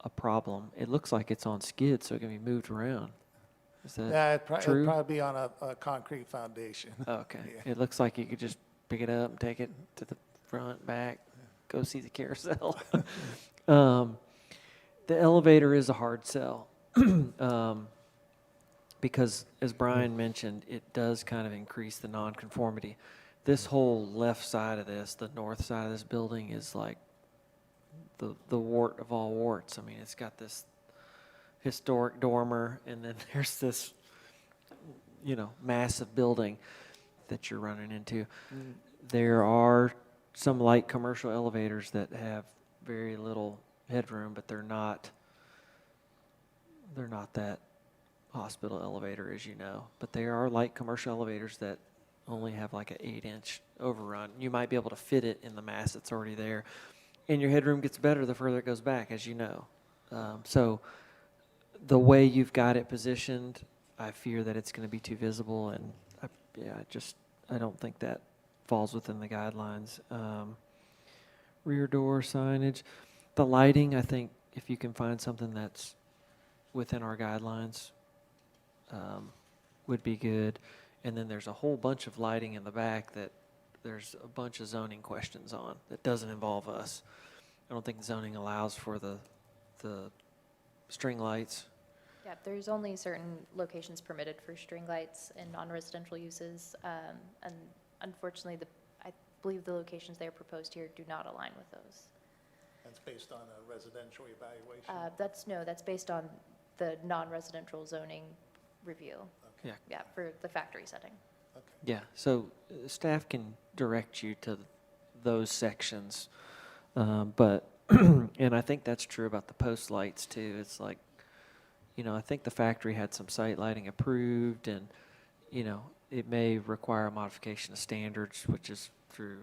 a problem. It looks like it's on skids, so it can be moved around. Is that Yeah, it'd true? probably be on a concrete foundation. Okay. Yeah. It looks like you could just pick it up and take it to the front, back, go see the carousel. The elevator is a hard sell. Because as Brian mentioned, it does kind of increase the nonconformity. This whole left side of this, the north side of this building, is like the wart of all warts. I mean, it's got this historic dormer, and then there's this, massive building that you're running into. There are some light commercial elevators that have very little headroom, but they're not that hospital elevator, as you know. But there are light commercial elevators that only have like an 8-inch overrun. You might be able to fit it in the mass that's already there. And your headroom gets better the further it goes back, as you know. So the way you've got it positioned, I fear that it's going to be too visible, and I don't think that falls within the guidelines. Rear door signage, the lighting, I think if you can find something that's within our guidelines, would be good. And then there's a whole bunch of lighting in the back that there's a bunch of zoning questions on that doesn't involve us. I don't think zoning allows for the string lights. Yeah, there's only certain locations permitted for string lights in non-residential uses, and unfortunately, I believe the locations they are proposed here do not align with those. That's based on a residential evaluation. That's based on the non-residential zoning review. Yeah. Yeah, for the factory setting. Yeah, so staff can direct you to those sections. But, and I think that's true about the post lights too. It's like, I think the factory had some site lighting approved, and, it may require a modification of standards, which is through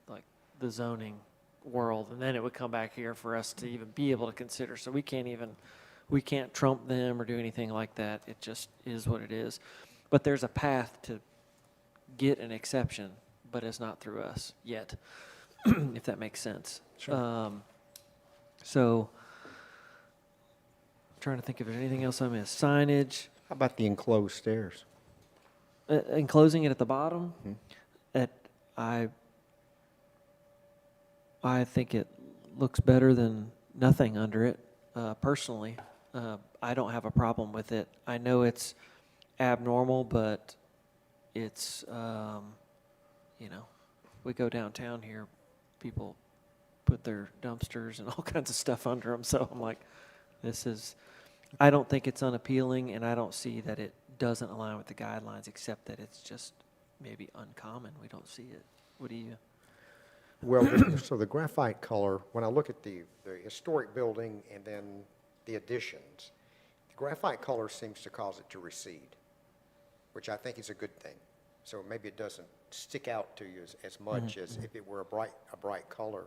like the zoning world, and then it would come back here for us to even be able to consider. So we can't trump them or do anything like that. It just is what it is. But there's a path to get an exception, but it's not through us yet, if that makes sense. Sure. So, I'm trying to think if there's anything else I missed. Signage, How about the enclosed stairs? enclosing it at the bottom. I think it looks better than nothing under it, personally. I don't have a problem with it. I know it's abnormal, but it's, we go downtown here, people put their dumpsters and all kinds of stuff under them. So I'm like, I don't think it's unappealing, and I don't see that it doesn't align with the guidelines, except that it's just maybe uncommon. We don't see it. What do you? Well, so the graphite color, when I look at the historic building and then the additions, the graphite color seems to cause it to recede, which I think is a good thing. So maybe it doesn't stick out to you as much as if it were a bright color.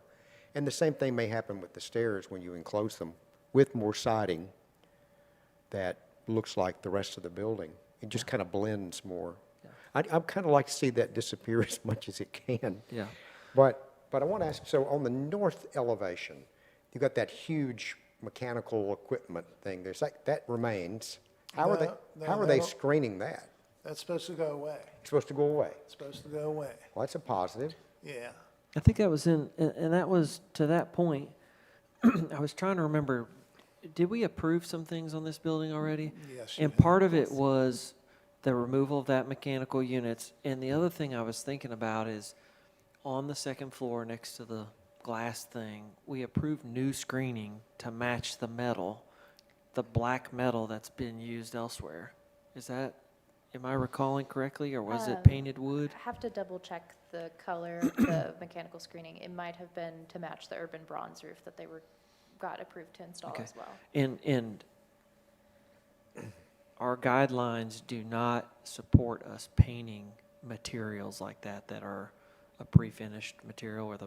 And the same thing may happen with the stairs when you enclose them with more siding that looks like the rest of the building. It just kind of blends more. I'd kind of like to see that disappear as much as it can. Yeah. But I want to ask, so on the north elevation, you've got that huge mechanical equipment thing. That remains. How are they, No, how are they that'll- screening that? That's supposed to go away. It's supposed to go away. It's supposed to go away. Well, that's a positive. Yeah. I think that was and that was to that point. I was trying to remember, did we approve some things on this building already? Yes, you And did. part of it was the removal of that mechanical units. And the other thing I was thinking about is on the second floor next to the glass thing, we approved new screening to match the metal, the black metal that's been used elsewhere. Am I recalling correctly, or was it painted wood? I have to double check the color of the mechanical screening. It might have been to match the urban bronze roof that they got approved to install Okay. as well. And our guidelines do not support us painting materials like that are a pre-finished material where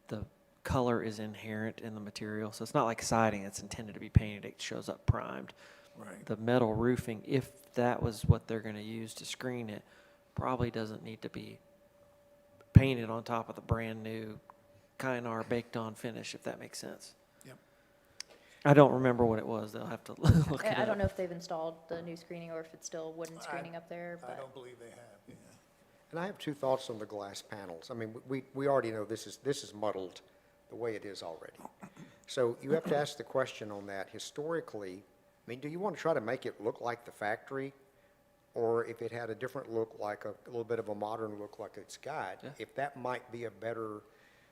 the color is inherent in the material. So it's not like siding that's intended to be painted, it shows up primed. Right. The metal roofing, if that was what they're going to use to screen it, probably doesn't need to be painted on top of the brand-new Kynar baked-on finish, if that makes sense. Yep. I don't remember what it was. They'll have to look it up. I don't know if they've installed the new screening or if it's still wooden screening up there, I but don't believe they have, yeah. And I have two thoughts on the glass panels. I mean, we already know this is muddled the way it is already. So you have to ask the question on that historically. I mean, do you want to try to make it look like the factory? Or if it had a different look, like a little bit of a modern look like it's got, if that might be a better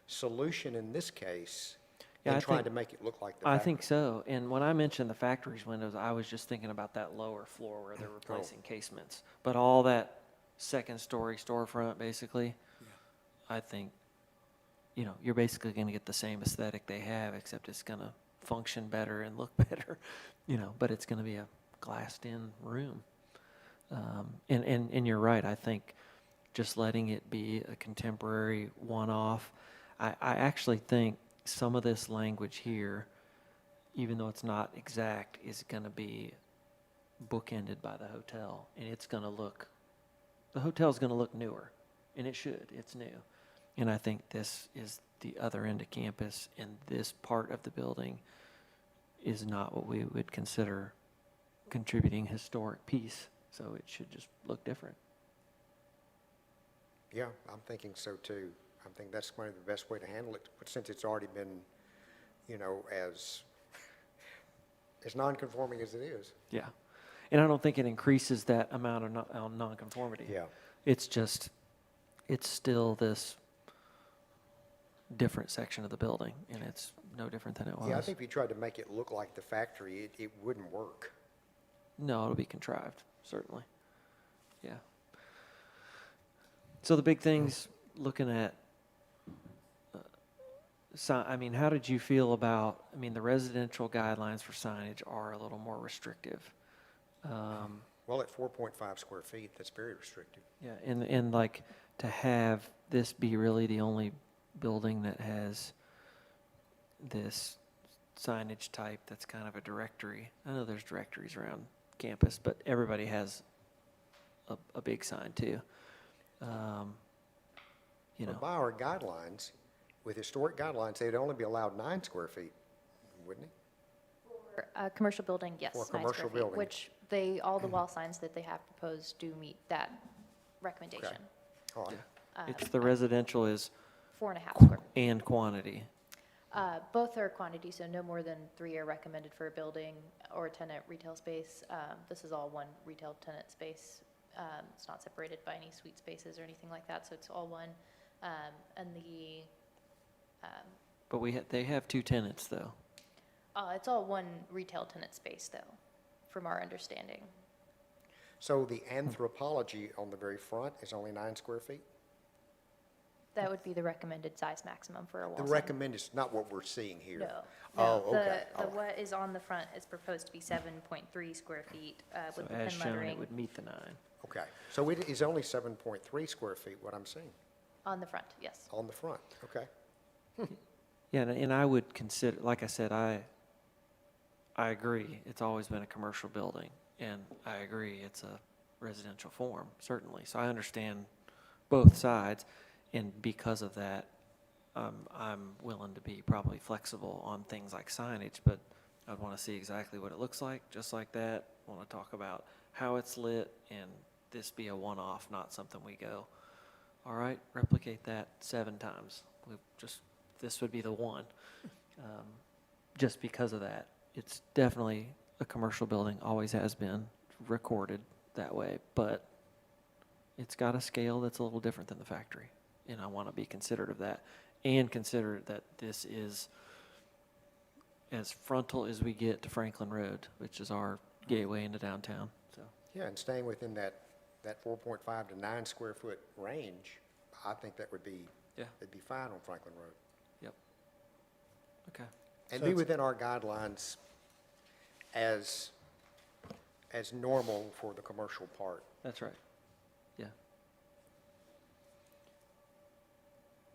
solution in this case than trying to make it look like the factory? I think so. And when I mentioned the factory's windows, I was just thinking about that lower floor where they're replacing casements. But all that second-story storefront, basically, I think, you're basically going to get the same aesthetic they have, except it's going to function better and look better, but it's going to be a glassed-in room. And you're right. I think just letting it be a contemporary one-off, I actually think some of this language here, even though it's not exact, is going to be bookended by the hotel, and the hotel's going to look newer, and it should. It's new. And I think this is the other end of campus, and this part of the building is not what we would consider contributing historic piece. So it should just look different. Yeah, I'm thinking so too. I think that's one of the best way to handle it, but since it's already been, as non-conforming as it is. Yeah. And I don't think it increases that amount of nonconformity. Yeah. It's still this different section of the building, and it's no different than it was. Yeah, I think if you tried to make it look like the factory, it wouldn't work. No, it'll be contrived, certainly. Yeah. So the big things, looking at, how did you feel about, the residential guidelines for signage are a little more restrictive. Well, at 4.5 square feet, that's very restrictive. Yeah, and like to have this be really the only building that has this signage type that's kind of a directory. I know there's directories around campus, but everybody has a big sign too. But by our guidelines, with historic guidelines, they'd only be allowed 9 square feet, wouldn't it? for a commercial building, yes, For a 9 square commercial feet, building. which all the wall signs that they have proposed do meet that recommendation. All right. It's the residential is 4.5 square. and quantity. Both are quantity, so no more than 3 are recommended for a building or a tenant retail space. This is all one retail tenant space. It's not separated by any suite spaces or anything like that, so it's all one. And But they have 2 tenants though. it's all one retail tenant space, though, from our understanding. So the anthropology on the very front is only 9 square feet? That would be the recommended size maximum for a wall The sign. recommended is not what we're seeing here? No. Oh, No. okay. The what is on the front is proposed to be 7.3 square feet So with the as pin shown, it lettering would meet the 9. Okay, so it is only 7.3 square feet, what I'm seeing, on the front, yes. on the front, okay? Yeah, and I would consider, like I said, I agree. It's always been a commercial building, and I agree it's a residential form, certainly. So I understand both sides, and because of that, I'm willing to be probably flexible on things like signage, but I'd want to see exactly what it looks like, just like that. Want to talk about how it's lit, and this be a one-off, not something we go, all right, replicate that 7 times. This would be the one. Just because of that. It's definitely a commercial building, always has been, recorded that way, but it's got a scale that's a little different than the factory, and I want to be considerate of that, and consider that this is as frontal as we get to Franklin Road, which is our gateway into downtown, so. Yeah, and staying within that 4.5 to 9 square foot range, I think that would be, Yeah. it'd be fine on Franklin Road. Yep. Okay. And So be it's- within our guidelines as normal for the commercial part. That's right. Yeah.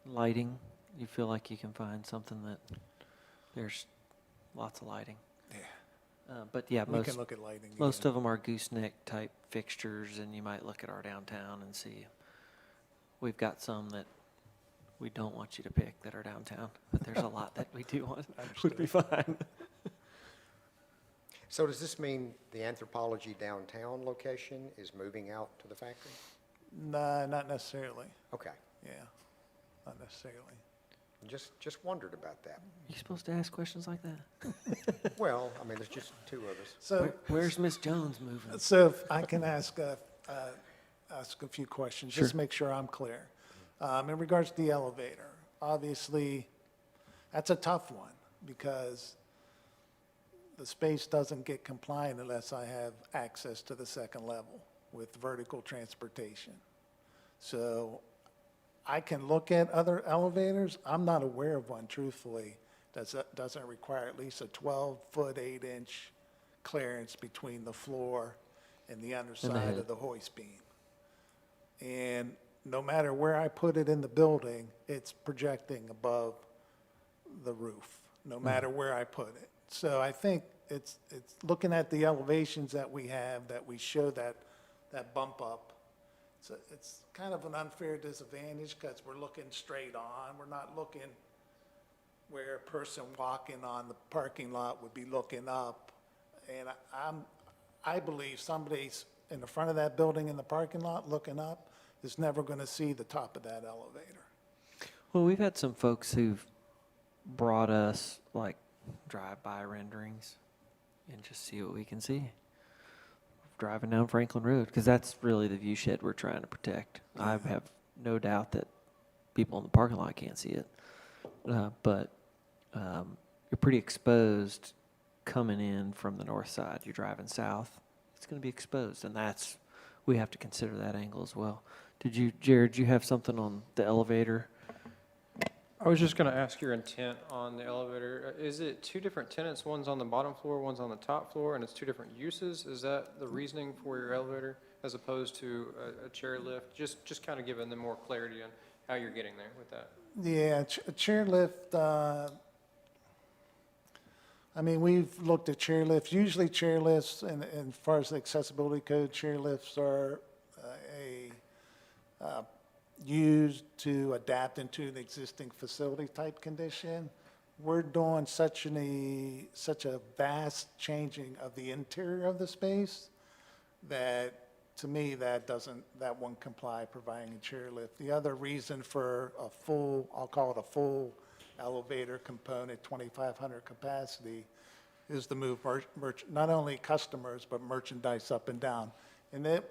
Lighting, you feel like you can find something that there's lots of lighting. Yeah. But yeah, We can look at lighting. most again. of them are gooseneck type fixtures, and you might look at our downtown and see. We've got some that we don't want you to pick that are downtown, but there's a lot that we do want, would be fine. So does this mean the anthropology downtown location is moving out to the factory? Nah, not necessarily. Okay, Yeah, not necessarily. just wondered about that. You supposed to ask questions like that? Well, I mean, there's just 2 of us. So, Where's Miss Jones moving? so if I can ask a few questions, just Sure. make sure I'm clear. In regards to the elevator, obviously, that's a tough one because the space doesn't get compliant unless I have access to the second level with vertical transportation. So I can look at other elevators. I'm not aware of one, truthfully, that doesn't require at least a 12-foot, 8-inch clearance between the floor and the underside head. of the hoist beam. And no matter where I put it in the building, it's projecting above the roof, no matter where I put it. So I think it's looking at the elevations that we have, that we show that bump up. So it's kind of an unfair disadvantage because we're looking straight on. We're not looking where a person walking on the parking lot would be looking up. And I believe somebody's in the front of that building in the parking lot looking up is never going to see the top of that elevator. Well, we've had some folks who've brought us like drive-by renderings and just see what we can see. Driving down Franklin Road, because that's really the view shed we're trying to protect. I have no doubt that people in the parking lot can't see it. But you're pretty exposed coming in from the north side. You're driving south, it's going to be exposed, and we have to consider that angle as well. Jared, you have something on the elevator? I was just going to ask your intent on the elevator. Is it 2 different tenants? One's on the bottom floor, one's on the top floor, and it's 2 different uses? Is that the reasoning for your elevator as opposed to a chair lift? Just kind of giving them more clarity on how you're getting there with that. Yeah, a chair lift, I mean, we've looked at chair lifts. Usually chair lifts, and as far as the accessibility code, chair lifts are used to adapt into an existing facility type condition. We're doing such a vast changing of the interior of the space that, to me, that won't comply providing a chair lift. The other reason for a full, I'll call it a full elevator component, 2,500 capacity, is to move not only customers, but merchandise up and down. And there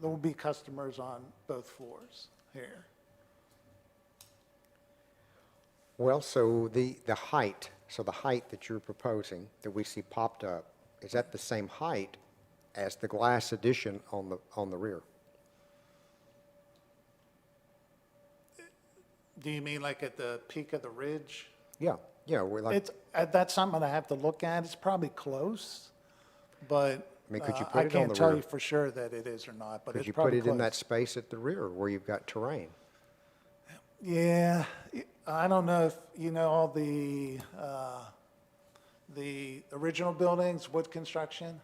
will be customers on both floors here. Well, so the height that you're proposing, that we see popped up, is that the same height as the glass addition on the rear. Do you mean like at the peak of the ridge? Yeah, yeah, we're like, It's, that's something I have to look at. It's probably close, but I mean, could you I put it on can't the tell rear? you for sure that it is or not, but Could it's you put probably it in that close. space at the rear where you've got terrain? Yeah, I don't know if you know all the original buildings, wood construction.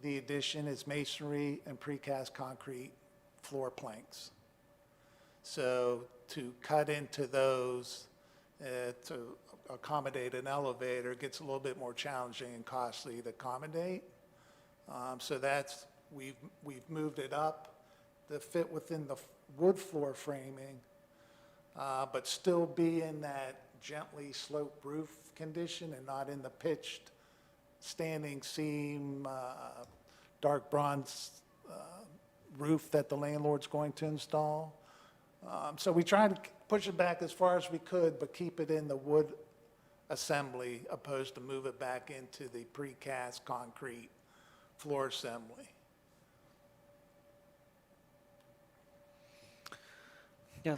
The addition is masonry and precast concrete floor planks. So to cut into those to accommodate an elevator gets a little bit more challenging and costly to accommodate. So that's, we've moved it up to fit within the wood floor framing, but still be in that gently sloped roof condition and not in the pitched standing seam, dark bronze roof that the landlord's going to install. So we tried to push it back as far as we could, but keep it in the wood assembly opposed to move it back into the precast concrete floor assembly. Yeah,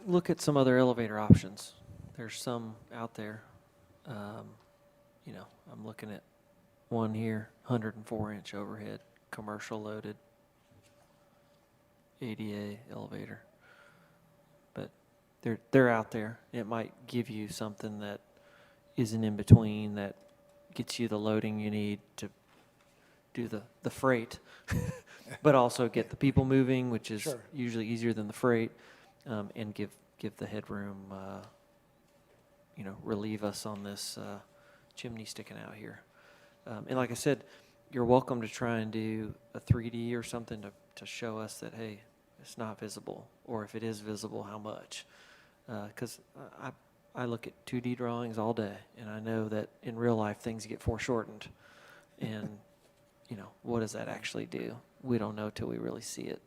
look at some other elevator options. There's some out there. You know, I'm looking at one here, 104-inch overhead, commercial loaded ADA elevator. But they're out there. It might give you something that isn't in between, that gets you the loading you need to do the freight, but also get the people moving, which is Sure. usually easier than the freight, and give the headroom, you know, relieve us on this chimney sticking out here. And like I said, you're welcome to try and do a 3D or something to show us that, hey, it's not visible, or if it is visible, how much. Because I look at 2D drawings all day, and I know that in real life things get foreshortened. And, you know, what does that actually do? We don't know till we really see it.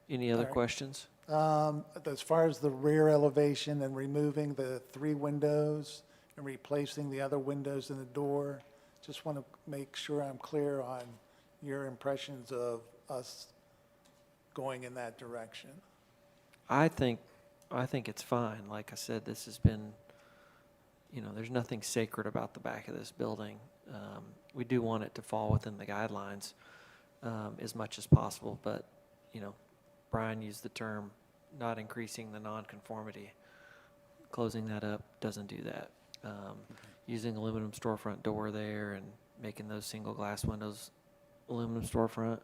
Any other All right. questions? As far as the rear elevation and removing the 3 windows and replacing the other windows in the door, just want to make sure I'm clear on your impressions of us going in that direction. I think it's fine. Like I said, this has been, you know, there's nothing sacred about the back of this building. We do want it to fall within the guidelines as much as possible, but, you know, Brian used the term not increasing the nonconformity. Closing that up doesn't do that. Using aluminum storefront door there and making those single glass windows aluminum storefront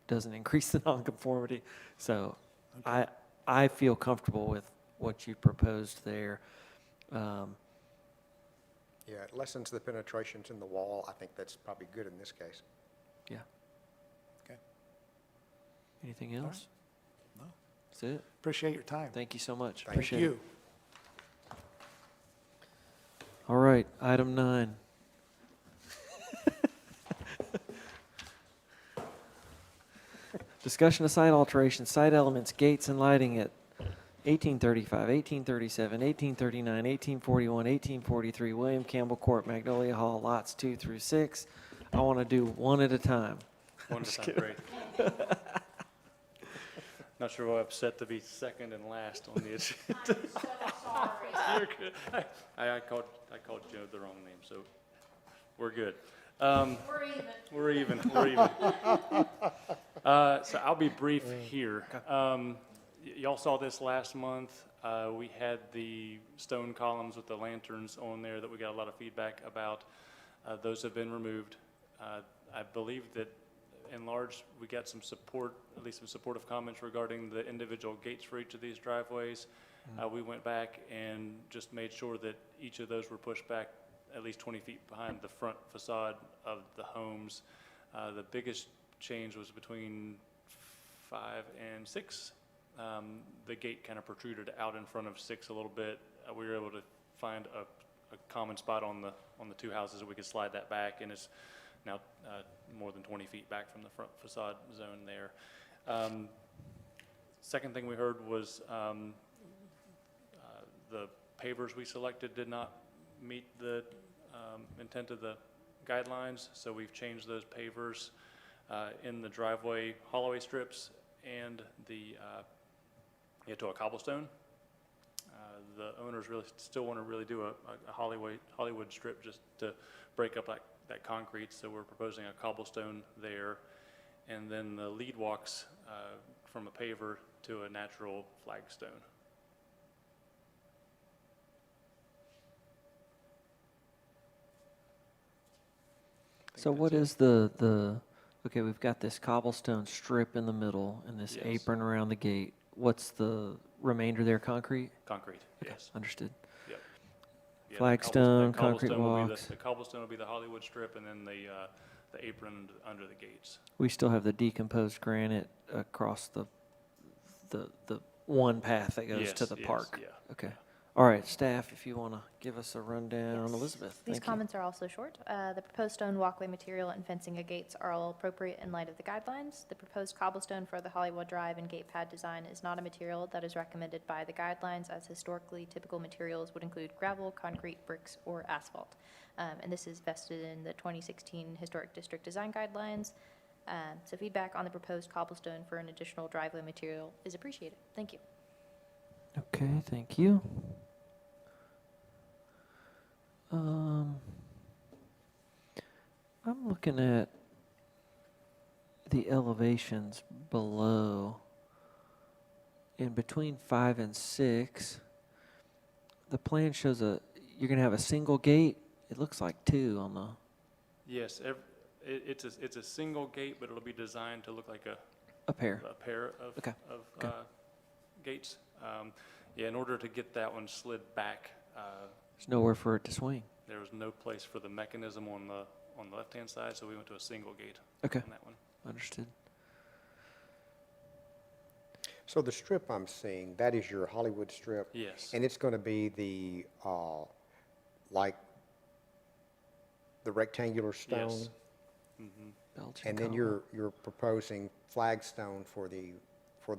doesn't increase the nonconformity. So I feel comfortable with what you proposed there. Yeah, it lessens the penetrations in the wall. I think that's probably good in this case. Yeah. Okay. Anything else? No. That's it. Appreciate your time. Thank you so much. Thank Appreciate you. it. All right, item 9. Discussion of site alterations, site elements, gates and lighting at 1835, 1837, 1839, 1841, 1843, William Campbell Court, Magnolia Hall, lots 2 through 6. I want to do one at a time. One at a time, great. Not sure why I'm upset to be second and last on the agenda. I'm so sorry. You're good. I called Joe the wrong name, so we're good. We're even. So I'll be brief here. Y'all saw this last month. We had the stone columns with the lanterns on there that we got a lot of feedback about. Those have been removed. I believe that in large, we got some support, at least some supportive comments regarding the individual gates for each of these driveways. We went back and just made sure that each of those were pushed back at least 20 feet behind the front facade of the homes. The biggest change was between 5 and 6. The gate kind of protruded out in front of 6 a little bit. We were able to find a common spot on the 2 houses that we could slide that back, and it's now more than 20 feet back from the front facade zone there. Second thing we heard was the pavers we selected did not meet the intent of the guidelines, so we've changed those pavers in the driveway holloway strips and to a cobblestone. The owners really still want to really do a Hollywood strip just to break up that concrete, so we're proposing a cobblestone there, and then the lead walks from a paver to a natural flagstone. So what is okay, we've got this cobblestone strip in the middle and this Yes. apron around the gate. What's the remainder there, concrete? Concrete, Okay, yes. understood. Yep. Yeah, Flagstone, the concrete cobblestone will be walks. the cobblestone will be the Hollywood strip, and then the apron under the gates. We still have the decomposed granite across the one path that goes to Yes, the yes, park. yeah, Okay. All right, staff, if you want to give us a rundown, Yes. Elizabeth. These thank you. comments are also short. The proposed stone walkway material and fencing at gates are all appropriate in light of the guidelines. The proposed cobblestone for the Hollywood Drive and gate pad design is not a material that is recommended by the guidelines, as historically typical materials would include gravel, concrete, bricks, or asphalt. And this is vested in the 2016 Historic District Design Guidelines. So feedback on the proposed cobblestone for an additional driveway material is appreciated. Thank you. Okay, thank you. I'm looking at the elevations below. In between 5 and 6, the plan shows you're going to have a single gate. It looks like 2 on the, Yes, it's a single gate, but it'll be designed to look like a pair. a pair of Okay, of okay. gates. Yeah, in order to get that one slid back, There's nowhere for it to swing. there was no place for the mechanism on the left-hand side, so we went to a single gate Okay, on that one. understood. So the strip I'm seeing, that is your Hollywood strip? Yes. And it's going to be the, like, the rectangular stone? Yes. Mhm. Belgian And then cobble. you're proposing flagstone for the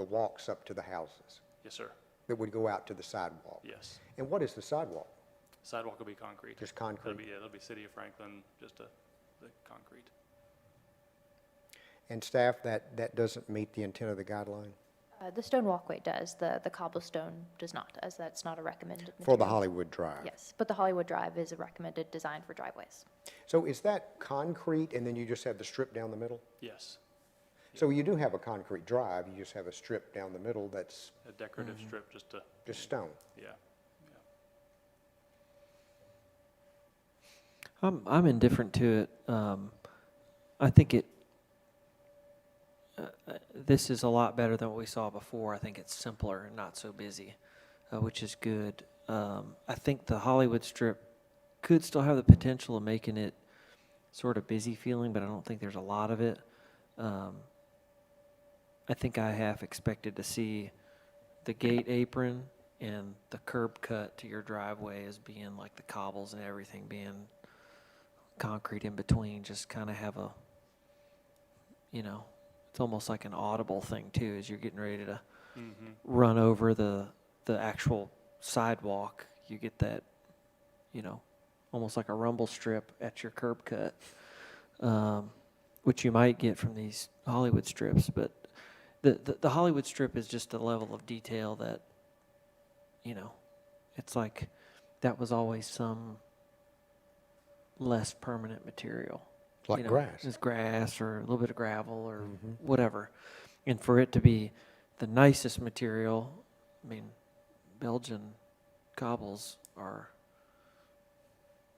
walks up to the houses Yes, sir. that would go out to the sidewalk? Yes. And what is the sidewalk? Sidewalk will be concrete. Just concrete? It'll be City of Franklin, just the concrete. And staff, that doesn't meet the intent of the guideline? The stone walkway does. The cobblestone does not, as that's not a recommended material. For the Hollywood Drive? Yes, but the Hollywood Drive is a recommended design for driveways. So is that concrete and then you just have the strip down the middle? Yes. So you do have a concrete drive, you just have a strip down the middle that's A decorative strip, just to, just stone? yeah. I'm indifferent to it. I think this is a lot better than what we saw before. I think it's simpler and not so busy, which is good. I think the Hollywood strip could still have the potential of making it sort of busy feeling, but I don't think there's a lot of it. I think I half expected to see the gate apron and the curb cut to your driveway as being like the cobbles and everything being concrete in between, just kind of have it's almost like an audible thing too, as you're getting ready to run over the actual sidewalk. You get that, almost like a rumble strip at your curb cut, which you might get from these Hollywood strips. But the Hollywood strip is just a level of detail that, it's like that was always some less permanent material. Like grass. It's grass or a little bit of gravel or whatever. And for it to be the nicest material, I mean, Belgian cobbles are,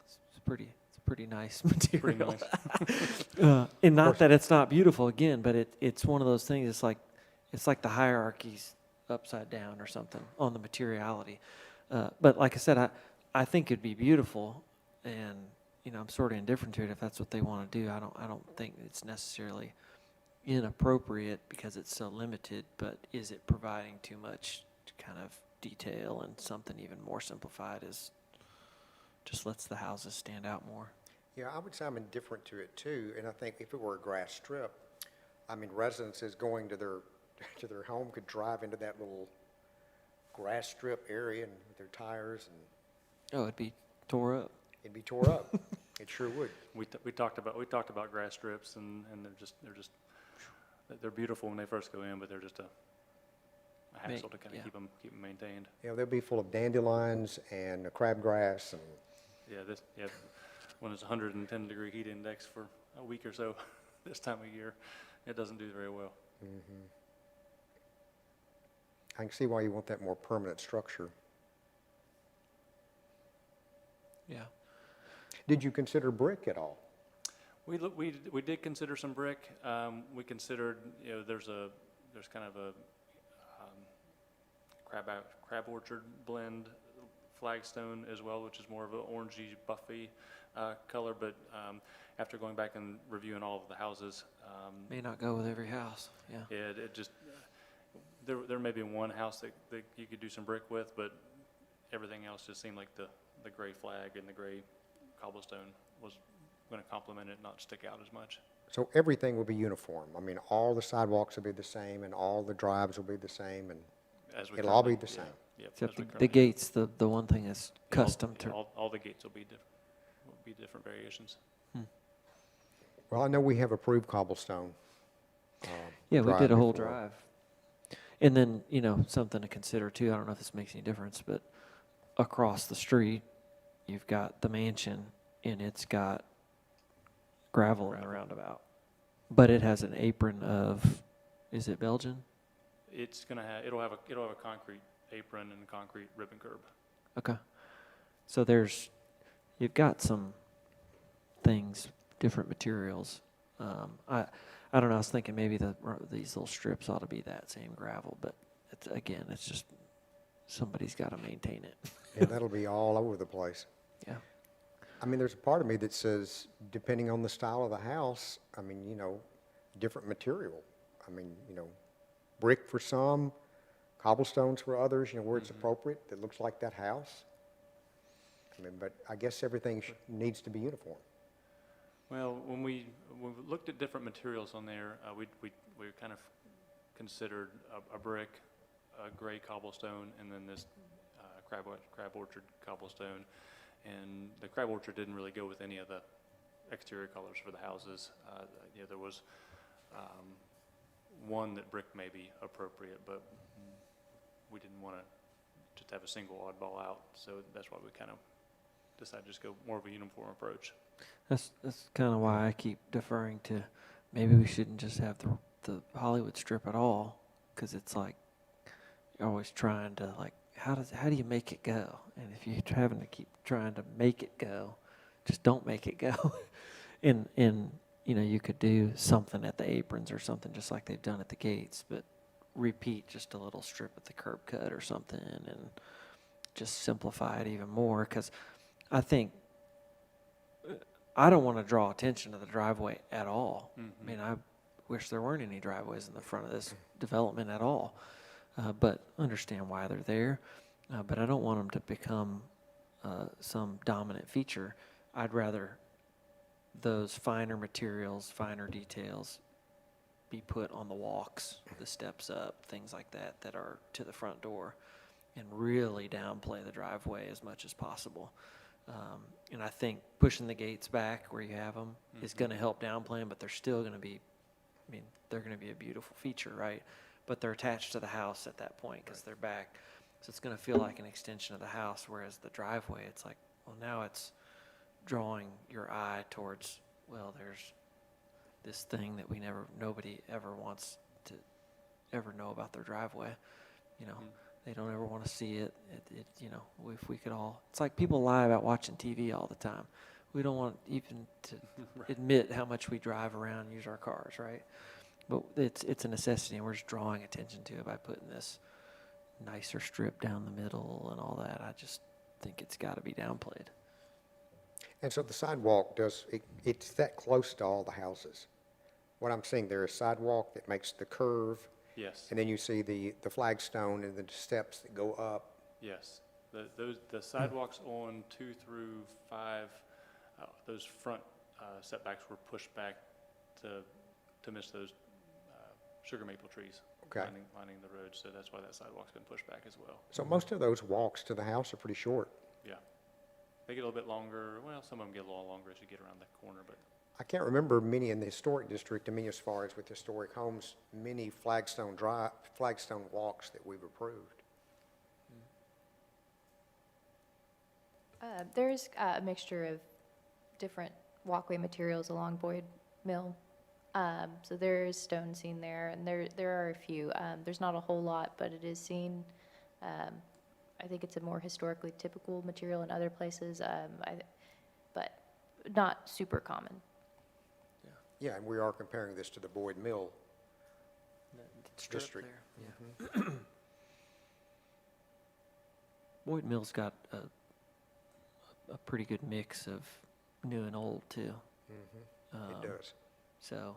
it's a pretty nice material. And not that it's not beautiful again, but it's one of those things, it's like the hierarchy's upside down or something on the materiality. But like I said, I think it'd be beautiful, and I'm sort of indifferent to it if that's what they want to do. I don't think it's necessarily inappropriate because it's so limited, but is it providing too much kind of detail, and something even more simplified just lets the houses stand out more? Yeah, I would say I'm indifferent to it too, and I think if it were a grass strip, I mean, residences going to their home could drive into that little grass strip area and with their tires, and Oh, it'd be tore up. it'd be tore up. It sure would. We talked about grass strips, and they're beautiful when they first go in, but they're just a hassle to kind of yeah. keep them maintained. Yeah, they'll be full of dandelions and crabgrass and, Yeah, when it's 110-degree heat index for a week or so this time of year, it doesn't do very well. I can see why you want that more permanent structure. Yeah. Did you consider brick at all? We did consider some brick. We considered, there's kind of a crab orchard blend flagstone as well, which is more of an orangey buffy color. But after going back and reviewing all of the houses, May not go with every house, yeah. it just there may be one house that you could do some brick with, but everything else just seemed like the gray flag and the gray cobblestone was going to complement it, not stick out as much. So everything will be uniform. I mean, all the sidewalks will be the same, and all the drives will be the same, and As we it'll all be currently- the same. Yep, Except as we the currently- gates, the one thing that's custom to, all the gates will be different variations. Well, I know we have approved cobblestone. yeah, we drive did a whole before. drive. And then, something to consider too, I don't know if this makes any difference, but across the street, you've got the mansion and it's got gravel in the roundabout. But it has an apron of, is it Belgian? It'll have a concrete apron and a concrete ribbon curb. Okay. So you've got some things, different materials. I don't know, I was thinking maybe these little strips ought to be that same gravel, but it's just, somebody's got to maintain it. Yeah, that'll be all over the place. Yeah. I mean, there's a part of me that says, depending on the style of the house, I mean, different material. I mean, brick for some, cobblestones for others, where it's appropriate, that looks like that house. I mean, but I guess everything needs to be uniform. Well, when we looked at different materials on there, we kind of considered a brick, a gray cobblestone, and then this crab orchard cobblestone. And the crab orchard didn't really go with any of the exterior colors for the houses. There was one that brick may be appropriate, but we didn't want to just have a single oddball out, so that's why we kind of decided to just go more of a uniform approach. That's kind of why I keep deferring to maybe we shouldn't just have the Hollywood strip at all, because it's like you're always trying to how do you make it go? And if you're having to keep trying to make it go, just don't make it go. and you could do something at the aprons or something just like they've done at the gates, but repeat just a little strip at the curb cut or something and just simplify it even more, because I think I don't want to draw attention to the driveway at all. I mean, I wish there weren't any driveways in the front of this development at all, but understand why they're there. But I don't want them to become some dominant feature. I'd rather those finer materials, finer details be put on the walks, the steps up, things like that are to the front door, and really downplay the driveway as much as possible. And I think pushing the gates back where you have them is going to help downplay them, but they're still going to be, they're going to be a beautiful feature, right? But they're attached to the house at that point because they're back. So it's going to feel like an extension of the house, whereas the driveway, it's like, well, now it's drawing your eye towards, well, there's this thing that nobody ever wants to ever know about their driveway. They don't ever want to see it. If we could all, it's like people lie about watching TV all the time. We don't want even to admit how much we drive around and use our cars, right? But it's a necessity, and we're just drawing attention to it by putting this nicer strip down the middle and all that. I just think it's got to be downplayed. And so the sidewalk it's that close to all the houses. What I'm seeing there is sidewalk that makes the curve. Yes. And then you see the flagstone and the steps that go up. Yes. The sidewalks on 2 through 5, those front setbacks were pushed back to miss those sugar maple trees lining the road. So that's why that sidewalk's been pushed back as well. So most of those walks to the house are pretty short. Yeah. They get a little bit longer, well, some of them get a little longer as you get around that corner, but I can't remember many in the historic district, I mean, as far as with historic homes, many flagstone walks that we've approved. There's a mixture of different walkway materials along Boyd Mill. So there is stone seen there, and there are a few. There's not a whole lot, but it is seen. I think it's a more historically typical material in other places, but not super common. Yeah, and we are comparing this to the Boyd Mill Strip district. there, yeah. Boyd Mill's got a pretty good mix of new and old too. It does. So,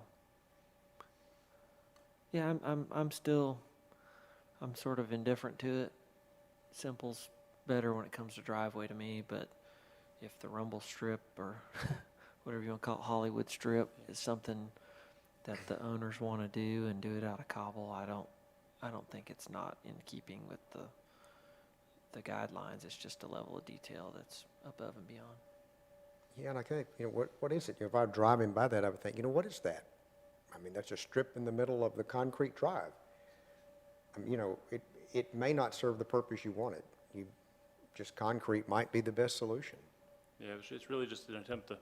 yeah, I'm sort of indifferent to it. Simple's better when it comes to driveway to me, but if the Rumble Strip or whatever you want to call it, Hollywood Strip, is something that the owners want to do and do it out of cobble, I don't think it's not in keeping with the guidelines. It's just a level of detail that's above and beyond. Yeah, and I think, what is it? If I'm driving by that, I would think, what is that? I mean, that's a strip in the middle of the concrete drive. It may not serve the purpose you want it. Just concrete might be the best solution. yeah, it's really just an attempt to,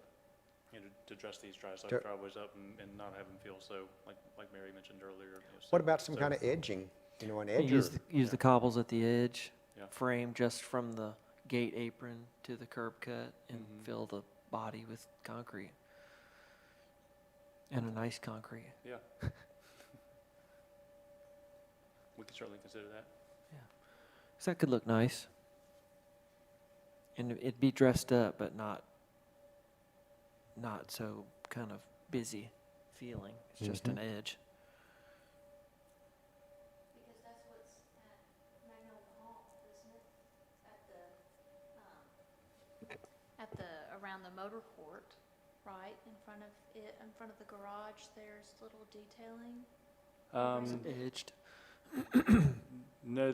to dress these To- driveways up and not have them feel so, like Mary mentioned earlier. What about some kind of edging, an edge? Use the cobbles at the edge, Yeah. frame just from the gate apron to the curb cut, and fill the body with concrete. And a nice concrete. Yeah. We could certainly consider that. 'Cause that could look nice. And it'd be dressed up, but not so kind of busy feeling. It's just an edge. Because that's what's at Magnolia Hall, isn't it? At the, around the motor court, right, in front of the garage, there's little detailing. Edged. No,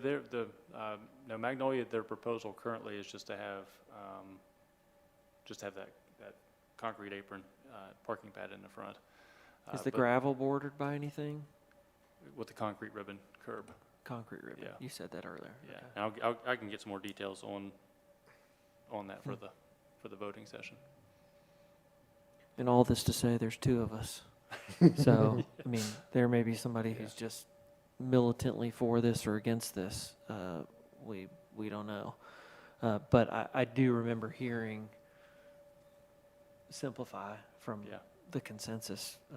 no, Magnolia, their proposal currently is just to have that concrete apron, parking pad in the front. Is the but gravel bordered by anything? with the concrete ribbon curb. Concrete ribbon. Yeah. You said that earlier. Yeah, Okay. and I can get some more details on that for the voting session. And all this to say, there's two of us. So, I mean, there may be somebody who's just militantly for this or against this. We don't know. But I do remember hearing simplify from the consensus. For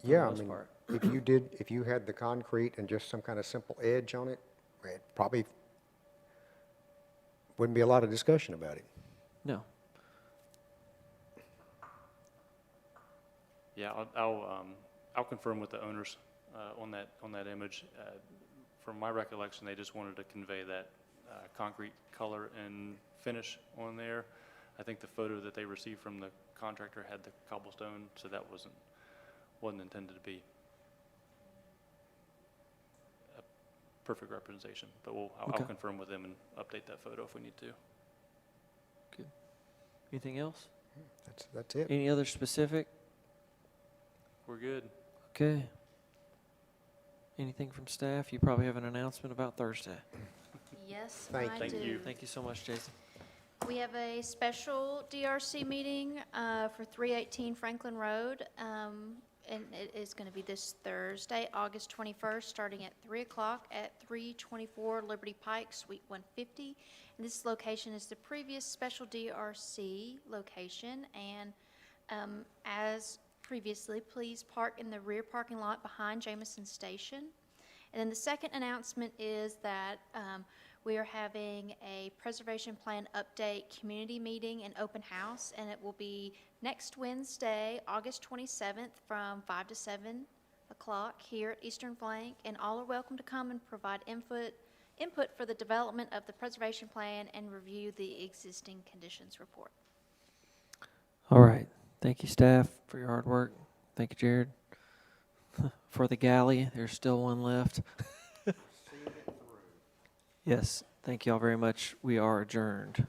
the Yeah, I most mean, part. if you had the concrete and just some kind of simple edge on it, it probably wouldn't be a lot of discussion about it. No. Yeah, I'll confirm with the owners on that image. From my recollection, they just wanted to convey that concrete color and finish on there. I think the photo that they received from the contractor had the cobblestone, so that wasn't intended to be a perfect representation. But I'll Okay. confirm with them and update that photo if we need to. Good. Anything else? That's it. Any other specific? We're good. Okay. Anything from staff? You probably have an announcement about Thursday. Yes, Thank I do. you. Thank you so much, Jason. We have a special DRC meeting for 318 Franklin Road, and it is going to be this Thursday, August 21st, starting at 3 o'clock at 324 Liberty Pike, Suite 150. And this location is the previous special DRC location, and as previously, please park in the rear parking lot behind Jameson Station. And then the second announcement is that we are having a preservation plan update community meeting and open house, and it will be next Wednesday, August 27th, from 5 to 7 o'clock here at Eastern Flank. And all are welcome to come and provide input for the development of the preservation plan and review the existing conditions report. All right. Thank you, staff, for your hard work. Thank you, Jared. For the galley, there's still one left. Yes. Thank you all very much. We are adjourned.